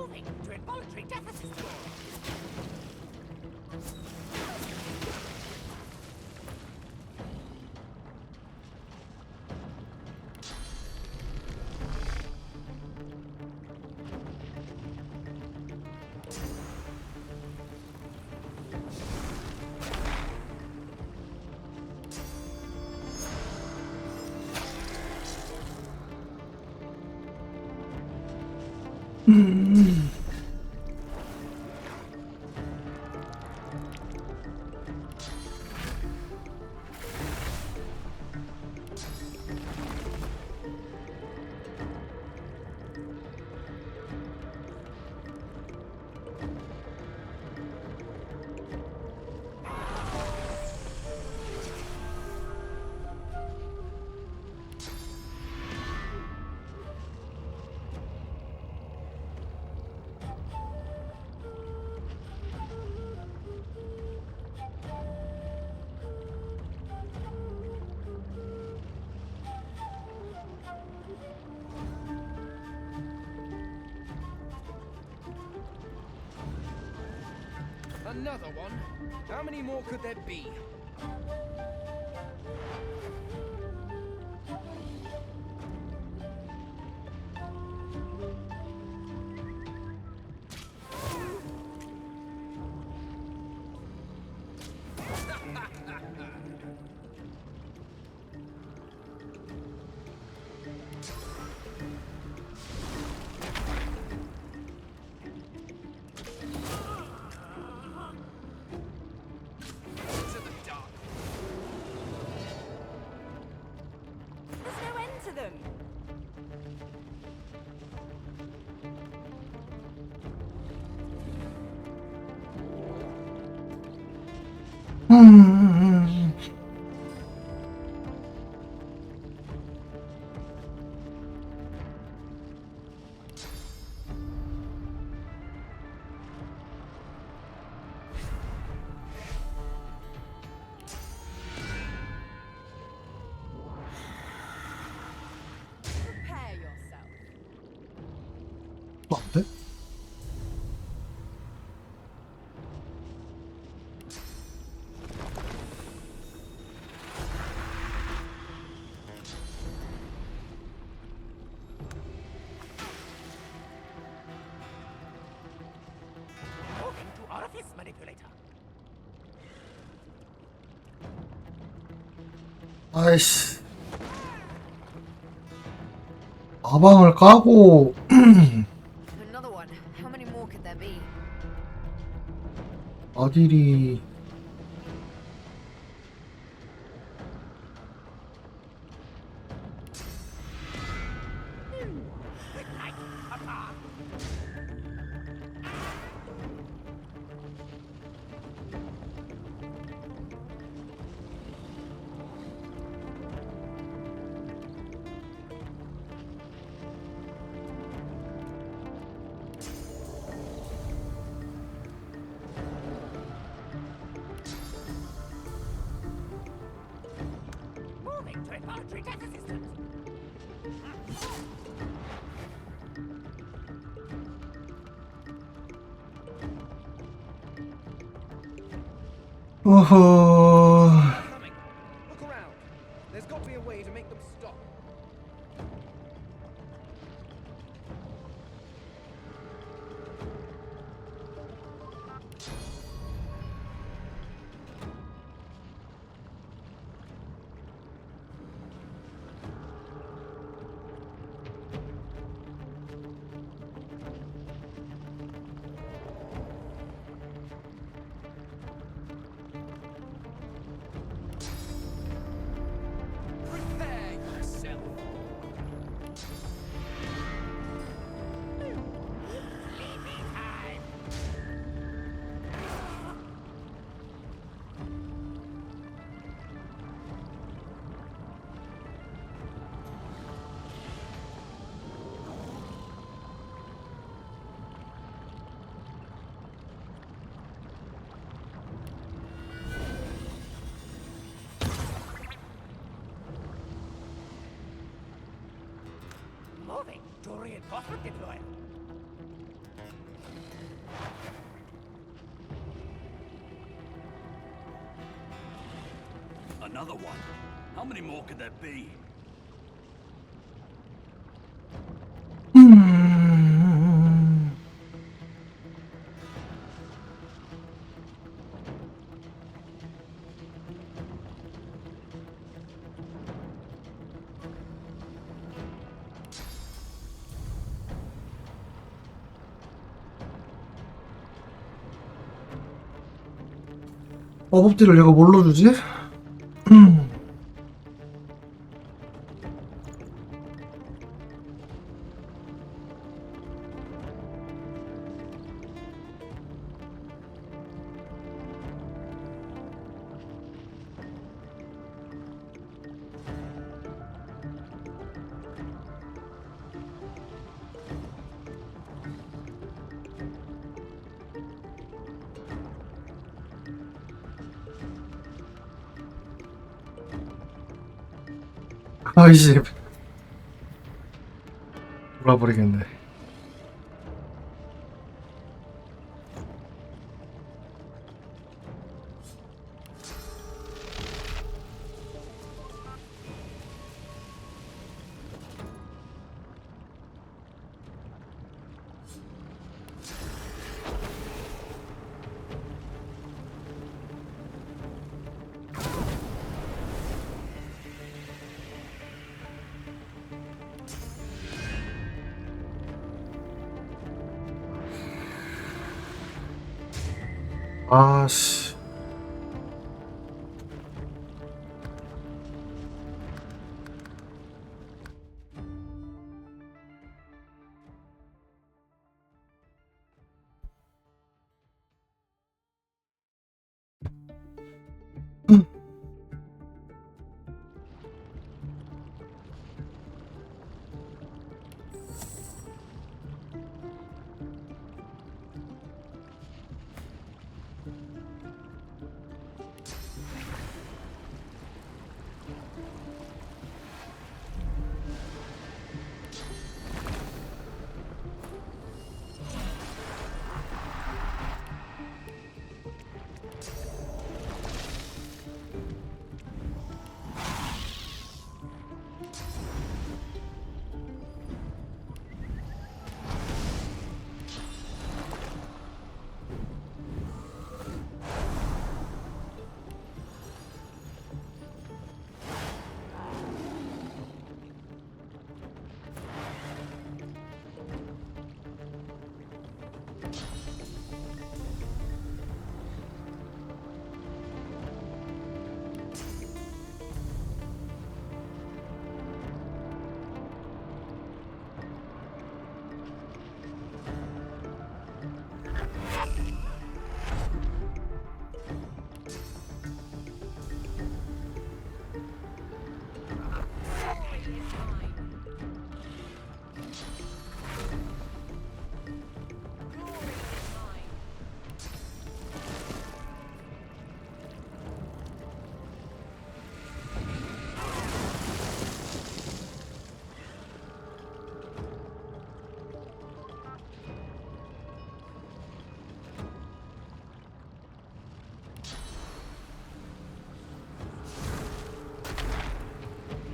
Moving to involuntary deficit score. Another one? How many more could there be? There's no end to them. Prepare yourself. 안 돼? Talking to orifice manipulator. 아이씨. 가방을 까고 Another one. How many more could there be? 아딜이 Moving to involuntary death assistance. 어허. Look around. There's got to be a way to make them stop. Prepare yourself. Moving to reinforcement deployer. Another one. How many more could there be? 마법들을 얘가 뭘로 주지? 아이씨, 돌아버리겠네. 아씨.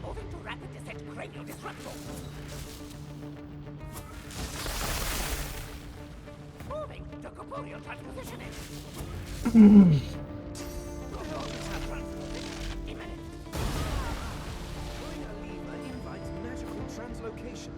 Moving to rapid descent cranial disruptor. Moving to corporeal transpositioning. Imminent. Trying a lever invites magical translocation.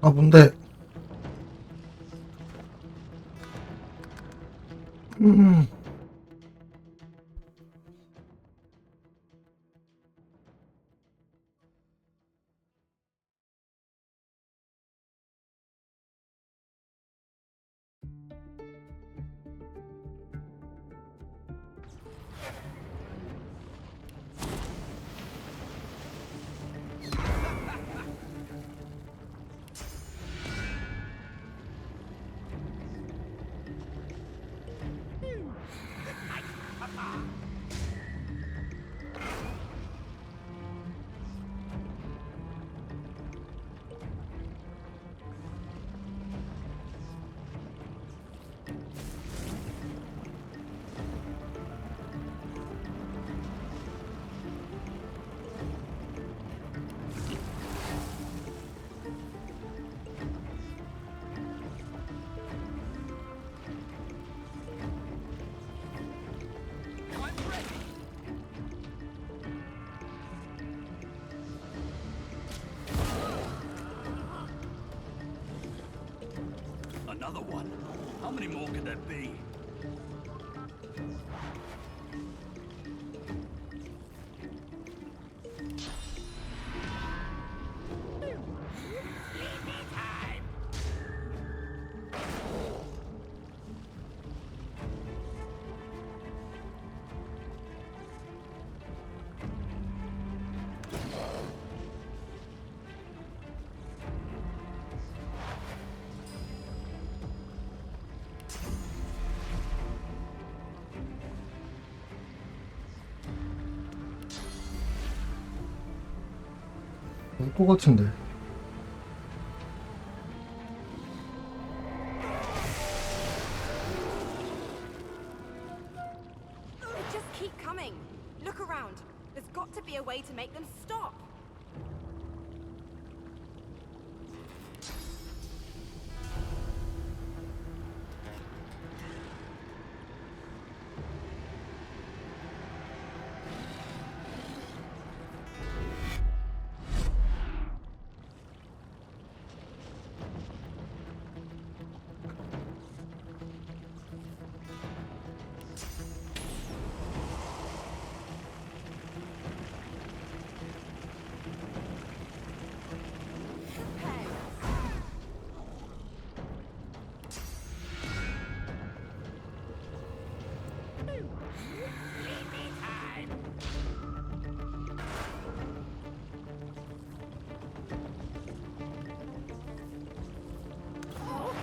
아, 뭔데? more could there be? 또 같은데. They just keep coming. Look around. There's got to be a way to make them stop.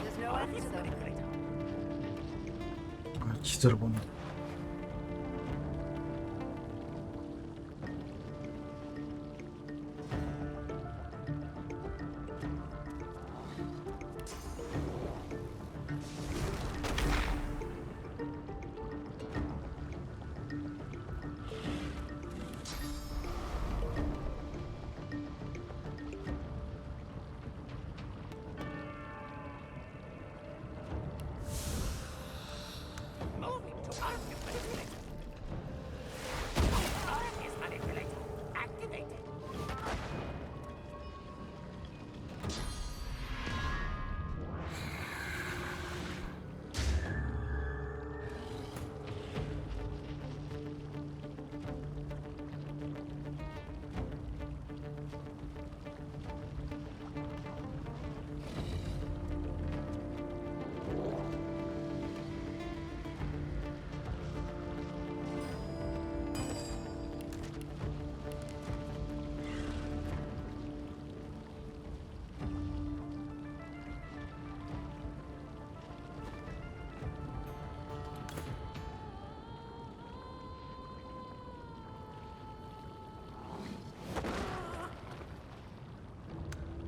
There's no end to them. 아, 기절을 보네. Moving to Arc is manipulated. Arc is manipulated. Activated.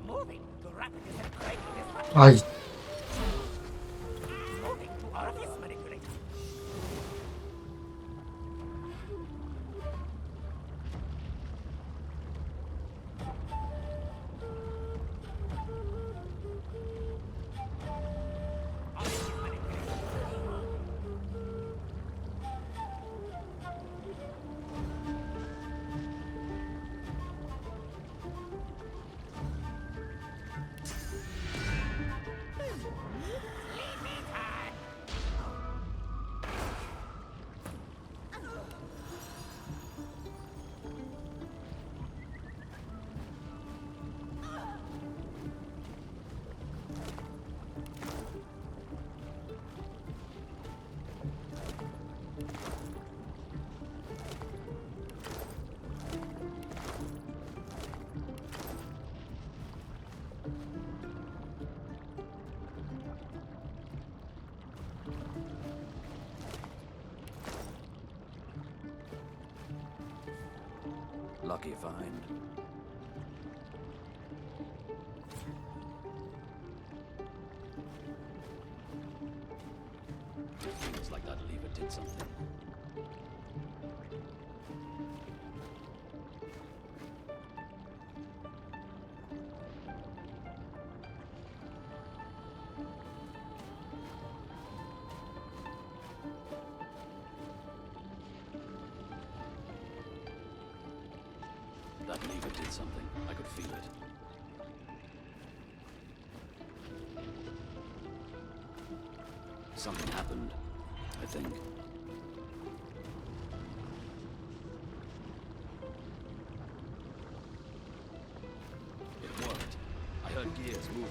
Moving to rapid disintegration is 아이, moving to orifice manipulator. Lucky find. Feels like that lever did something. That lever did something. I could feel it. Something I think. It worked. I heard gears moving.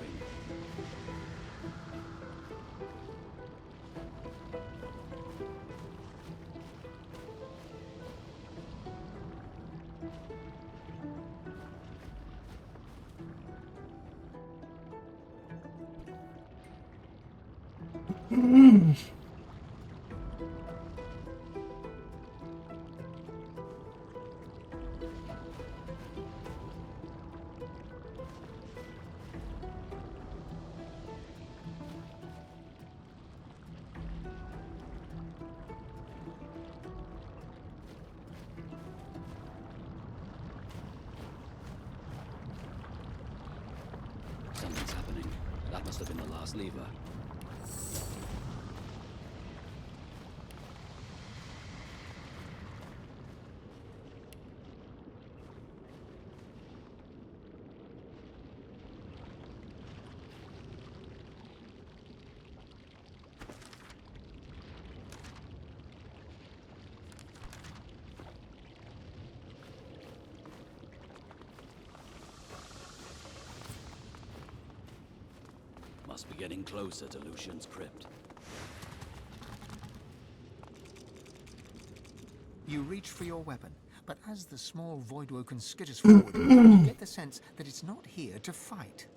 Something's happening. That must have been the last lever. Must be getting closer to Lucian's crypt. You reach for your weapon, but as the small Voidwoken skitters forward, you get the sense that it's not here to fight.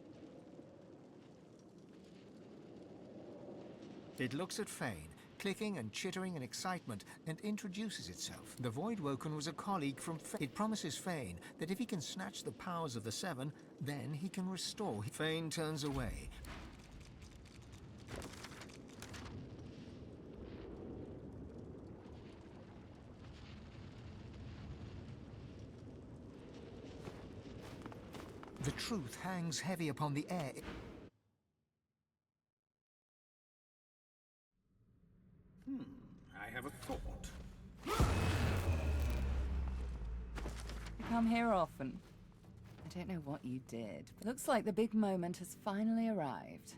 It looks at Fane, clicking and chittering in excitement, and introduces itself. The Voidwoken was a colleague from Fane. It promises Fane that if he can snatch the powers of the Seven, then he can restore. Fane turns away. The truth hangs heavy upon the air. I have a thought. You come here often. I don't know what you did, but looks like the big moment has finally arrived.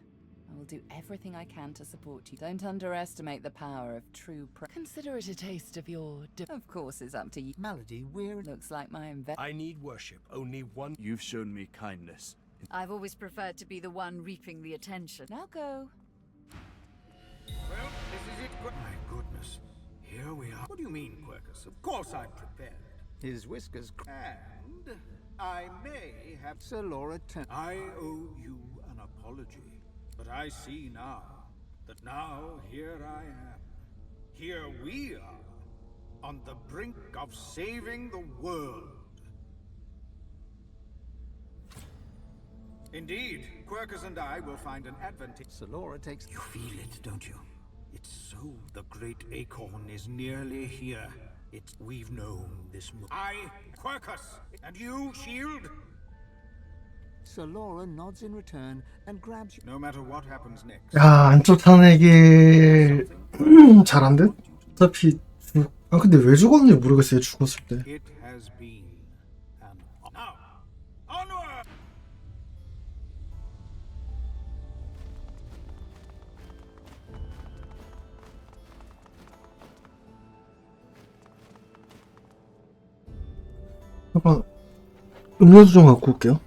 I will do everything I can to support you. Don't underestimate the power of true Consider it a taste of your Of course, it's up to you. Malady, we're... Looks like my I need worship. Only one. You've shown me kindness. I've always preferred to be the one reaping the attention. Now go. Well, this is it. My goodness. Here we are. What do you mean, Quercus? Of course I'm prepared. His whiskers... And I may have... Sir Laura turn... I owe you an apology. But I see now that here I am. Here we are. On the brink of saving the world. Indeed, Quercus and I will find an advantage. Sir Laura takes... You feel it, don't you? It's so. The great acorn is nearly here. We've known this. I, Quercus, and you, Shield. Sir Laura nods in return and grabs you. No matter what happens next. 야, 안 쫓아내길 잘한 듯? 어차피 아 근데 왜 죽었는지 모르겠어요. 죽었을 때. It has been an now onward. 잠깐 음료수 좀 갖고 올게요.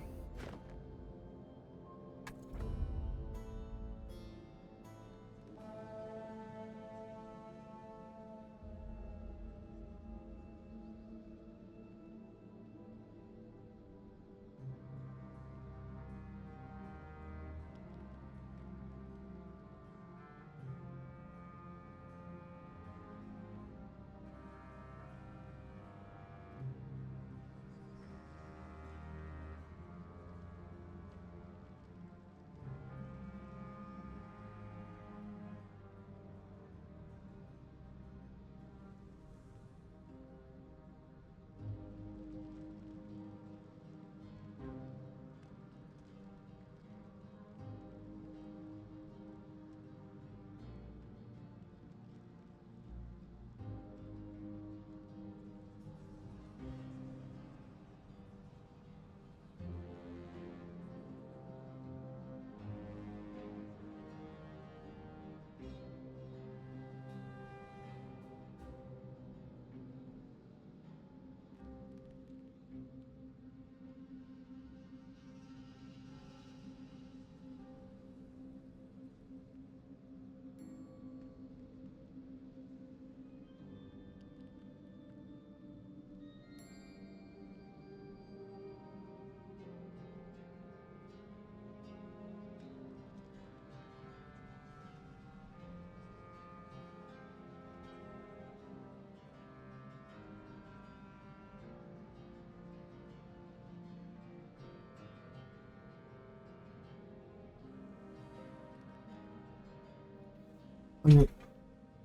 아니,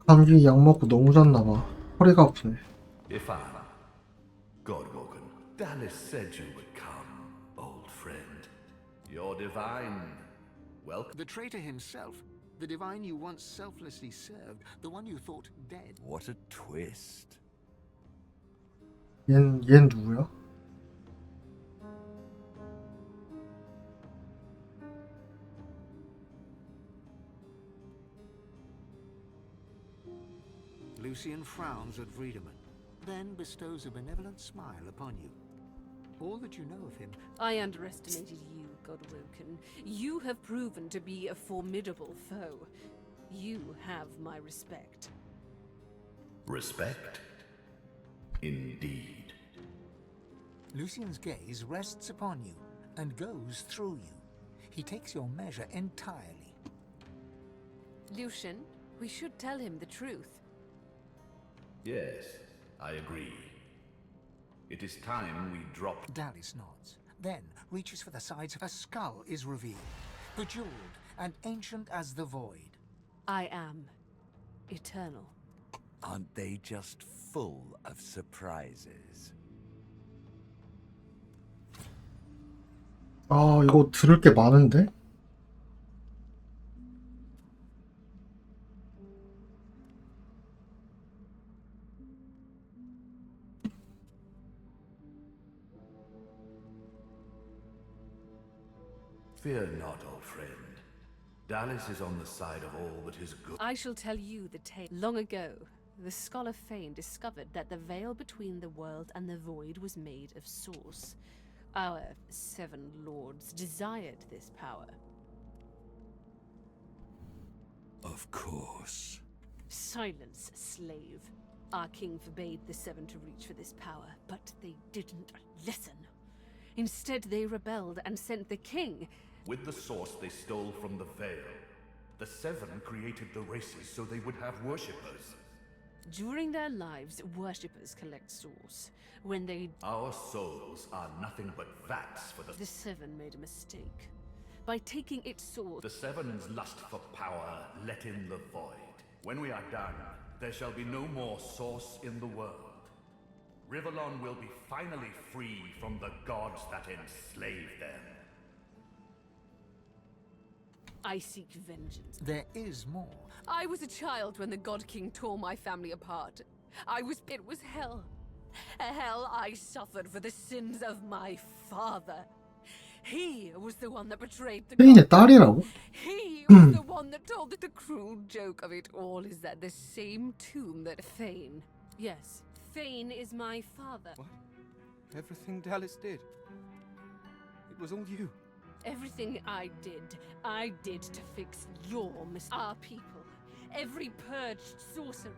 감기 약 먹고 너무 잤나봐. 허리가 아프네. If I, Godwoken, Dallas said you would come, old friend. You're divine. Welcome. The traitor himself, the divine you once selflessly served, the one you thought dead. What a twist. 얜 누구야? Lucian frowns at Friedemann, then bestows a benevolent smile upon you. All that you know of him... I underestimated you, Godwoken. You have proven to be a formidable foe. You have my respect. Respect? Indeed. Lucian's gaze rests upon you and goes through you. He takes your measure entirely. Lucian, we should tell him the truth. Yes, I agree. It is time we drop. Dallas nods, then reaches for the sides. A skull is revealed, bejeweled and ancient as the void. I am eternal. Aren't they just full of surprises? 아, 이거 들을 게 많은데? Fear not, old friend. Dallas is on the side of all that is good. I shall tell you the tale. Long ago, the scholar Fane discovered that the veil between the world and the void was made of source. Our 7 lords desired this power. Of course. Silence, slave. Our king forbade the 7 to reach for this power, but they didn't listen. Instead, they rebelled and sent the king. With the source they stole from the veil, the 7 created the races so they would have worshippers. During their lives, worshippers collect souls. When they... Our souls are nothing but vats for the... The 7 made a mistake. By taking its soul... The 7's lust for power let in the void. When we are done, there shall be no more source in the world. Rivellon will be finally free from the gods that enslaved them. I seek vengeance. There is more. I was a child when the God King tore my family apart. It was hell. A hell I suffered for the sins of my father. He was the one that betrayed the 페인의 딸이라고? He was the one that told the cruel joke of it all is that the same tomb that Fane. Yes, Fane is my father. What? Everything Dallas did. It was all you. Everything I did to fix your our people. Every purged sorcerer,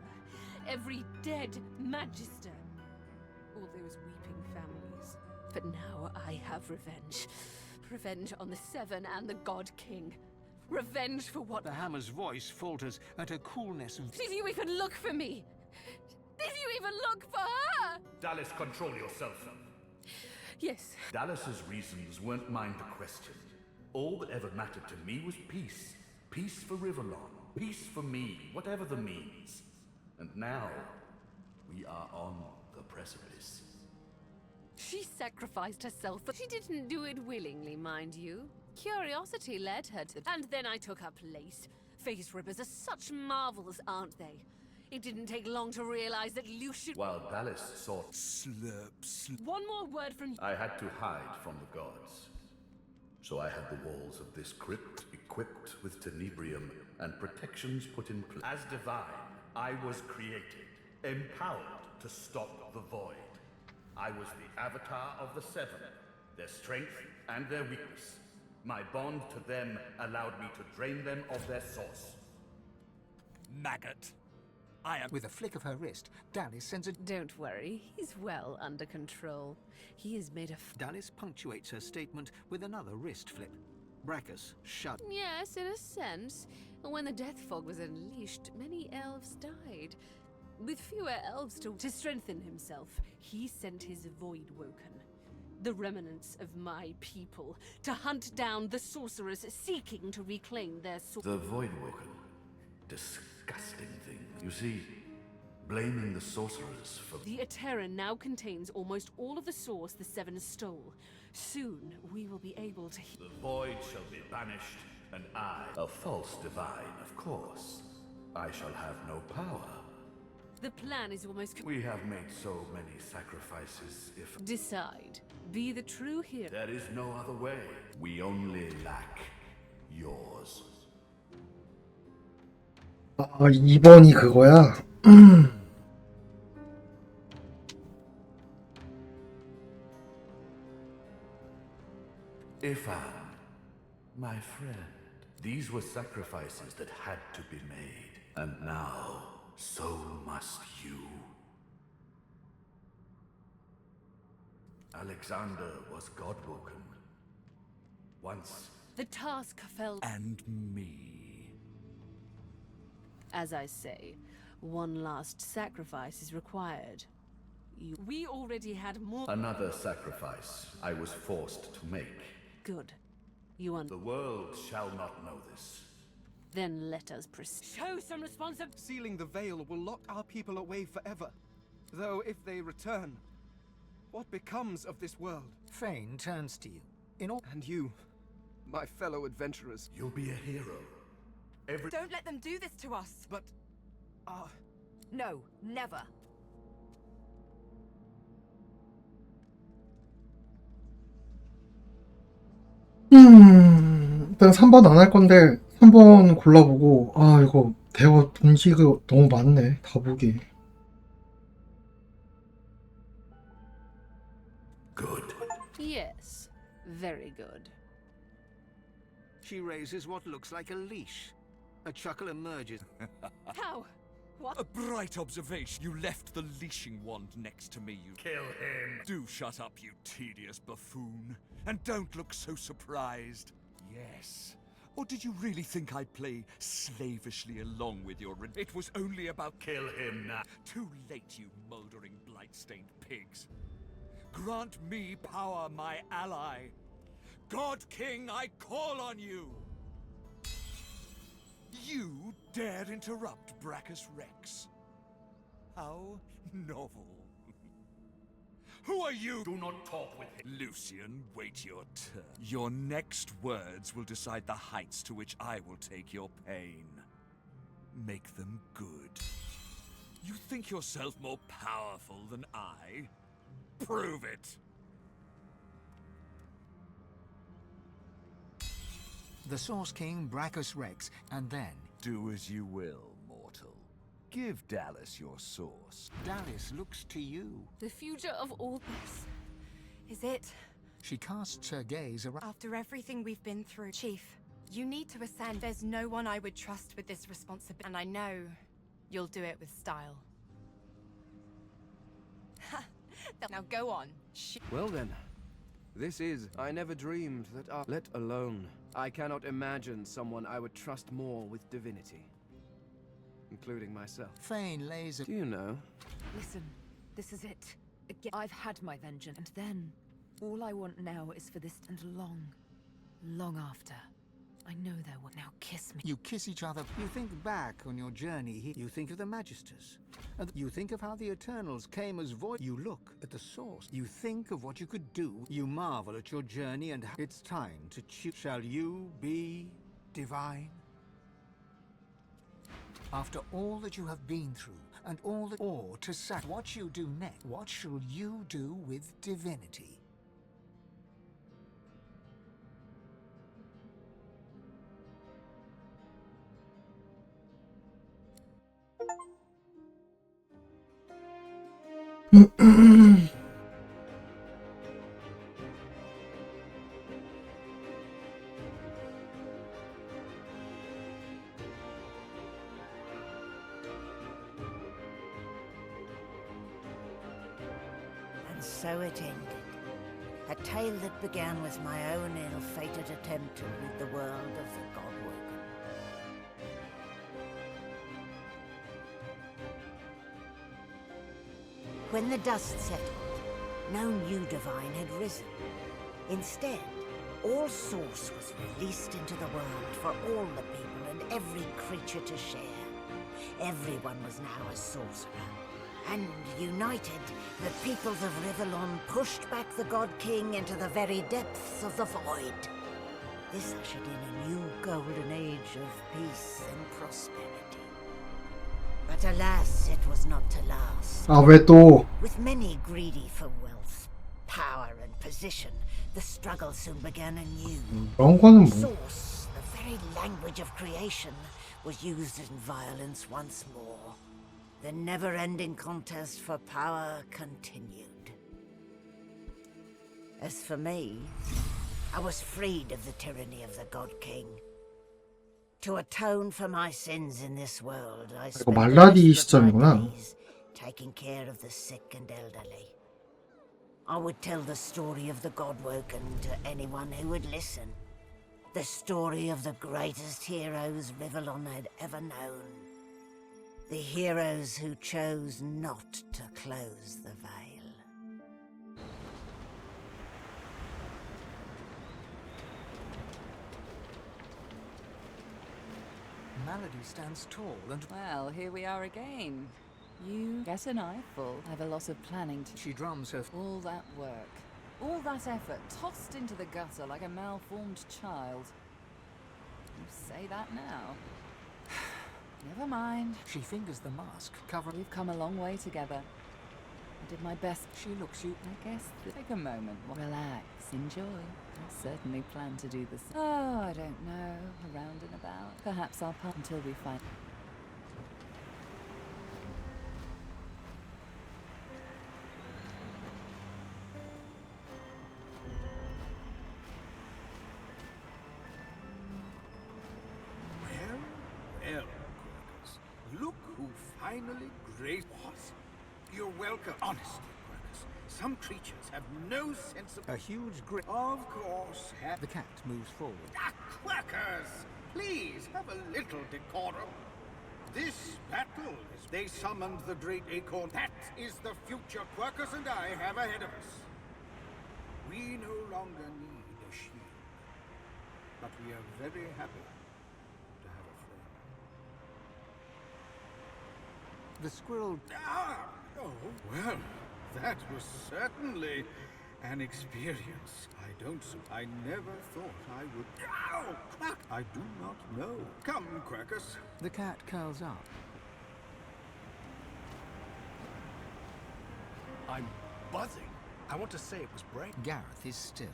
every dead magister. All those weeping families. But now I have revenge. Revenge on the 7 and the God King. Revenge for what... The hammer's voice falters at her coolness. Did you even look for me? Did you even look for her? Dallas, control yourself. Yes. Dallas's reasons weren't mine to question. All that ever mattered to me was peace. Peace for Rivellon. Peace for me, whatever the means. And now, we are on the precipice. She sacrificed herself, but she didn't do it willingly, mind you. Curiosity led her to... And then I took her place. Face rippers are such marvels, aren't they? It didn't take long to realize that Lucian... While Dallas sought slurps. One more word from you. I had to hide from the gods. So I had the walls of this crypt equipped with tenebrium and protections put in place. As divine, I was created, empowered to stop the void. I was the avatar of the 7, their strength and their weakness. My bond to them allowed me to drain them of their source. Maggot. I am... With a flick of her wrist, Dallas sends a... Don't worry, he's well under control. He is made of... Dallas punctuates her statement with another wrist flip. Brachus shut. Yes, in a sense. When the death fog was unleashed, many elves died. With fewer elves to strengthen himself, he sent his Voidwoken, the remnants of my people, to hunt down the sorcerers seeking to reclaim their source. The Voidwoken. Disgusting. disgusting thing. You see, blaming the sorcerers for... The Eterran now contains almost all of the source the Seven stole. Soon, we will be able to... The void shall be banished, and I, a false divine, of course, I shall have no power. The plan is almost... We have made so many sacrifices, if... Decide. Be the true hero. There is no other way. We only lack yours. 아, 2번이 그거야? Ifan, my friend, these were sacrifices that had to be made. And now, so must you. Alexander was godwoken. Once. The task fell... And me. As I say, one last sacrifice is required. We already had more... Another sacrifice I was forced to make. Good. You The world shall not know this. Then let us proceed. Show some responsibility. Sealing the veil will lock our people away forever. Though if they return, what becomes of this world? Fane turns to you. And you, my fellow adventurers. You'll be a hero. Don't let them do this to us! But... No, never. 일단 3번 안 할 건데 3번 골라보고 아 이거 대화 동시가 너무 많네 다 보기. Good. Yes, very good. She raises what looks like a leash. A chuckle emerges. How? What? A bright observation. You left the leashing wand next to me, you... Kill him! Do shut up, you tedious buffoon. And don't look so surprised. Yes. Or did you really think I'd play slavishly along with your... It was only about... Kill him now. Too late, you mouldering, blight-stained pigs. Grant me power, my ally. God King, I call on you! You dare interrupt Brachus Rex? How novel. Who are you? Do not talk with him. Lucian, wait your turn. Your next words will decide the heights to which I will take your pain. Make them good. You think yourself more powerful than I? Prove it! The Source King, Brachus Rex, and then... Do as you will, mortal. Give Dallas your source. Dallas looks to you. The future of all this. Is it? She casts her gaze around. After everything we've been through, Chief, you need to ascend. There's no one I would trust with this responsibility, and I know you'll do it with style. Now go on. Well then, this is... I never dreamed that let alone... I cannot imagine someone I would trust more with divinity. Including myself. Fane lays Do you know? Listen, this is it. Again, I've had my vengeance, and then all I want now is for this, and long after. I know there will. Now kiss me. You kiss each other. You think back on your journey here. You think of the Magisters. And you think of how the Eternals came as void. You look at the source. You think of what you could do. You marvel at your journey and it's time to choose. Shall you be divine? After all that you have been through, and all that... Or to sack what you do next. What shall you do with divinity? And so it ended. A tale that began with my own ill-fated attempt to rid the world of the Godwoken. When the dust settled, no new divine had risen. Instead, all Source was released into the world for all the people and every creature to share. everyone was now a sorcerer. And united, the peoples of Rivellon pushed back the God King into the very depths of the void. This ushered in a new golden age of peace and prosperity. But alas, it was not to last. 아, 왜 또? With many greedy for wealth, power and position, the struggle soon began anew. 그런 거는 뭐. Source, the very language of creation, was used in violence once more. The never-ending contest for power continued. As for me, I was freed of the tyranny of the God King. To atone for my sins in this world, I 이거 spent 말라디 the rest of my 시점이구나. days taking care of the sick and elderly. I would tell the story of the Godwoken to anyone who would listen. The story of the greatest heroes Rivellon had ever known. The heroes who chose not to close the veil. Malady stands tall and... Well, here we are again. You get an eyeful. I have a lot of planning to... She drums her... All that work, all that effort, tossed into the gutter like a malformed child. You say that now. Never mind. She fingers the mask, covering... We've come a long way together. I did my best. She looks you... I guess take a moment. Relax. Enjoy. I certainly plan to do this. Oh, I don't know. Around and about. Perhaps I'll pass until we find... Well, Quercus, look who finally graced us. You're welcome. Honestly, Quercus, some creatures have no sense of... A huge grin... Of course, The cat moves forward. Quercus, please have a little decorum. This battle is... They summoned the great acorn. That is the future Quercus and I have ahead of us. We no longer need a shield, but we are very happy to have a friend. The squirrel... Ah! Oh, well, that was certainly an experience. I never thought I would... Ow! I do not know. Come, Quercus. The cat curls up. I'm buzzing. I want to say it was brave. Gareth is still.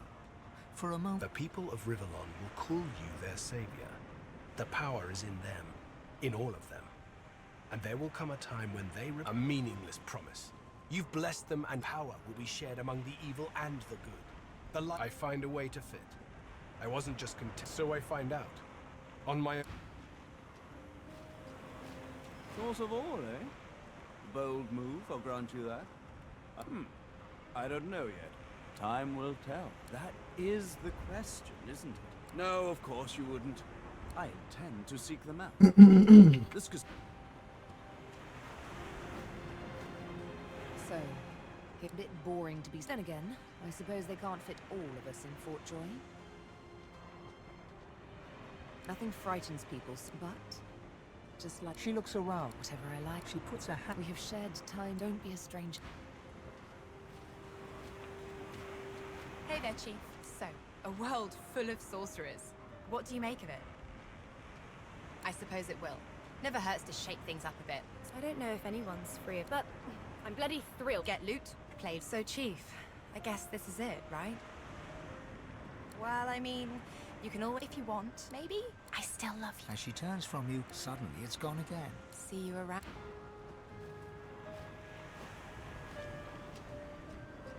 For a moment... The people of Rivellon will call you their savior. The power is in them. In all of them. And there will come a time when they... A meaningless promise. You've blessed them and power will be shared among the evil and the good. The light... I find a way to fit. I wasn't just content. So I find out. On my own... Source of all, eh? Bold move, I'll grant you that. I don't know yet. Time will tell. That is the question, isn't it? No, of course you wouldn't. I intend to seek them out. This could... So, it's a bit boring to be... Then again, I suppose they can't fit all of us in Fort Joy. Nothing frightens people, but... Just like... She looks around. Whatever I like. She puts her hand... We have shared time. Don't be a stranger. Hey there, Chief. So, a world full of sorcerers. What do you make of it? I suppose it will. Never hurts to shake things up a bit. I don't know if anyone's free of... But I'm bloody thrilled. Get loot, played. So, Chief, I guess this is it, right? Well, I mean, you can always... If you want, maybe? I still love you. As she turns from you, suddenly it's gone again. See you around.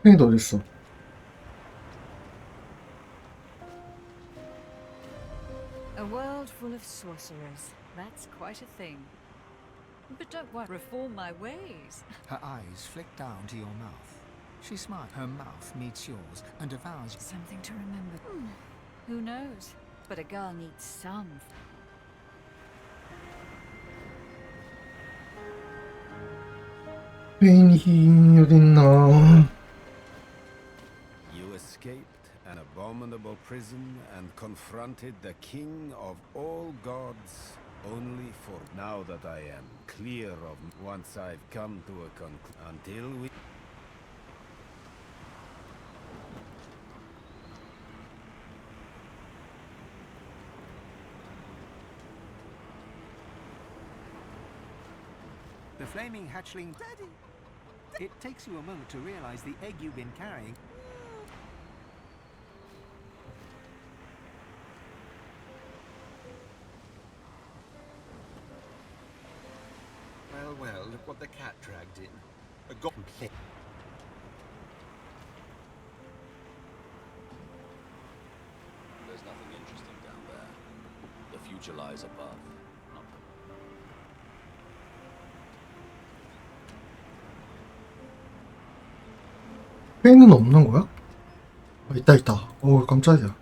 팽이도 어딨어? A world full of sorcerers. That's quite a thing. But don't worry, reform my ways. Her eyes flick down to your mouth. She smiles. Her mouth meets yours and devours... Something to remember. Who knows? But a girl needs some. 팽이 어딨나? You escaped an abominable prison and confronted the king of all gods only for now that I am clear of once I've come to a conclusion. Until we... The flaming hatchling... Daddy! It takes you a moment to realize the egg you've been carrying. Well, well, look what the cat dragged in. A complete. There's nothing interesting down there. The future lies above. Not 페인은 없는 거야? 있다 있다. 오 깜짝이야.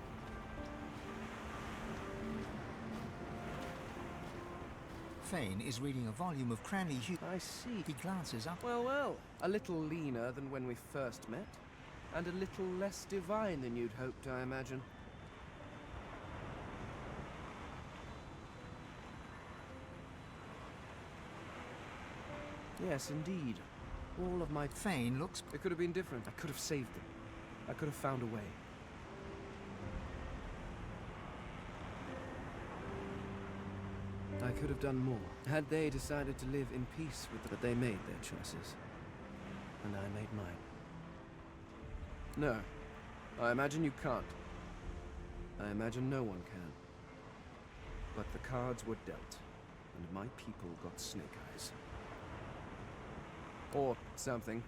Fane is reading a volume of Cranley Hugh. I see. He glances up. Well, well, a little leaner than when we first met, and a little less divine than you'd hoped, I imagine. Yes, indeed. All of my... Fane looks... It could have been different. I could have saved them. I could have found a way. I could have done more. Had they decided to live in peace with them, but they made their choices. And I made mine. No. I imagine you can't. I imagine no one can. But the cards were dealt, and my people got snake eyes. Or something.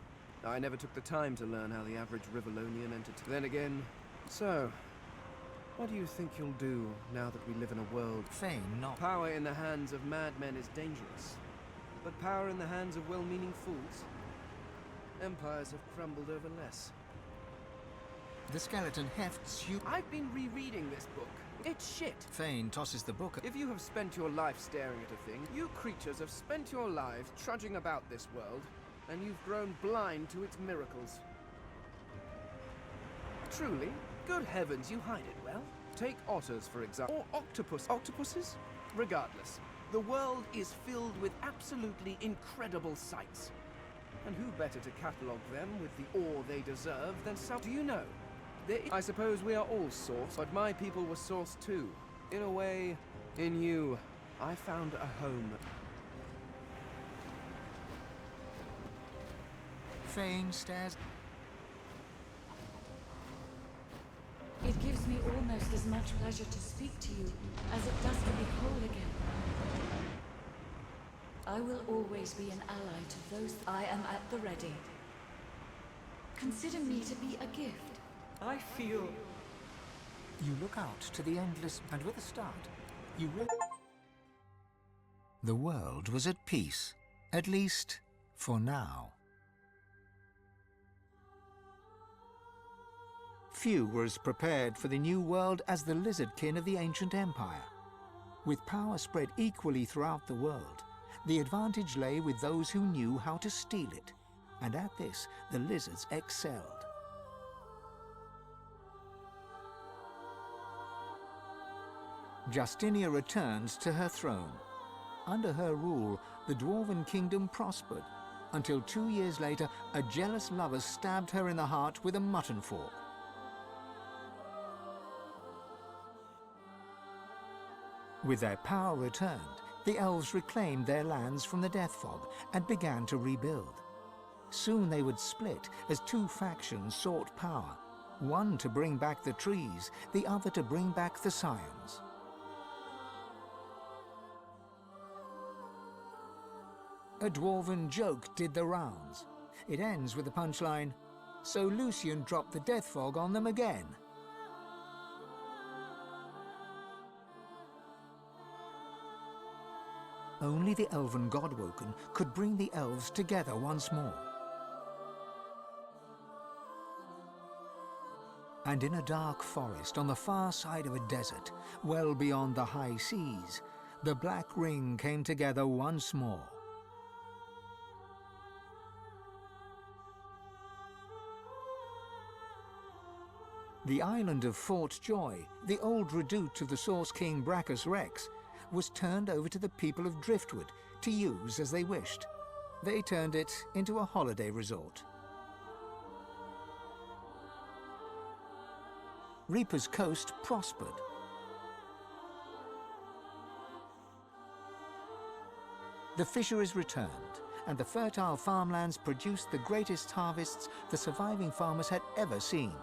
I never took the time to learn how the average Rivalonian entertained. Then again, so... What do you think you'll do now that we live in a world? Fane, not. Power in the hands of madmen is dangerous. But power in the hands of well-meaning fools? Empires have crumbled over less. The skeleton hefts you. I've been rereading this book. It's shit. Fane tosses the book. If you have spent your life staring at a thing, you creatures have spent your lives trudging about this world, and you've grown blind to its miracles. Truly, good heavens, you hide it well. Take otters, for example, or octopuses? Regardless, the world is filled with absolutely incredible sights. And who better to catalogue them with the awe they deserve than some... Do you know? I suppose we are all sourced, but my people were sourced too. In a way, in you, I found a home. Fane stares. It gives me almost as much pleasure to speak to you as it does to be whole again. I will always be an ally to those. I am at the ready. Consider me to be a gift. I feel... You look out to the endless, and with a start, you The world was at peace, at least for now. Few were as prepared for the new world as the lizardkin of the ancient empire. With power spread equally throughout the world, the advantage lay with those who knew how to steal it, and at this the lizards excelled. Justinia returned to her throne. Under her rule, the Dwarven kingdom prospered, until 2 years later a jealous lover stabbed her in the heart with a mutton fork. With their power returned, the elves reclaimed their lands from the Death Fog and began to rebuild. Soon they would split as two factions sought power, one to bring back the trees, the other to bring back the Scions. A dwarven joke did the rounds. It ends with the punchline, "So Lucian dropped the Death Fog on them again." Only the elven Godwoken could bring the elves together once more. And in a dark forest on the far side of a desert, well beyond the high seas, the Black Ring came together once more. The island of Fort Joy, the old redoute of the Source King Brachus Rex, was turned over to the people of Driftwood to use as they wished. They turned it into a holiday resort. Reaper's Coast prospered. The fisheries returned, and the fertile farmlands produced the greatest harvests the surviving farmers had ever seen.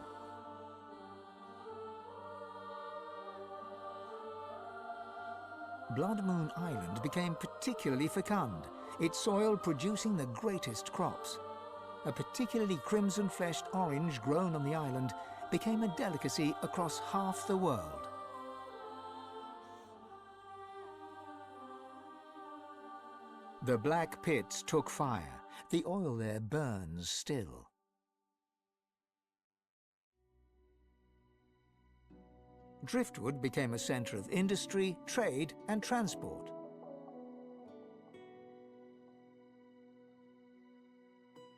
Blood Moon Island became particularly fecund, its soil producing the greatest crops. A particularly crimson-fleshed orange grown on the island became a delicacy across half the world. The black pits took fire. The oil there burns still. Driftwood became a centre of industry, trade, and transport.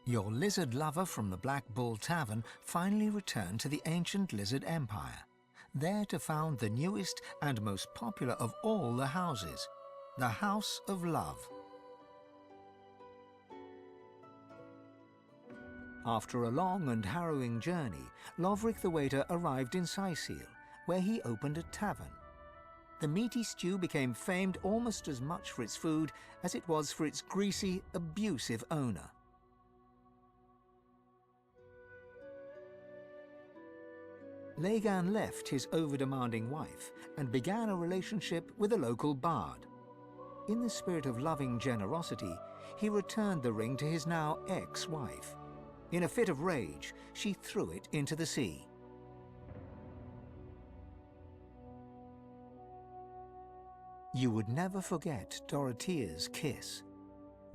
Your lizard lover from the Black Bull Tavern finally returned to the ancient Lizard Empire, there to found the newest and most popular of all the houses, the House of Love. After a long and harrowing journey, Lovric the Waiter arrived in Sicile, where he opened a tavern. The meaty stew became famed almost as much for its food as it was for its greasy, abusive owner. Lagan left his over-demanding wife and began a relationship with a local bard. In the spirit of loving generosity, he returned the ring to his now ex-wife. In a fit of rage, she threw it into the sea. You would never forget Dorothea's kiss.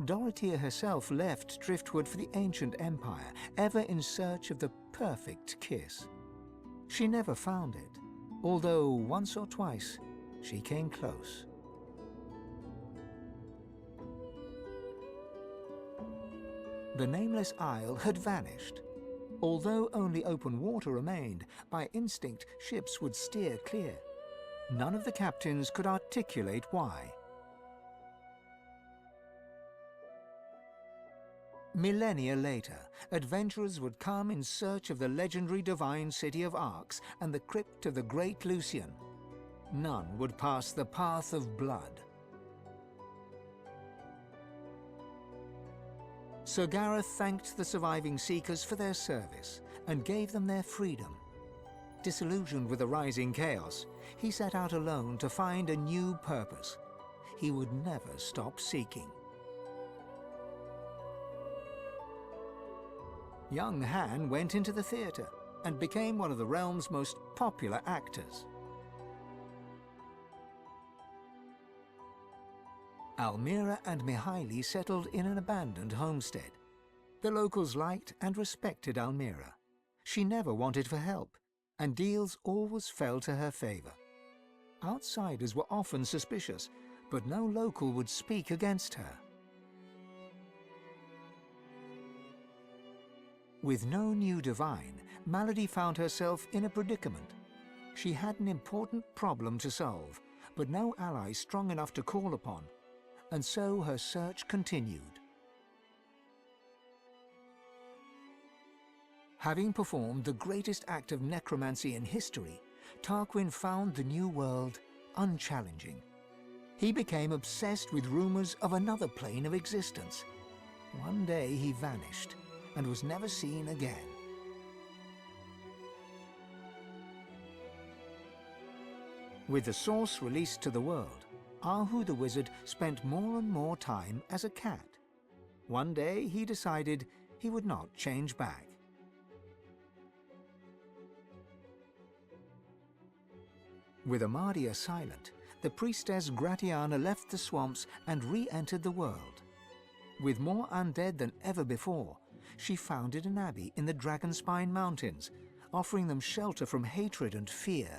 Dorothea herself left Driftwood for the ancient empire, ever in search of the perfect kiss. She never found it, although once or twice she came close. The nameless isle had vanished. Although only open water remained, by instinct ships would steer clear. None of the captains could articulate why. Millennia later, adventurers would come in search of the legendary divine city of Arx and the crypt of the great Lucian. None would pass the path of blood. Sir Gareth thanked the surviving Seekers for their service and gave them their freedom. Disillusioned with the rising chaos, he set out alone to find a new purpose. He would never stop seeking. Young Han went into the theatre and became one of the realm's most popular actors. Almira and Mihaili settled in an abandoned homestead. The locals liked and respected Almira. She never wanted for help, and deals always fell to her favor. Outsiders were often suspicious, but no local would speak against her. With no new divine, Malady found herself in a predicament. She had an important problem to solve, but no ally strong enough to call upon, and so her search continued. Having performed the greatest act of necromancy in history, Tarquin found the new world unchallenging. He became obsessed with rumors of another plane of existence. One day he vanished and was never seen again. With the source released to the world, Ahu the Wizard spent more and more time as a cat. One day he decided he would not change back. With Amadia silent, the priestess Gratiana left the swamps and re-entered the world. With more undead than ever before, she founded an abbey in the Dragonspine Mountains, offering them shelter from hatred and fear.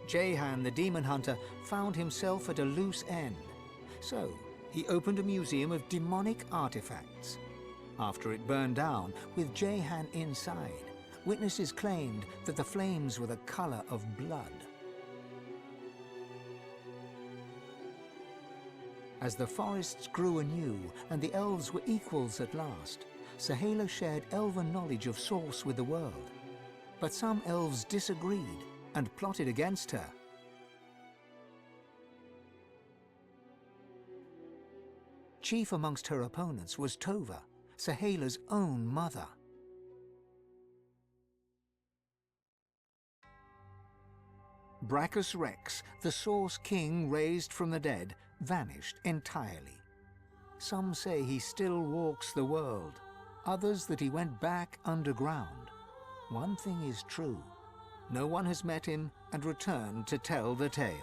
Jehan the demon hunter found himself at a loose end, so he opened a museum of demonic artifacts. After it burned down, with Jehan inside, witnesses claimed that the flames were the color of blood. As the forests grew anew and the elves were equals at last, Sahala shared elven knowledge of source with the world. But some elves disagreed and plotted against her. Chief amongst her opponents was Tova, Sahala's own mother. Brachus Rex, the Source King raised from the dead, vanished entirely. Some say he still walks the world, others that he went back underground. One thing is true, no one has met him and returned to tell the tale.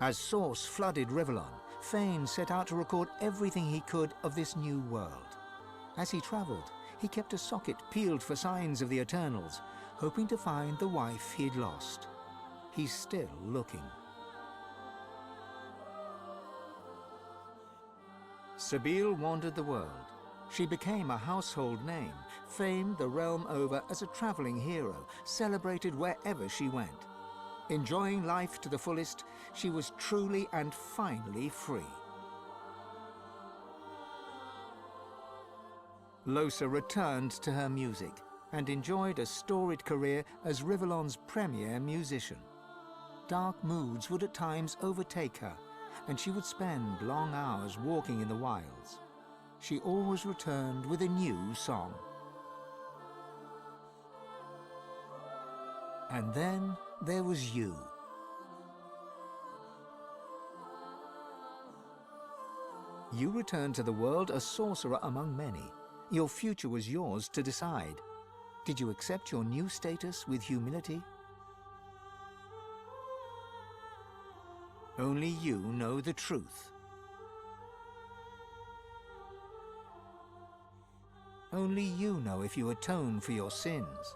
As Source flooded Rivellon, Fane set out to record everything he could of this new world. As he travelled, he kept a socket peeled for signs of the Eternals, hoping to find the wife he'd lost. He's still looking. Sabine wandered the world. She became a household name, famed the realm over as a travelling hero, celebrated wherever she went. Enjoying life to the fullest, she was truly and finally free. Lohse returned to her music and enjoyed a storied career as Rivellon's premier musician. Dark moods would at times overtake her, and she would spend long hours walking in the wilds. She always returned with a new song. And then there was you. You returned to the world a sorcerer among many. Your future was yours to decide. Did you accept your new status with humility? Only you know the truth. Only you know if you atone for your sins.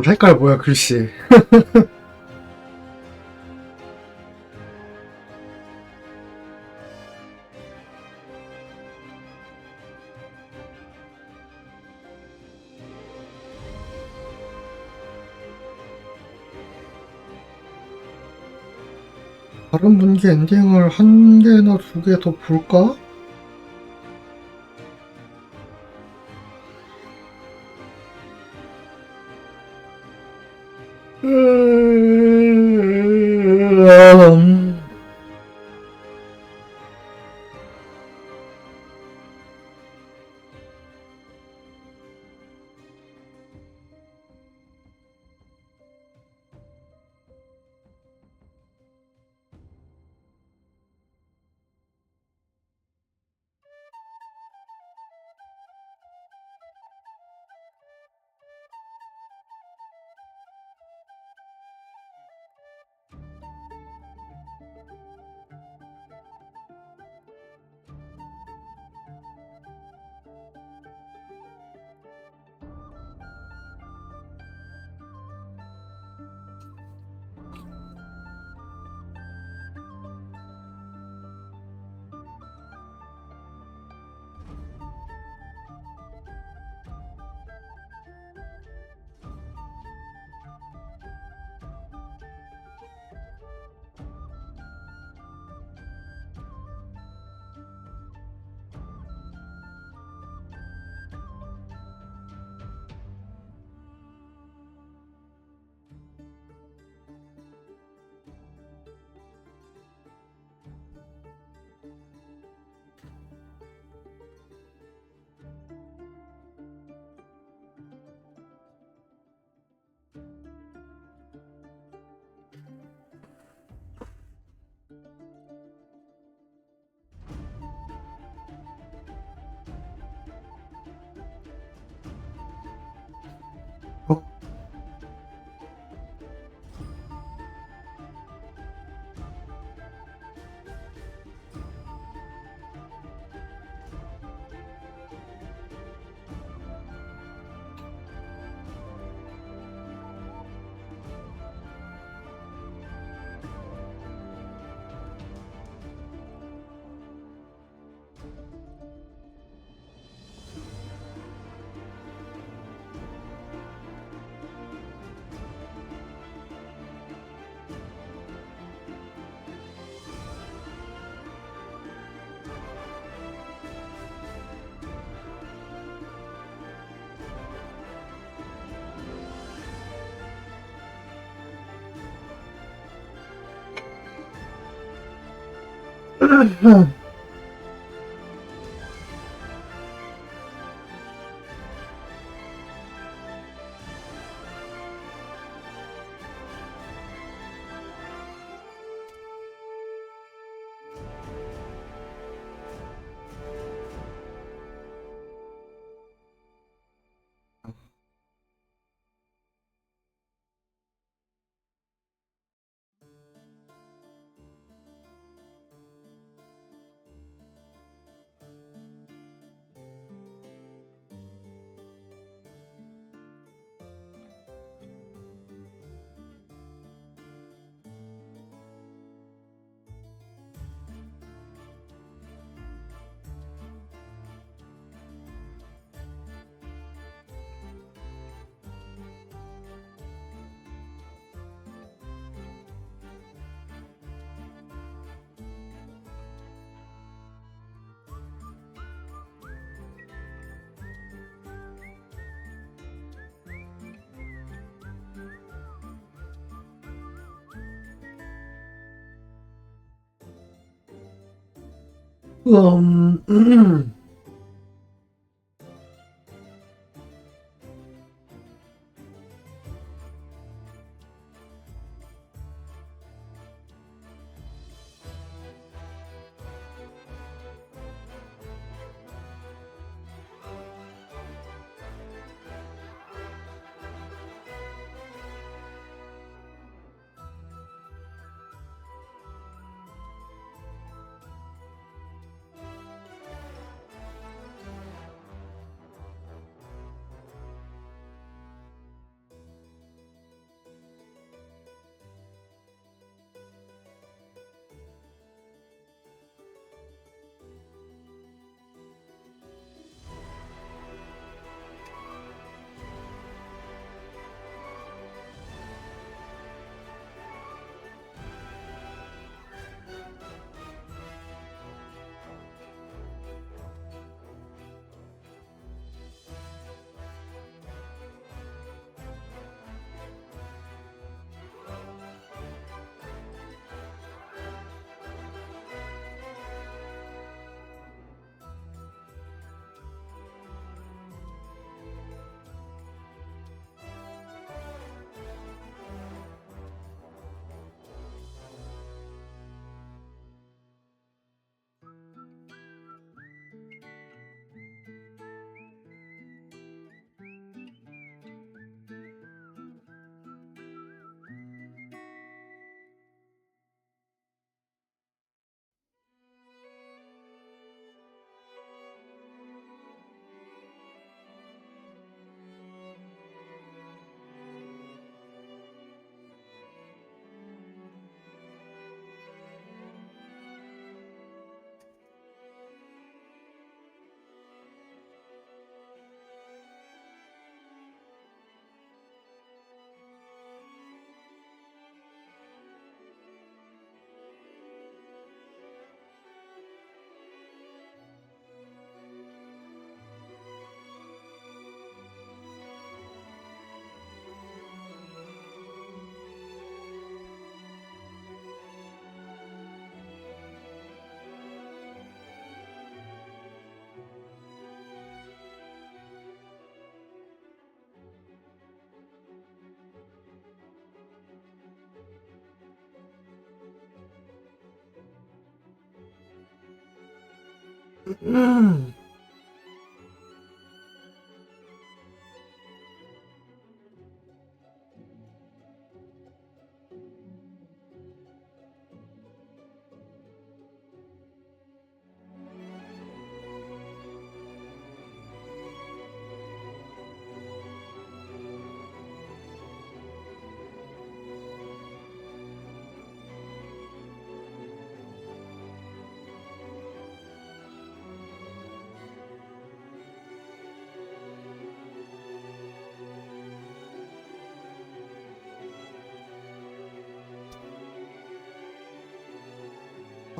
색깔 뭐야, 글씨. 다른 분기 엔딩을 한 개나 두 개 더 볼까?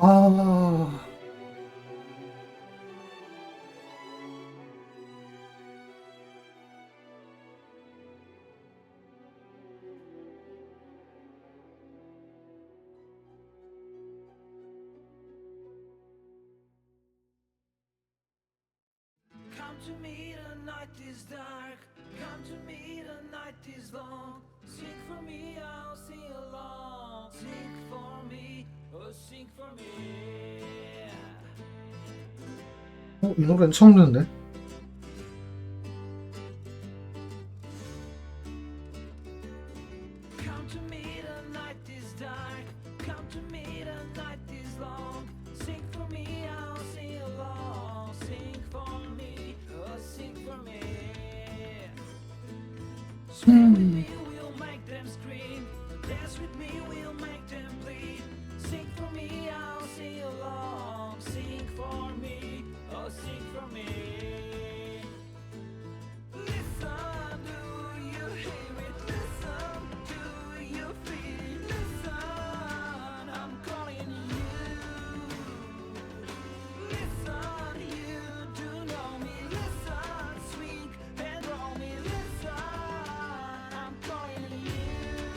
아, is dark. Come to me, the night is long. Sing for me, I'll sing along. Sing for me, oh sing for me. 이 노래는 처음 듣는데? Come to me, the night is dark. Come to me, the night is long. Sing for me, I'll sing along. Sing for me, oh sing for me. Swim with me, we'll make them scream. Dance with me, we'll make them bleed. Sing for me, I'll sing along. Sing for me, oh sing for me. Listen, do you hear it? Listen, do you feel it? Listen, I'm calling you. Listen, you do know me. Listen, sweet and roll me. Listen, I'm calling you.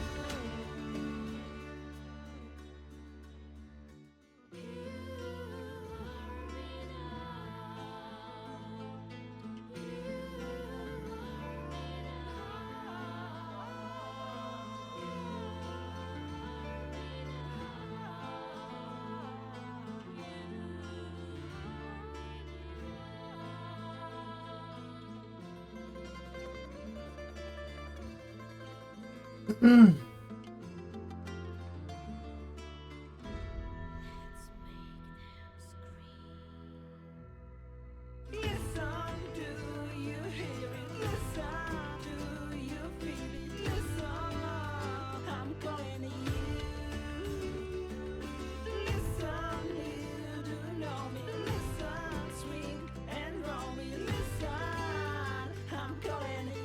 Listen, do you hear it? Listen, do you feel it? Listen, I'm calling you. Listen, you do know me. Listen, swing and roll me. Listen, I'm calling you.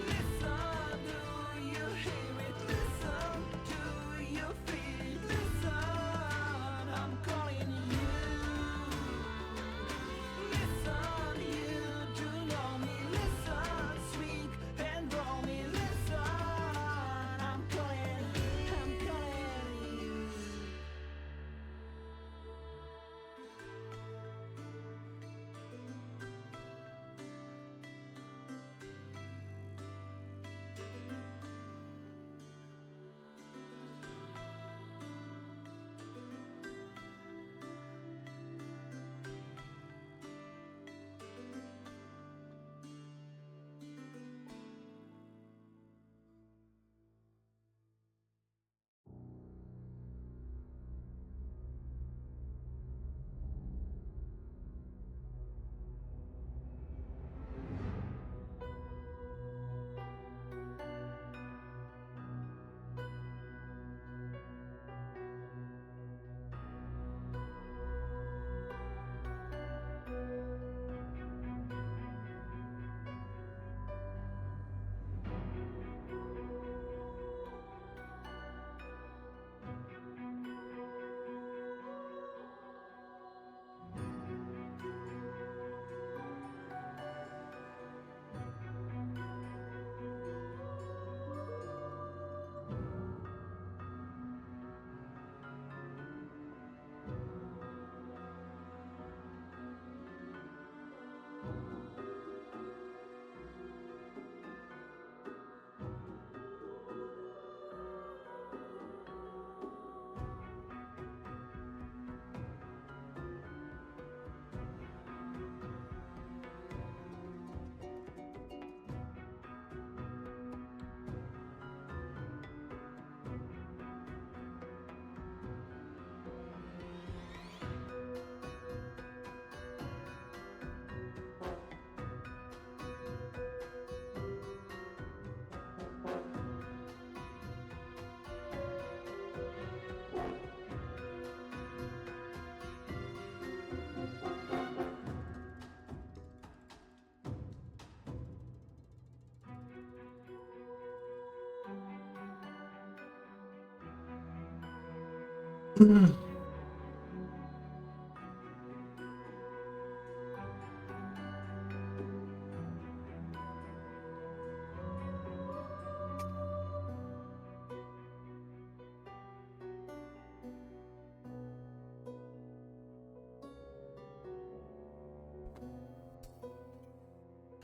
Listen, do you hear it? Listen, do you feel it? Listen, I'm calling you. Listen, you do know me. Listen, sweet and roll me. Listen, I'm calling you.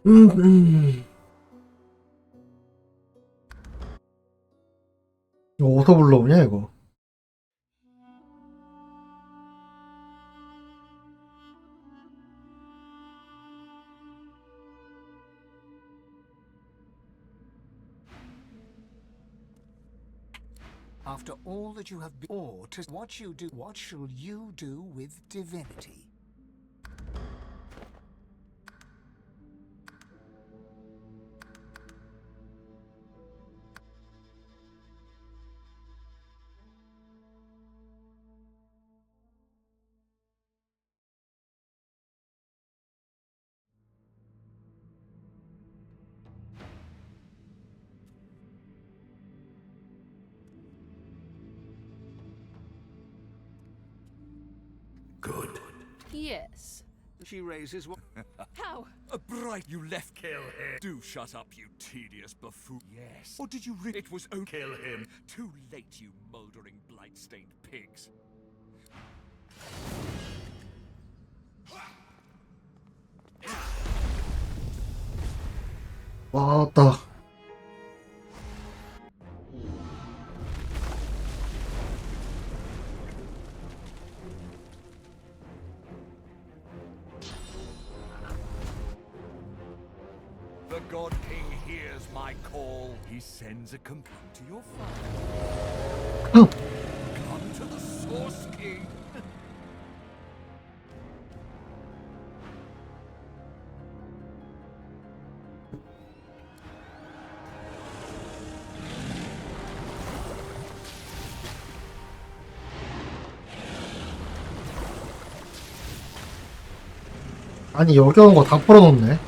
이거 어디서 불러오냐 이거? After all that you have been, or to what you do, what shall you do with divinity? Good. Yes. She raises one. How? A bright you left. Kill him. Do shut up, you tedious buffoon. Yes. Or did you it was only kill him. Too late, you mouldering, blight-stained pigs. 왔다. The God King hears my call. He sends a complaint to your father. Come to the Source King. 아니 여기 오는 거 다 풀어놓네.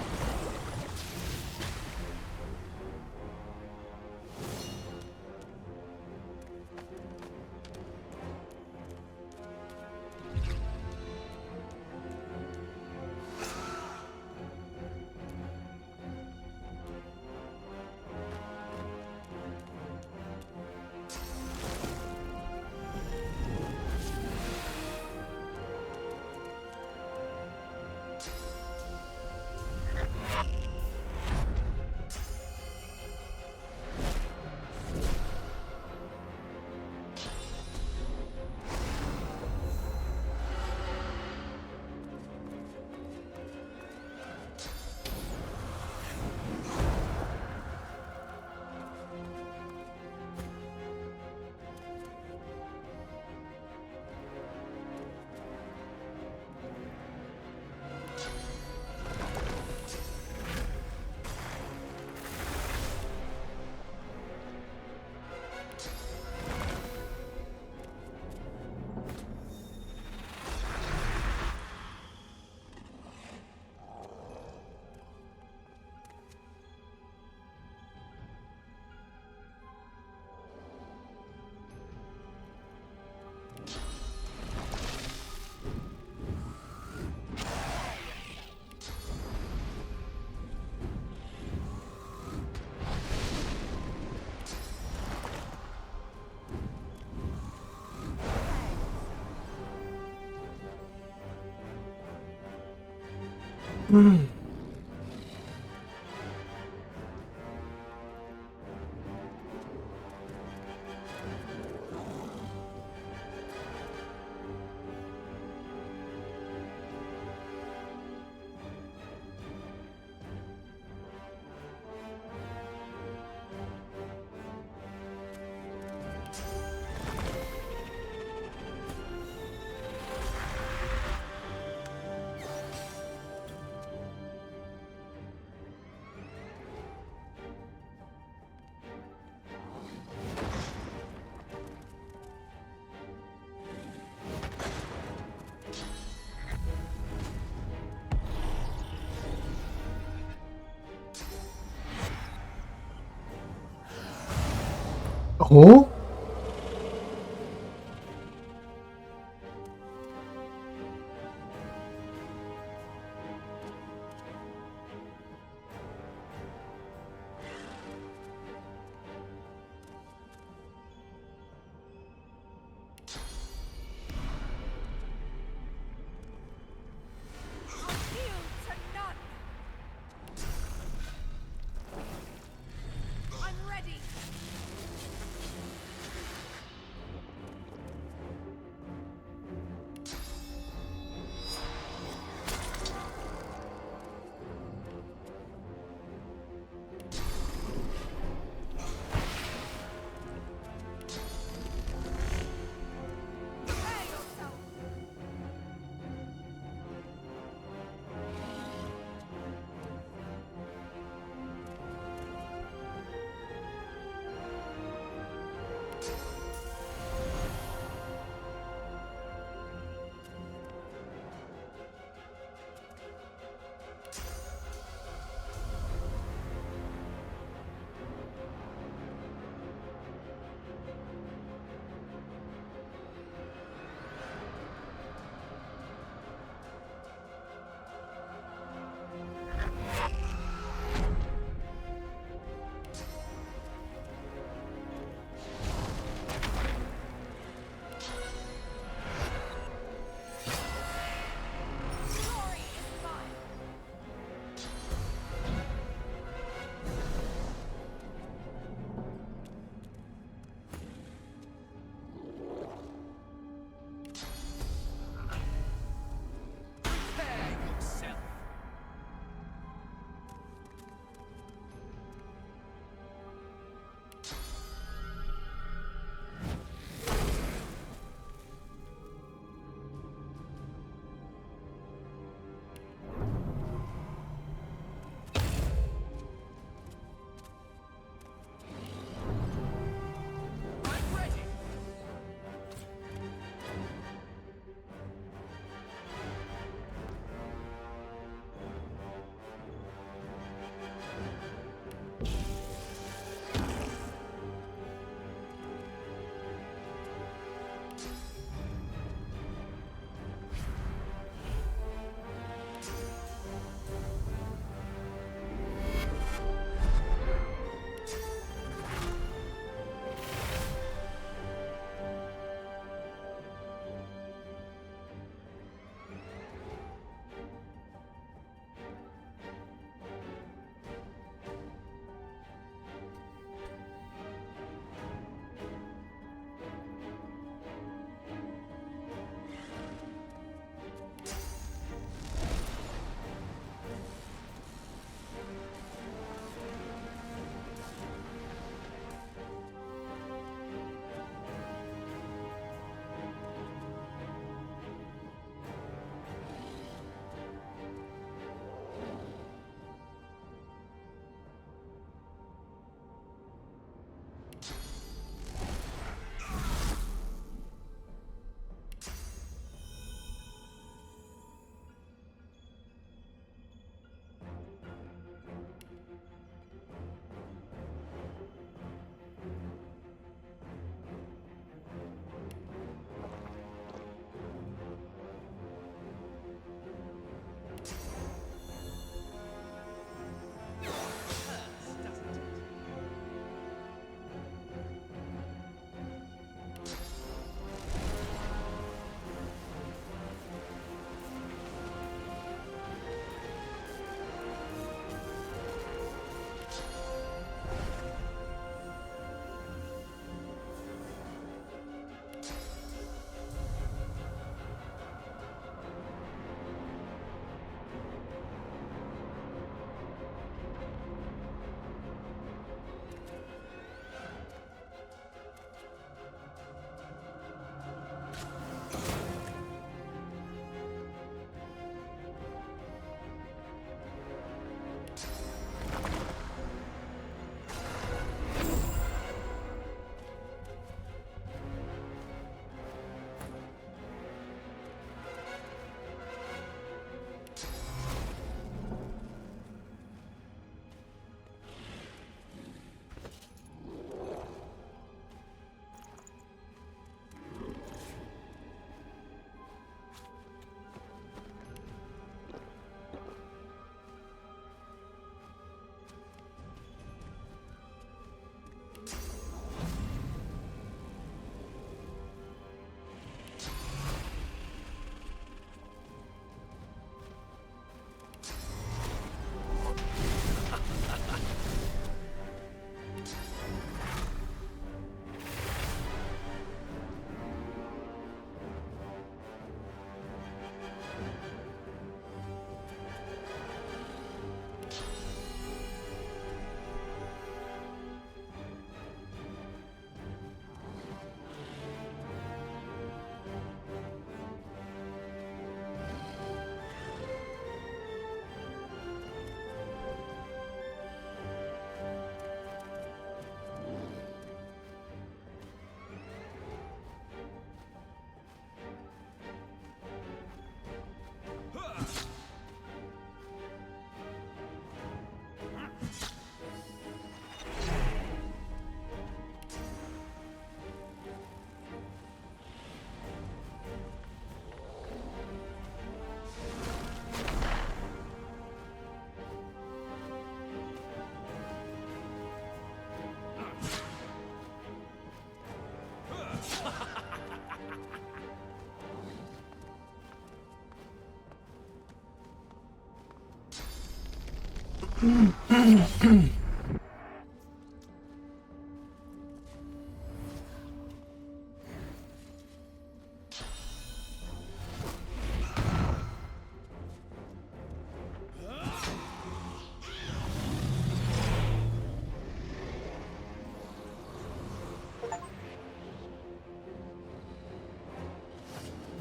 어?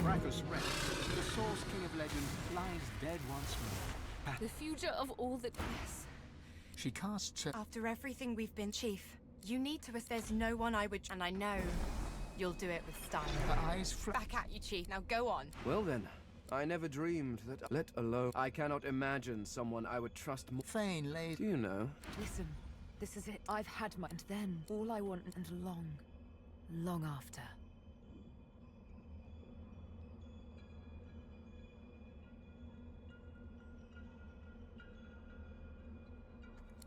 Brachus rests. The Source King of Legend lies dead once more. The future of all that. Yes. She casts her... After everything we've been, Chief, you need to. There's no one I would. And I know you'll do it with style. Her eyes back at you, Chief. Now go on. Well then, I never dreamed that. Let alone, I cannot imagine someone I would trust more. Fane lays. Do you know? Listen, this is it. I've had my. And then all I want, and long after.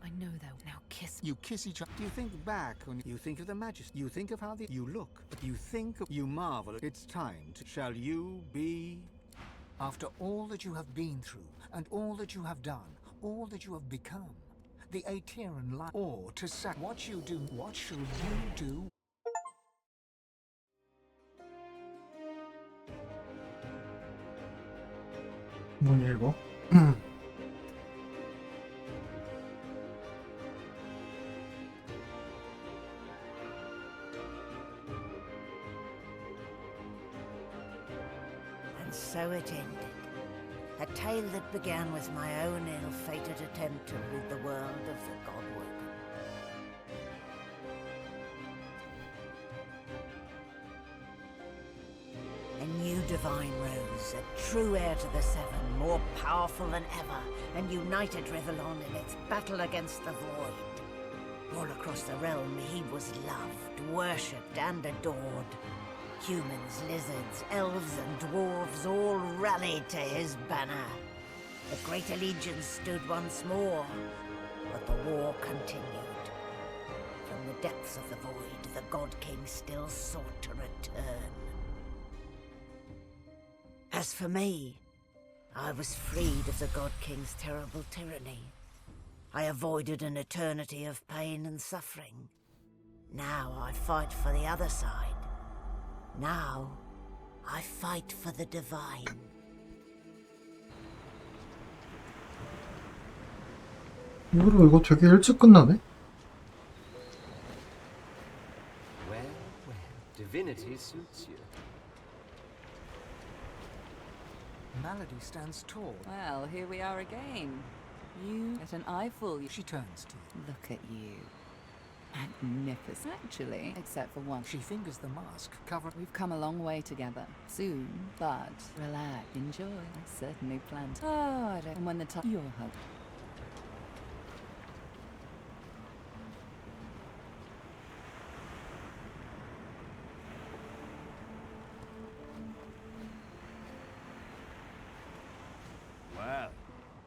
I know they'll now kiss. You kiss each other. You think back on. You think of the majesty. You think of how the. You look. You think of. You marvel. It's time to. Shall you be. After all that you have been through, and all that you have done, all that you have become, the Aeteran life, or to sack. What you do. What shall you do? 뭐냐 이거? And so it ended. A tale that began with my own ill-fated attempt to rid the world of the Godworker. A new divine rose, a true heir to the Seven, more powerful than ever, and united Rivellon in its battle against the Void. All across the realm he was loved, worshipped and adored. Humans, lizards, elves and dwarves all rallied to his banner. The Great Allegiance stood once more, but the war continued. From the depths of the Void, the God King still sought to return. As for me, I was freed of the God King's terrible tyranny. I avoided an eternity of pain and suffering. Now I fight for the other side. Now, I fight for the divine. 이거 되게 일찍 끝나네? Well, divinity suits you. Melody stands tall. Well, here we are again. You get an eyeful. She turns to you. Look at you. Magnificent, actually, except for one. She fingers the mask, covered. We've come a long way together. Soon, but relax, enjoy. I certainly plan to. Oh, I don't. And when the time. Your hug. Well,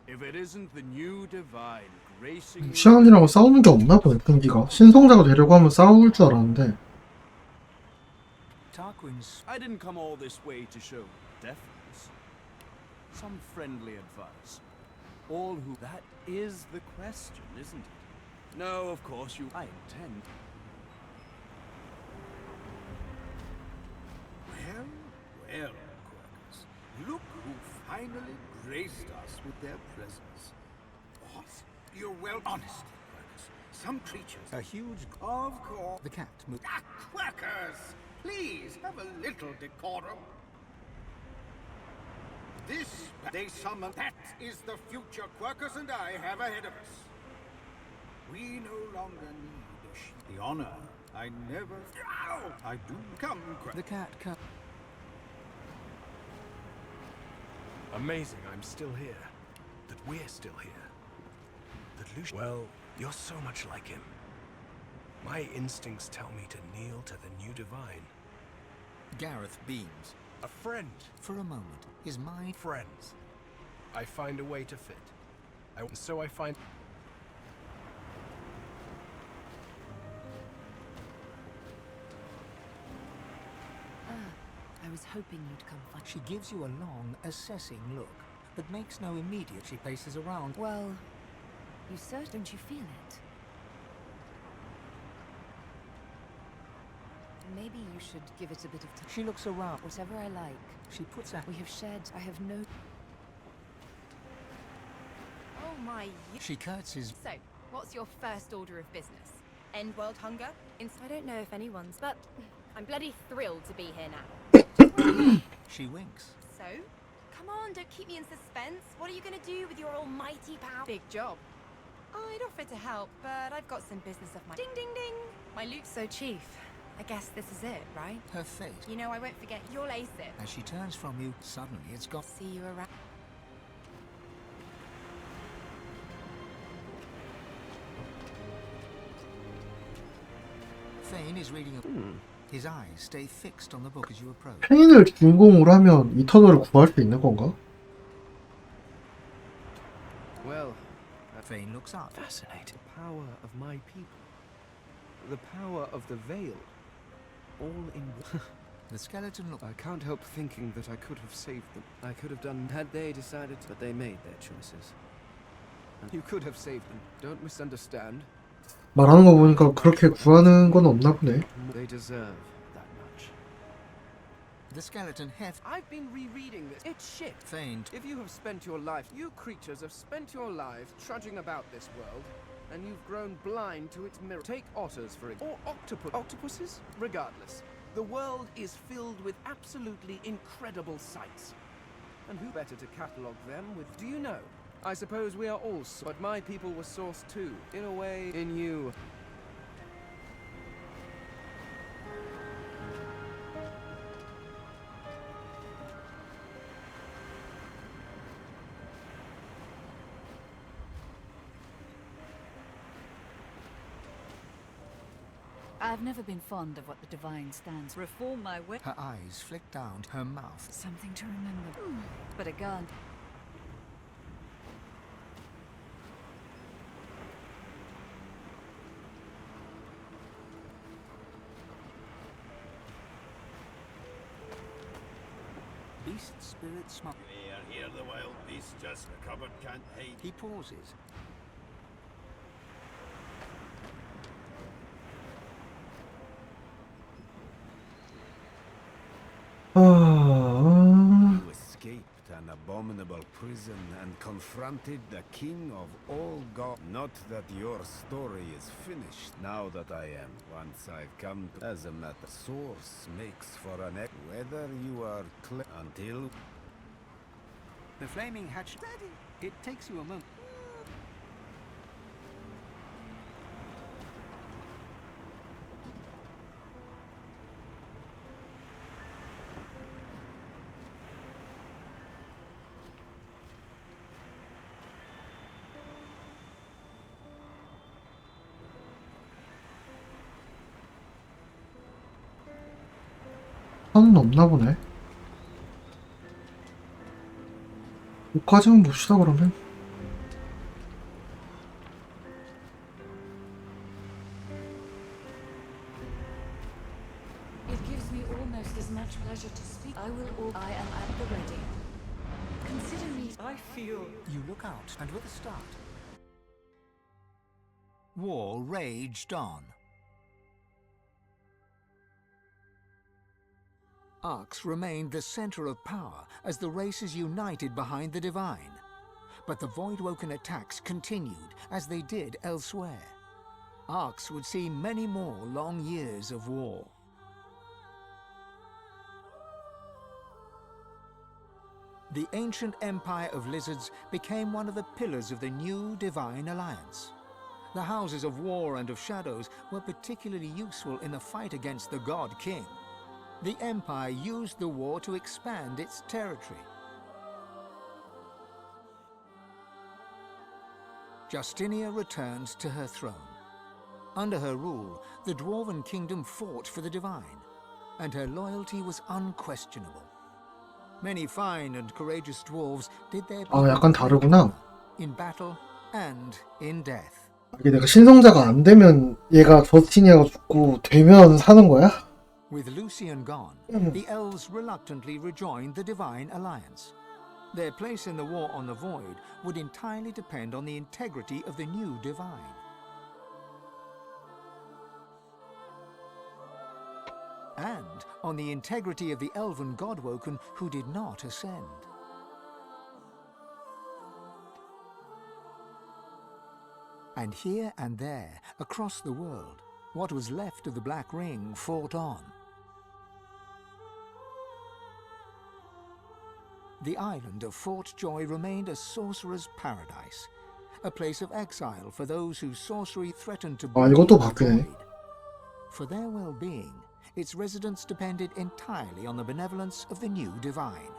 if it isn't the new divine gracing. 시안이라고 싸우는 게 없나 보네, 분기가. 신성자가 되려고 하면 싸울 줄 알았는데. I didn't come all this way to show deference. Some friendly advice. All who. That is the question, isn't it? No, of course you. I intend. Well, well, Quirkers. Look who finally graced us with their presence. What? You're well. Honestly, Quirkers. Some creatures. A huge. Of course. The cat moved. Ah, Quirkers! Please have a little decorum. This they summon. That is the future Quirkers and I have ahead of us. We no longer need the honor. I never. Ow! I do come. The cat comes. Amazing I'm still here. That we're still here. That Lucian... Well, you're so much like him. My instincts tell me to kneel to the new divine. Gareth beams. A friend. For a moment, his mind... Friends. I find a way to fit. So I find... I was hoping you'd come find. She gives you a long, assessing look, but makes no immediate. She paces around. Well, you certain don't you feel it? Maybe you should give it a bit of time. She looks around. Whatever I like. She puts out. We have shared. I have no. Oh my. She curtsies. So, what's your first order of business? End world hunger? I don't know if anyone's, but I'm bloody thrilled to be here now. She winks. So, come on, don't keep me in suspense. What are you gonna do with your almighty power? Big job. I'd offer to help, but I've got some business of my. Ding ding ding. My loot. So, Chief, I guess this is it, right? Her face. You know I won't forget. You'll ace it. As she turns from you, suddenly it's got. See you around. Fane is reading a. His eyes stay fixed on the book as you approach. 페인을 주인공으로 하면 이터널을 구할 수 있는 건가? Well, Fane looks up. Fascinating. The power of my people. The power of the Veil. All in one. The skeleton look. I can't help thinking that I could have saved them. I could have done had they decided, but they made their choices. And you could have saved them. Don't misunderstand. 말하는 거 보니까 그렇게 구하는 건 없나 보네. They deserve that much. The skeleton heft. I've been rereading this. It's shit. Fane. If you have spent your life, you creatures have spent your lives trudging about this world, and you've grown blind to its mirror. Take otters, for example, or octopuses? Regardless, the world is filled with absolutely incredible sights. And who better to catalogue them with, do you know? I suppose we are all, but my people were sourced too, in a way, in you. I've never been fond of what the divine stands for. Reform my way. Her eyes flick down her mouth. Something to remember. But a gun. Beast spirit smile. Here the wild beast, just the cupboard can't hide. He pauses. You escaped an abominable prison and confronted the king of all gods. Not that your story is finished. Now that I am, once I've come to, as a matter, source makes for an egg. Whether you are clear until The flaming hatch. Daddy. It takes you a moment. 하는 없나 보네. 여기까지만 봅시다 그러면. It gives me almost as much pleasure to speak. I am at the ready. Consider me. I feel. You look out, and with a start, war raged on. Arx remained the center of power as the races united behind the divine. But the Voidwoken attacks continued as they did elsewhere. Arx would see many more long years of war. The ancient empire of lizards became one of the pillars of the new divine alliance. The houses of war and of shadows were particularly useful in the fight against the God King. The Empire used the war to expand its territory. Justinia returned to her throne. Under her rule, the Dwarven kingdom fought for the divine, and her loyalty was unquestionable. Many fine and courageous dwarves did their 아, 약간 다르구나. in battle and in death. 이게 내가 신성자가 안 되면 얘가 저스티니아가 죽고 되면 사는 거야? With Lucian gone, the elves reluctantly rejoined the Divine Alliance. Their place in the war on the Void would entirely depend on the integrity of the new Divine. And on the integrity of the elven Godwoken who did not ascend. And here and there, across the world, what was left of the Black Ring fought on. The island of Fort Joy remained a sorcerer's paradise, a place of exile for those whose sorcery threatened to bring 이것도 the 바뀌네. void. For their well-being, its residents depended entirely on the benevolence of the new Divine.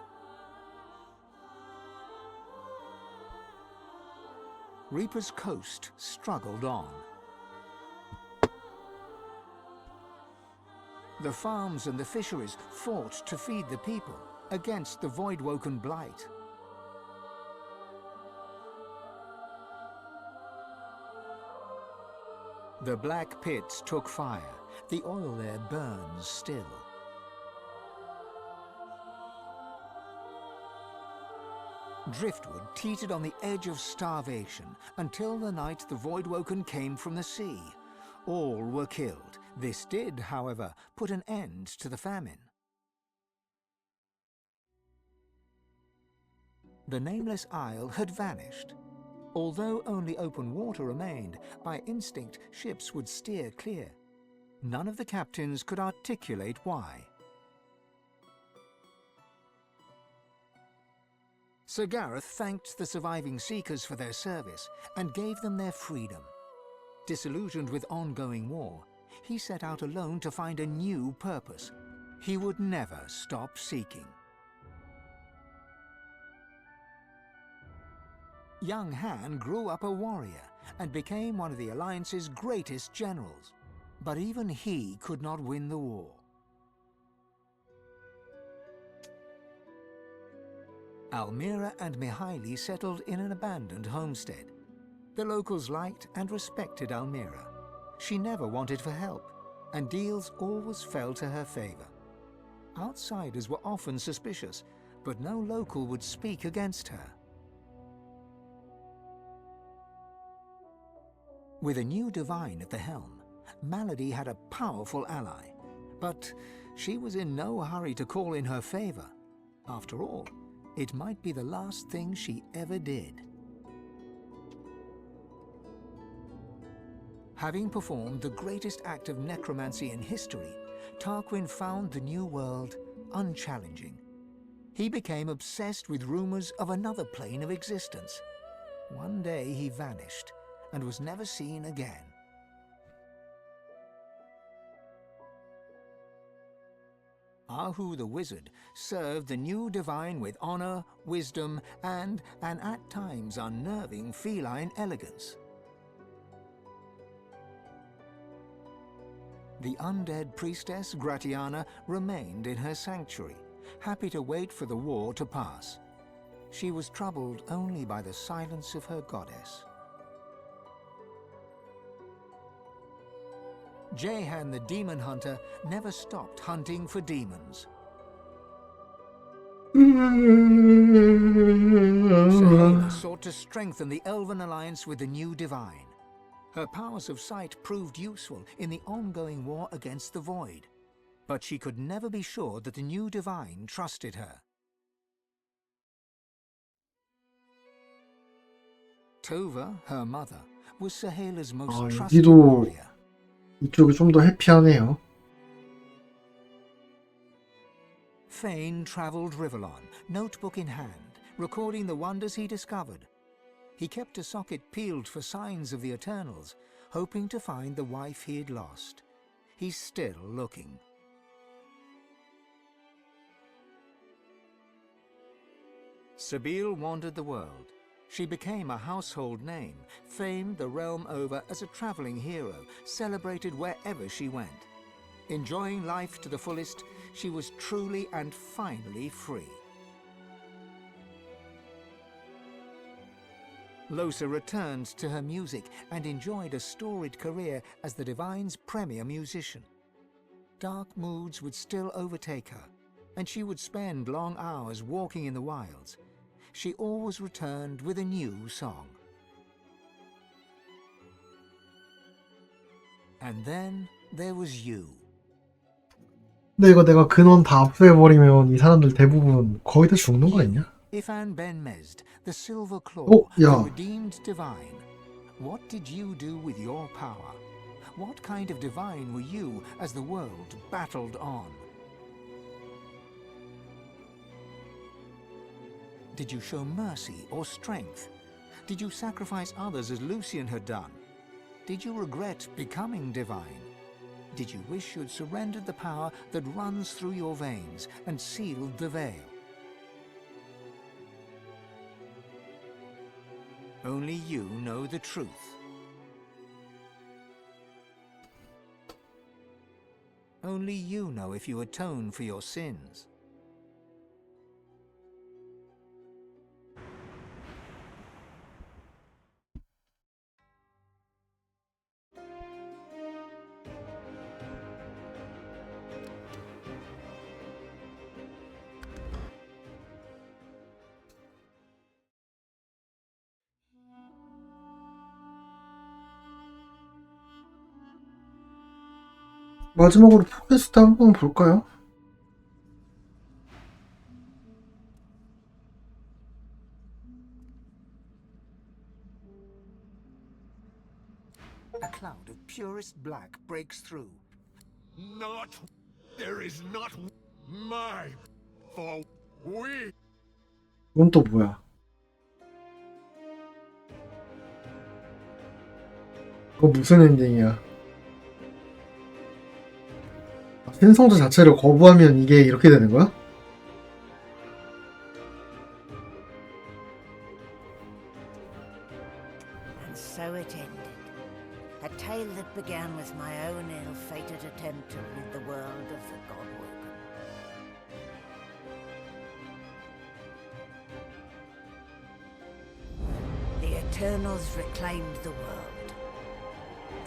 Reaper's Coast struggled on. The farms and the fisheries fought to feed the people against the Voidwoken blight. The black pits took fire. The oil there burns still. Driftwood teetered on the edge of starvation until the night the Voidwoken came from the sea. All were killed. This did, however, put an end to the famine. The nameless isle had vanished. Although only open water remained, by instinct ships would steer clear. None of the captains could articulate why. Sir Gareth thanked the surviving Seekers for their service and gave them their freedom. Disillusioned with ongoing war, he set out alone to find a new purpose. He would never stop seeking. Young Han grew up a warrior and became one of the Alliance's greatest generals. But even he could not win the war. Almira and Mihaili settled in an abandoned homestead. The locals liked and respected Almira. She never wanted for help, and deals always fell to her favor. Outsiders were often suspicious, but no local would speak against her. With a new divine at the helm, Malady had a powerful ally, but she was in no hurry to call in her favor. After all, it might be the last thing she ever did. Having performed the greatest act of necromancy in history, Tarquin found the new world unchallenging. He became obsessed with rumors of another plane of existence. One day he vanished and was never seen again. Ahu the Wizard served the new divine with honor, wisdom, and an at times unnerving feline elegance. The undead priestess Gratiana remained in her sanctuary, happy to wait for the war to pass. She was troubled only by the silence of her goddess. Jehan the demon hunter never stopped hunting for demons. Sahela sought to strengthen the Elven alliance with the new divine. Her powers of sight proved useful in the ongoing war against the Void, but she could never be sure that the new divine trusted her. Tova, her mother, was Sahela's most trusted 여기도 warrior. 이쪽이 좀 더 해피하네요. Fane traveled Rivellon, notebook in hand, recording the wonders he discovered. He kept a socket peeled for signs of the Eternals, hoping to find the wife he had lost. He's still looking. Sabine wandered the world. She became a household name, famed the realm over as a traveling hero, celebrated wherever she went. Enjoying life to the fullest, she was truly and finally free. Losa returned to her music and enjoyed a storied career as the Divine's premier musician. dark moods would still overtake her, and she would spend long hours walking in the wilds. She always returned with a new song. And then there was you. 근데 이거 내가 근원 다 압수해버리면 이 사람들 대부분 거의 다 죽는 거 아니냐? Ifan Ben Mesd, the Silver Claw, Oh, yeah. the redeemed divine. What did you do with your power? What kind of divine were you as the world battled on? Did you show mercy or strength? Did you sacrifice others as Lucian had done? Did you regret becoming divine? Did you wish you'd surrendered the power that runs through your veins and sealed the veil? Only you know the truth. Only you know if you atone for your sins. 마지막으로 포레스트 한번 볼까요? A cloud of purest black breaks through. Not. There is not my. For we. 이건 또 뭐야? 이거 무슨 엔딩이야? 신성자 자체를 거부하면 이게 이렇게 되는 거야? And so it ended. A tale that began with my own ill-fated attempt to rid the world of the Godwoken. The Eternals reclaimed the world.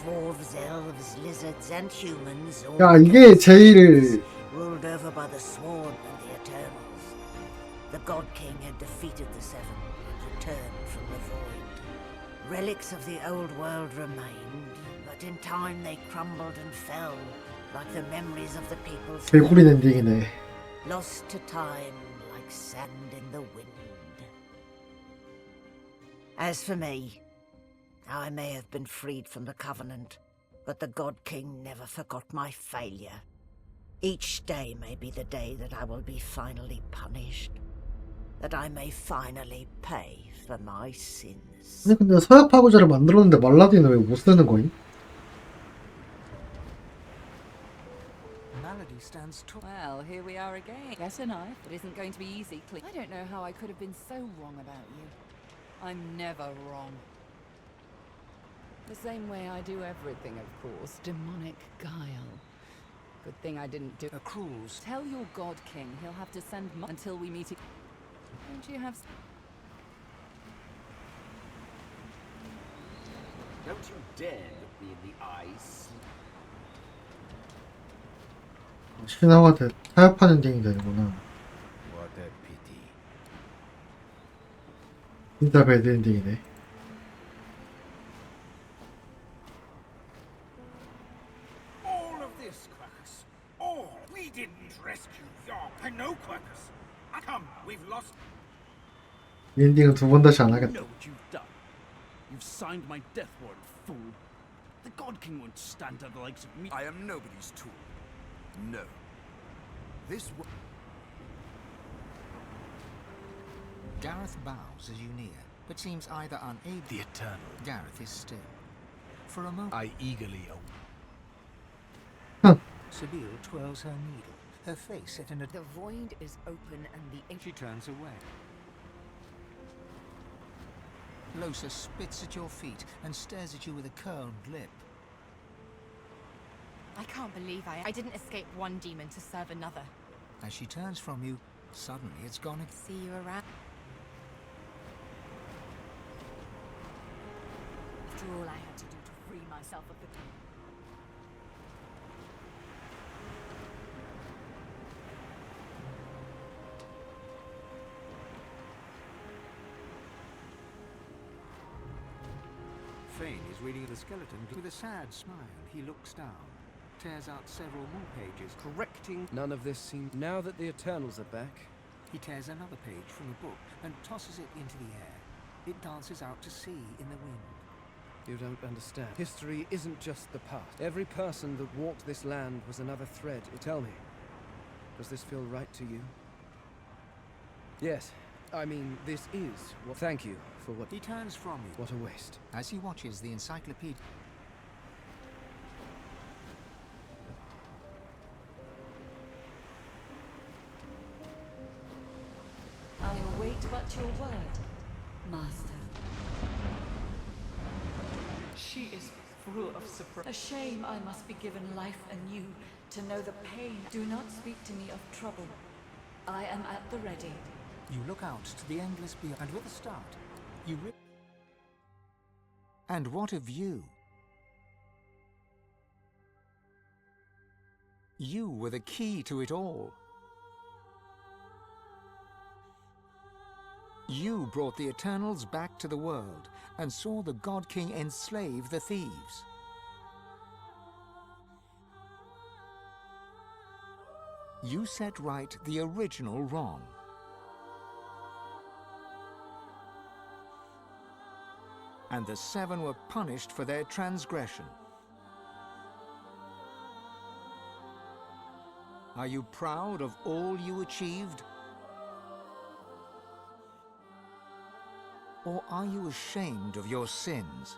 Dwarves, elves, lizards, and humans all 야, 이게 제일 ruled over by the Sword and the Eternals. The God King had defeated the Seven and returned from the void. Relics of the old world remained, but in time they crumbled and fell, like the memories of the people's 개구리 엔딩이네. lost to time like sand in the wind. As for me, I may have been freed from the Covenant, but the God King never forgot my failure. Each day may be the day that I will be finally punished, that I may finally pay for my sins. 아니 근데 서약 파고자를 만들었는데 말라딘은 왜 못 쓰는 거임? Malady stands tall. Well, here we are again. Get a knife. It isn't going to be easy. I don't know how I could have been so wrong about you. I'm never wrong. The same way I do everything, of course. Demonic guile. Good thing I didn't do... A cruise. Tell your God King he'll have to send until we meet... Don't you have... Don't you dare look me in the eyes. 신화가 타협한 엔딩이 되는구나. What a pity. 진짜 배드 엔딩이네. All of this, Quercus. All. We didn't rescue your... I know, Quercus. Come, we've lost... 이 엔딩은 두 번 다시 안 You 하겠다. know what you've done. You've signed my death warrant, fool. The God King won't stand to the likes of me. I am nobody's tool. No. This Gareth bows as you near, but seems either unable... The Eternal. Gareth is still. For a moment... I eagerly await. Sabine twirls her needle, her face set in a... The void is open and the... She turns away. Losa spits at your feet and stares at you with a curled lip. I can't believe I didn't escape one demon to serve another. As she turns from you, suddenly it's gone... See you around. After all I had to do to free myself of the... Thane is reading the skeleton. With a sad smile, he looks down, tears out several more pages. Correcting. None of this seems. Now that the Eternals are back. He tears another page from the book and tosses it into the air. It dances out to sea in the wind. You don't understand. History isn't just the past. Every person that walked this land was another thread. Tell me, does this feel right to you? Yes. I mean, this is what... Thank you for what... He turns from you. What a waste. As he watches the encyclopedia... I await but your word, Master. She is full of surprise. A shame I must be given life anew to know the pain. Do not speak to me of trouble. I am at the ready. You look out to the endless beyond, and with a start, you And what a view! You were the key to it all. You brought the Eternals back to the world and saw the God King enslave the thieves. You set right the original wrong. And the seven were punished for their transgression. Are you proud of all you achieved? Or are you ashamed of your sins?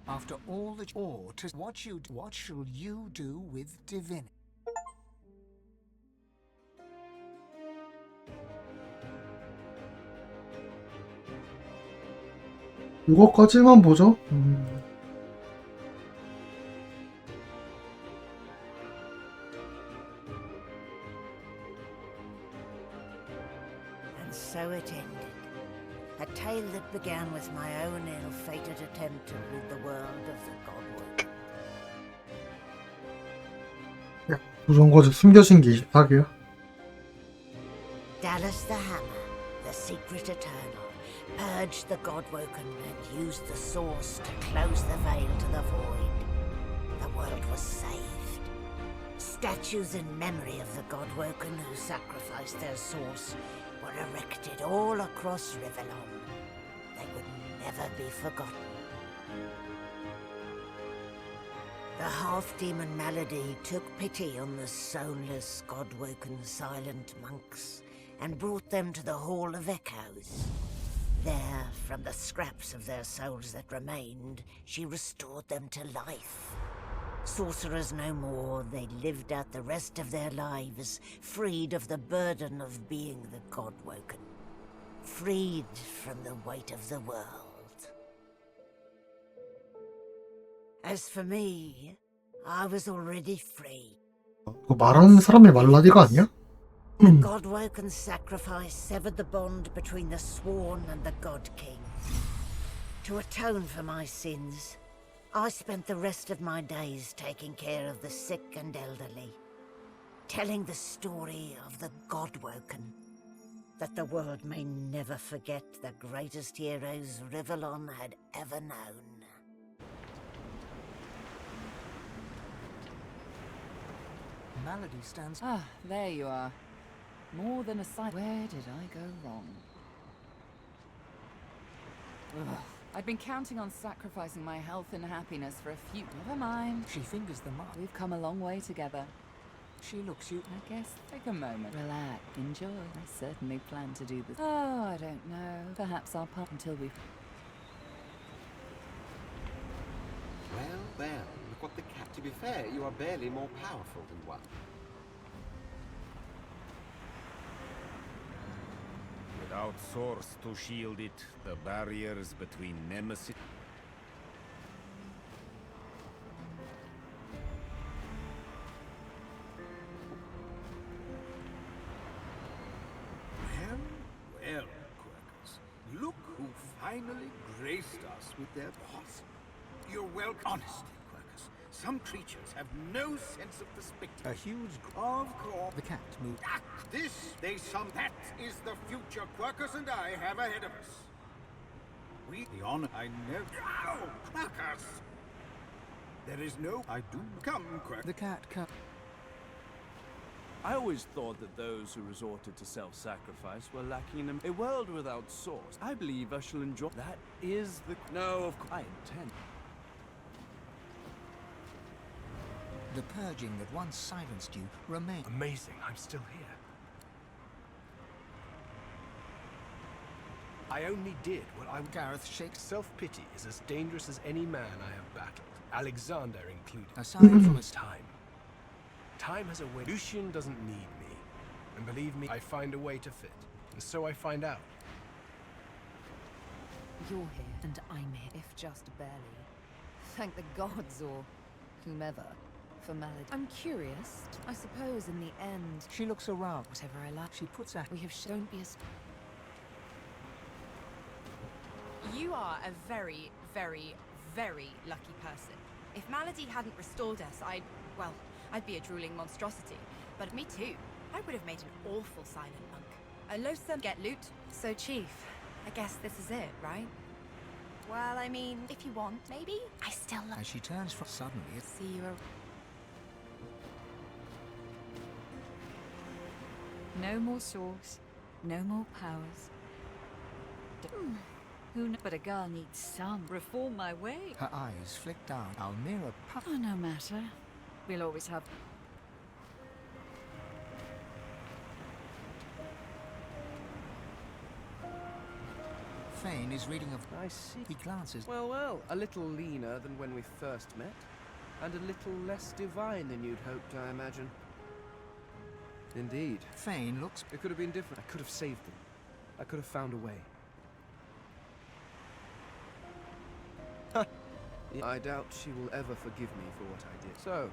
After all that what shall you do with divinity? 이거까지만 보죠. And so it ended. A tale that began with my own ill-fated attempt to rid the world of the godwork. 야, 무슨 거지? 숨겨진 게 24개야? Dallas the Hammer, the secret eternal, purged the Godwoken and used the source to close the veil to the void. The world was saved. Statues in memory of the Godwoken who sacrificed their source were erected all across Rivellon. They would never be forgotten. The half-demon Malady took pity on the soulless, God-woken silent monks and brought them to the Hall of Echoes. There, from the scraps of their souls that remained, she restored them to life. Sorcerers no more, they lived out the rest of their lives, freed of the burden of being the God-woken. Freed from the weight of the world. As for me, I was already free. 그거 말하는 사람의 말라디가 아니야? The God-woken sacrifice severed the bond between the Sworn and the God King. To atone for my sins, I spent the rest of my days taking care of the sick and elderly, telling the story of the God-woken, that the world may never forget the greatest heroes Rivellon had ever known. Malady stands... Ah, there you are. More than a sight. Where did I go wrong? Ugh. I'd been counting on sacrificing my health and happiness for a few... Never mind. She fingers the mark. We've come a long way together. She looks you... I guess take a moment. Relax. Enjoy. I certainly plan to do this. Oh, I don't know. Perhaps I'll pop until we've... Well, look what the cat... To be fair, you are barely more powerful than one. Without source to shield it, the barriers between Nemesis... who finally graced us with their boss. You're welcome. Honestly, Quercus, some creatures have no sense of perspective. A huge... Of course. The cat moved. That is the future Quercus and I have ahead of us. The honor I know. Oh, Quercus! There is no... I do come, Quercus. The cat come. I always thought that those who resorted to self-sacrifice were lacking in a world without source. I believe I shall enjoy... That is the... No, of course, I intend... The purging that once silenced you remains. Amazing, I'm still here. I only did what I... Gareth shakes. Self-pity is as dangerous as any man I have battled, Alexander included. Aside from his time. Time has a way. Lucian doesn't need me. And believe me, I find a way to fit. And so I find out. You're here, and I'm here, if just barely. Thank the gods, or whomever, for malady. I'm curious. I suppose in the end... She looks around. Whatever I like. She puts out... We have don't be a... You are a very, very, very lucky person. If Malady hadn't restored us, I'd be a drooling monstrosity. But me too. I would have made an awful silent monk. A loathsome get loot. So, Chief, I guess this is it, right? Well, I mean, if you want, maybe? I still love... As she turns from... Suddenly... See you... No more source, no more powers. Who knows? But a girl needs some reform my way. Her eyes flick down. Almira puff. Oh, no matter. We'll always have... Fane is reading a... I see. He glances. Well, a little leaner than when we first met. And a little less divine than you'd hoped, I imagine. Indeed. Fane looks... It could have been different. I could have saved them. I could have found a way. I doubt she will ever forgive me for what I did. So,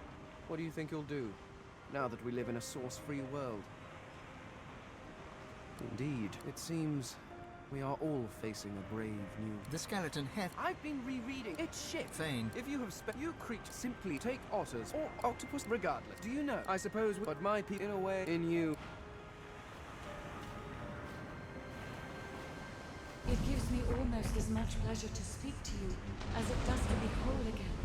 what do you think you'll do, now that we live in a source-free world? Indeed, it seems we are all facing a brave new... The skeleton heft... I've been rereading. It's shit. Fane. If you have you creatures simply take otters or octopus regardless. Do you know? I suppose, but my people, in a way, in you... It gives me almost as much pleasure to speak to you as it does to be whole again.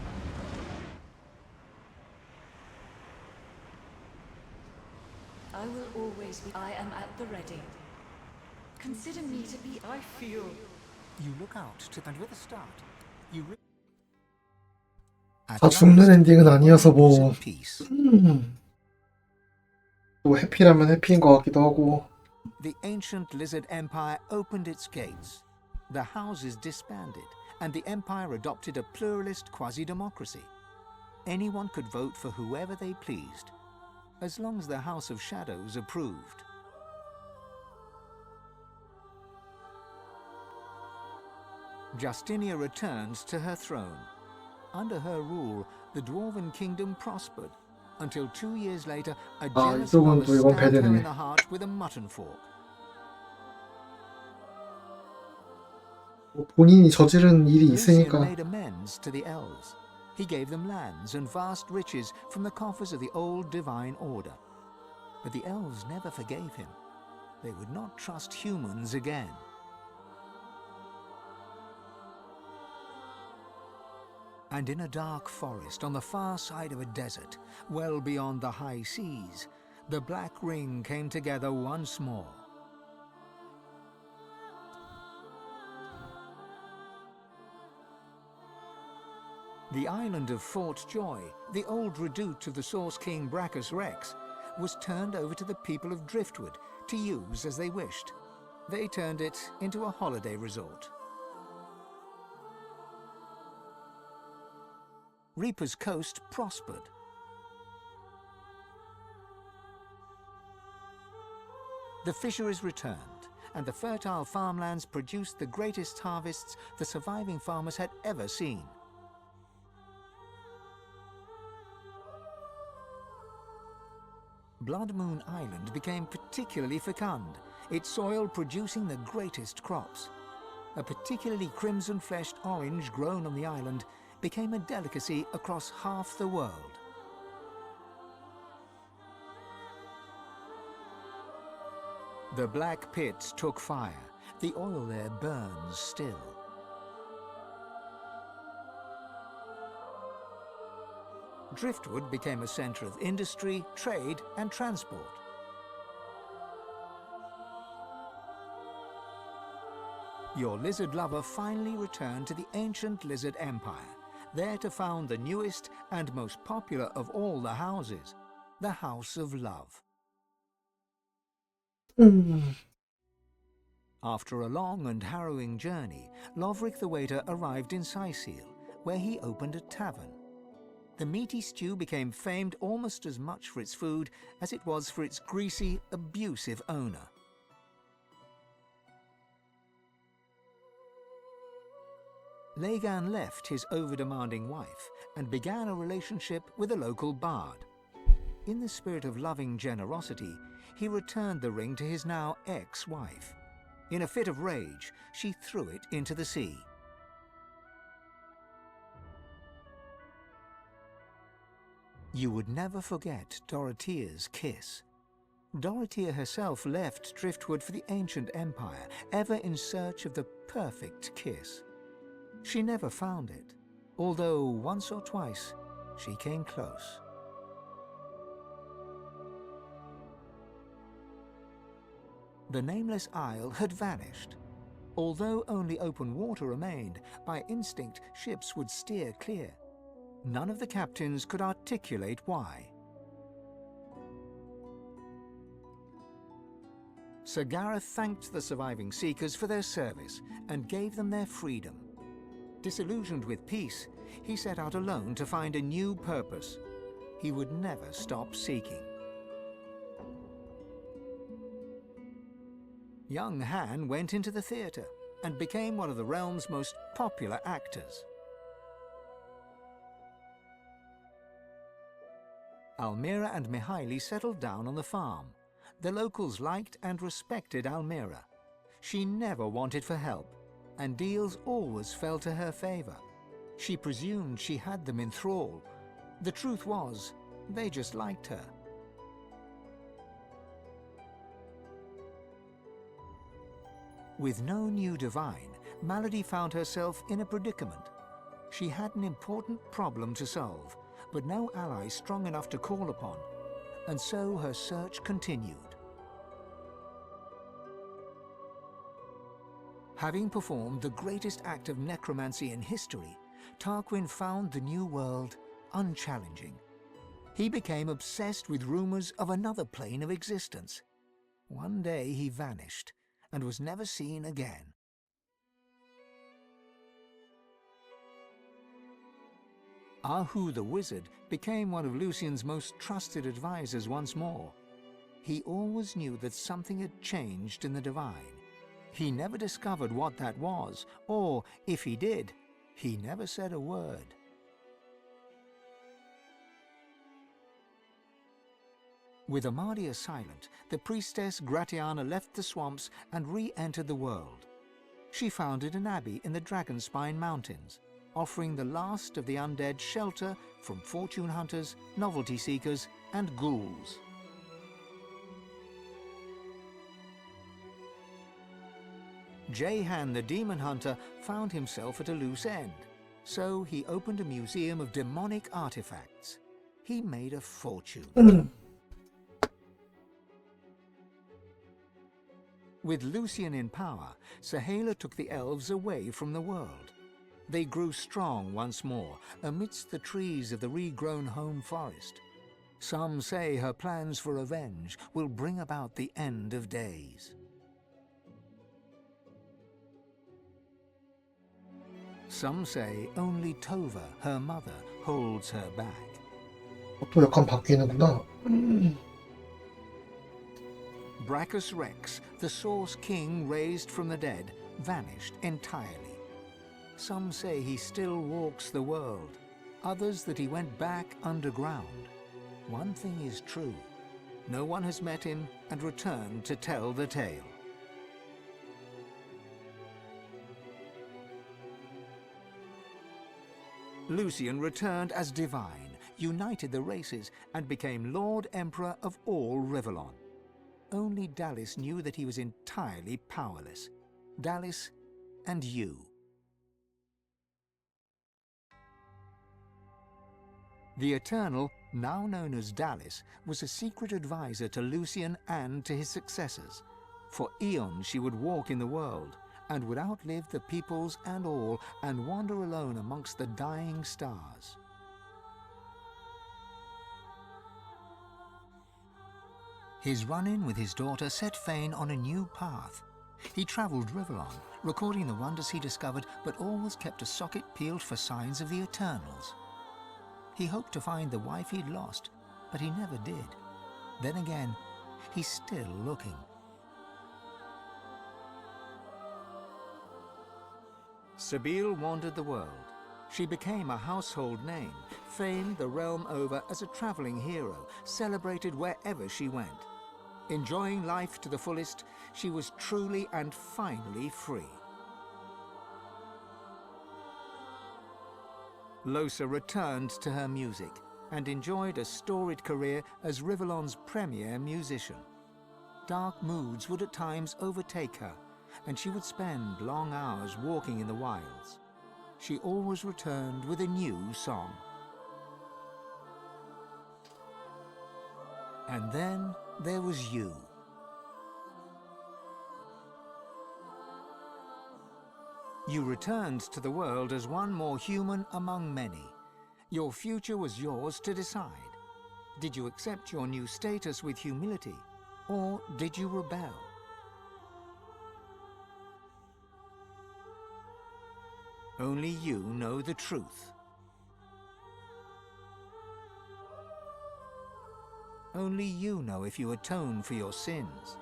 I will always be... I am at the ready. Consider me to be... I feel... You look out to... And with a start, you... 다 죽는 엔딩은 아니어서 뭐... 또 해피라면 해피인 것 같기도 하고. The ancient lizard empire opened its gates. The houses disbanded, and the empire adopted a pluralist quasi-democracy. Anyone could vote for whoever they pleased, as long as the House of Shadows approved. Justinia returns to her throne. Under her rule, the Dwarven kingdom prospered, until 2 years later, a jealous mother stabbed her in the heart with a mutton fork. 본인이 저지른 일이 Lucian 있으니까. made amends to the elves. He gave them lands and vast riches from the coffers of the old divine order. But the elves never forgave him. They would not trust humans again. And in a dark forest on the far side of a desert, well beyond the high seas, the Black Ring came together once more. The island of Fort Joy, the old redoubt of the Source King Brachus Rex, was turned over to the people of Driftwood to use as they wished. They turned it into a holiday resort. Reaper's Coast prospered. The fisheries returned, and the fertile farmlands produced the greatest harvests the surviving farmers had ever seen. Blood Moon Island became particularly fecund, its soil producing the greatest crops. A particularly crimson-fleshed orange grown on the island became a delicacy across half the world. The black pits took fire. The oil there burns still. Driftwood became a centre of industry, trade and transport. Your lizard lover finally returned to the ancient lizard empire, there to found the newest and most popular of all the houses, the House of Love. After a long and harrowing journey, Lovric the waiter arrived in Sicile, where he opened a tavern. The meaty stew became famed almost as much for its food as it was for its greasy, abusive owner. Lagan left his over-demanding wife and began a relationship with a local bard. In the spirit of loving generosity, he returned the ring to his now ex-wife. In a fit of rage, she threw it into the sea. You would never forget Dorothea's kiss. Dorothea herself left Driftwood for the ancient empire, ever in search of the perfect kiss. She never found it, although once or twice she came close. The nameless isle had vanished. Although only open water remained, by instinct ships would steer clear. None of the captains could articulate why. Sir Gareth thanked the surviving seekers for their service and gave them their freedom. Disillusioned with peace, he set out alone to find a new purpose. He would never stop seeking. Young Han went into the theatre and became one of the realm's most popular actors. Almira and Mihaili settled down on the farm. The locals liked and respected Almira. She never wanted for help, and deals always fell to her favor. She presumed she had them in thrall. The truth was, they just liked her. With no new divine, Malady found herself in a predicament. She had an important problem to solve, but no ally strong enough to call upon, and so her search continued. Having performed the greatest act of necromancy in history, Tarquin found the new world unchallenging. He became obsessed with rumors of another plane of existence. One day he vanished and was never seen again. Ahu the wizard became one of Lucian's most trusted advisors once more. He always knew that something had changed in the divine. He never discovered what that was, or, if he did, he never said a word. With Amadia silent, the priestess Gratiana left the swamps and re-entered the world. She founded an abbey in the Dragonspine Mountains, offering the last of the undead shelter from fortune hunters, novelty seekers, and ghouls. Jehan the demon hunter found himself at a loose end, so he opened a museum of demonic artifacts. He made a fortune. With Lucian in power, Sahala took the elves away from the world. They grew strong once more amidst the trees of the regrown home forest. Some say her plans for revenge will bring about the end of days. Some say only Tova, her mother, holds her back. 또 약간 바뀌는구나. Brachus Rex, the Source King raised from the dead, vanished entirely. Some say he still walks the world, others that he went back underground. One thing is true, no one has met him and returned to tell the tale. Lucian returned as divine, united the races, and became Lord Emperor of all Rivellon. Only Dallis knew that he was entirely powerless. Dallis and you. The Eternal, now known as Dallis, was a secret advisor to Lucian and to his successors. For eons she would walk in the world, and would outlive the peoples and all, and wander alone amongst the dying stars. His run-in with his daughter set Fane on a new path. He travelled Rivellon, recording the wonders he discovered, but always kept a socket peeled for signs of the Eternals. He hoped to find the wife he'd lost, but he never did. Then again, he's still looking. Sabine wandered the world. She became a household name, famed the realm over as a travelling hero, celebrated wherever she went. Enjoying life to the fullest, she was truly and finally free. Lohse returned to her music and enjoyed a storied career as Rivellon's premier musician. Dark moods would at times overtake her, and she would spend long hours walking in the wilds. She always returned with a new song. And then there was you. You returned to the world as one more human among many. Your future was yours to decide. Did you accept your new status with humility, or did you rebel? Only you know the truth. Only you know if you atone for your sins.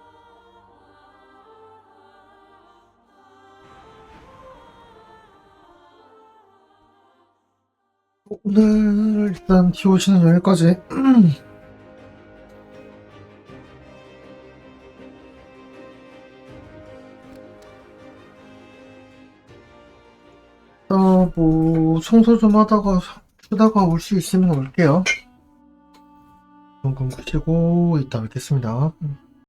오늘 일단 TOC는 여기까지. 뭐 청소 좀 하다가 쉬다가 올 수 있으면 올게요. 조금 쉬고 이따 뵙겠습니다.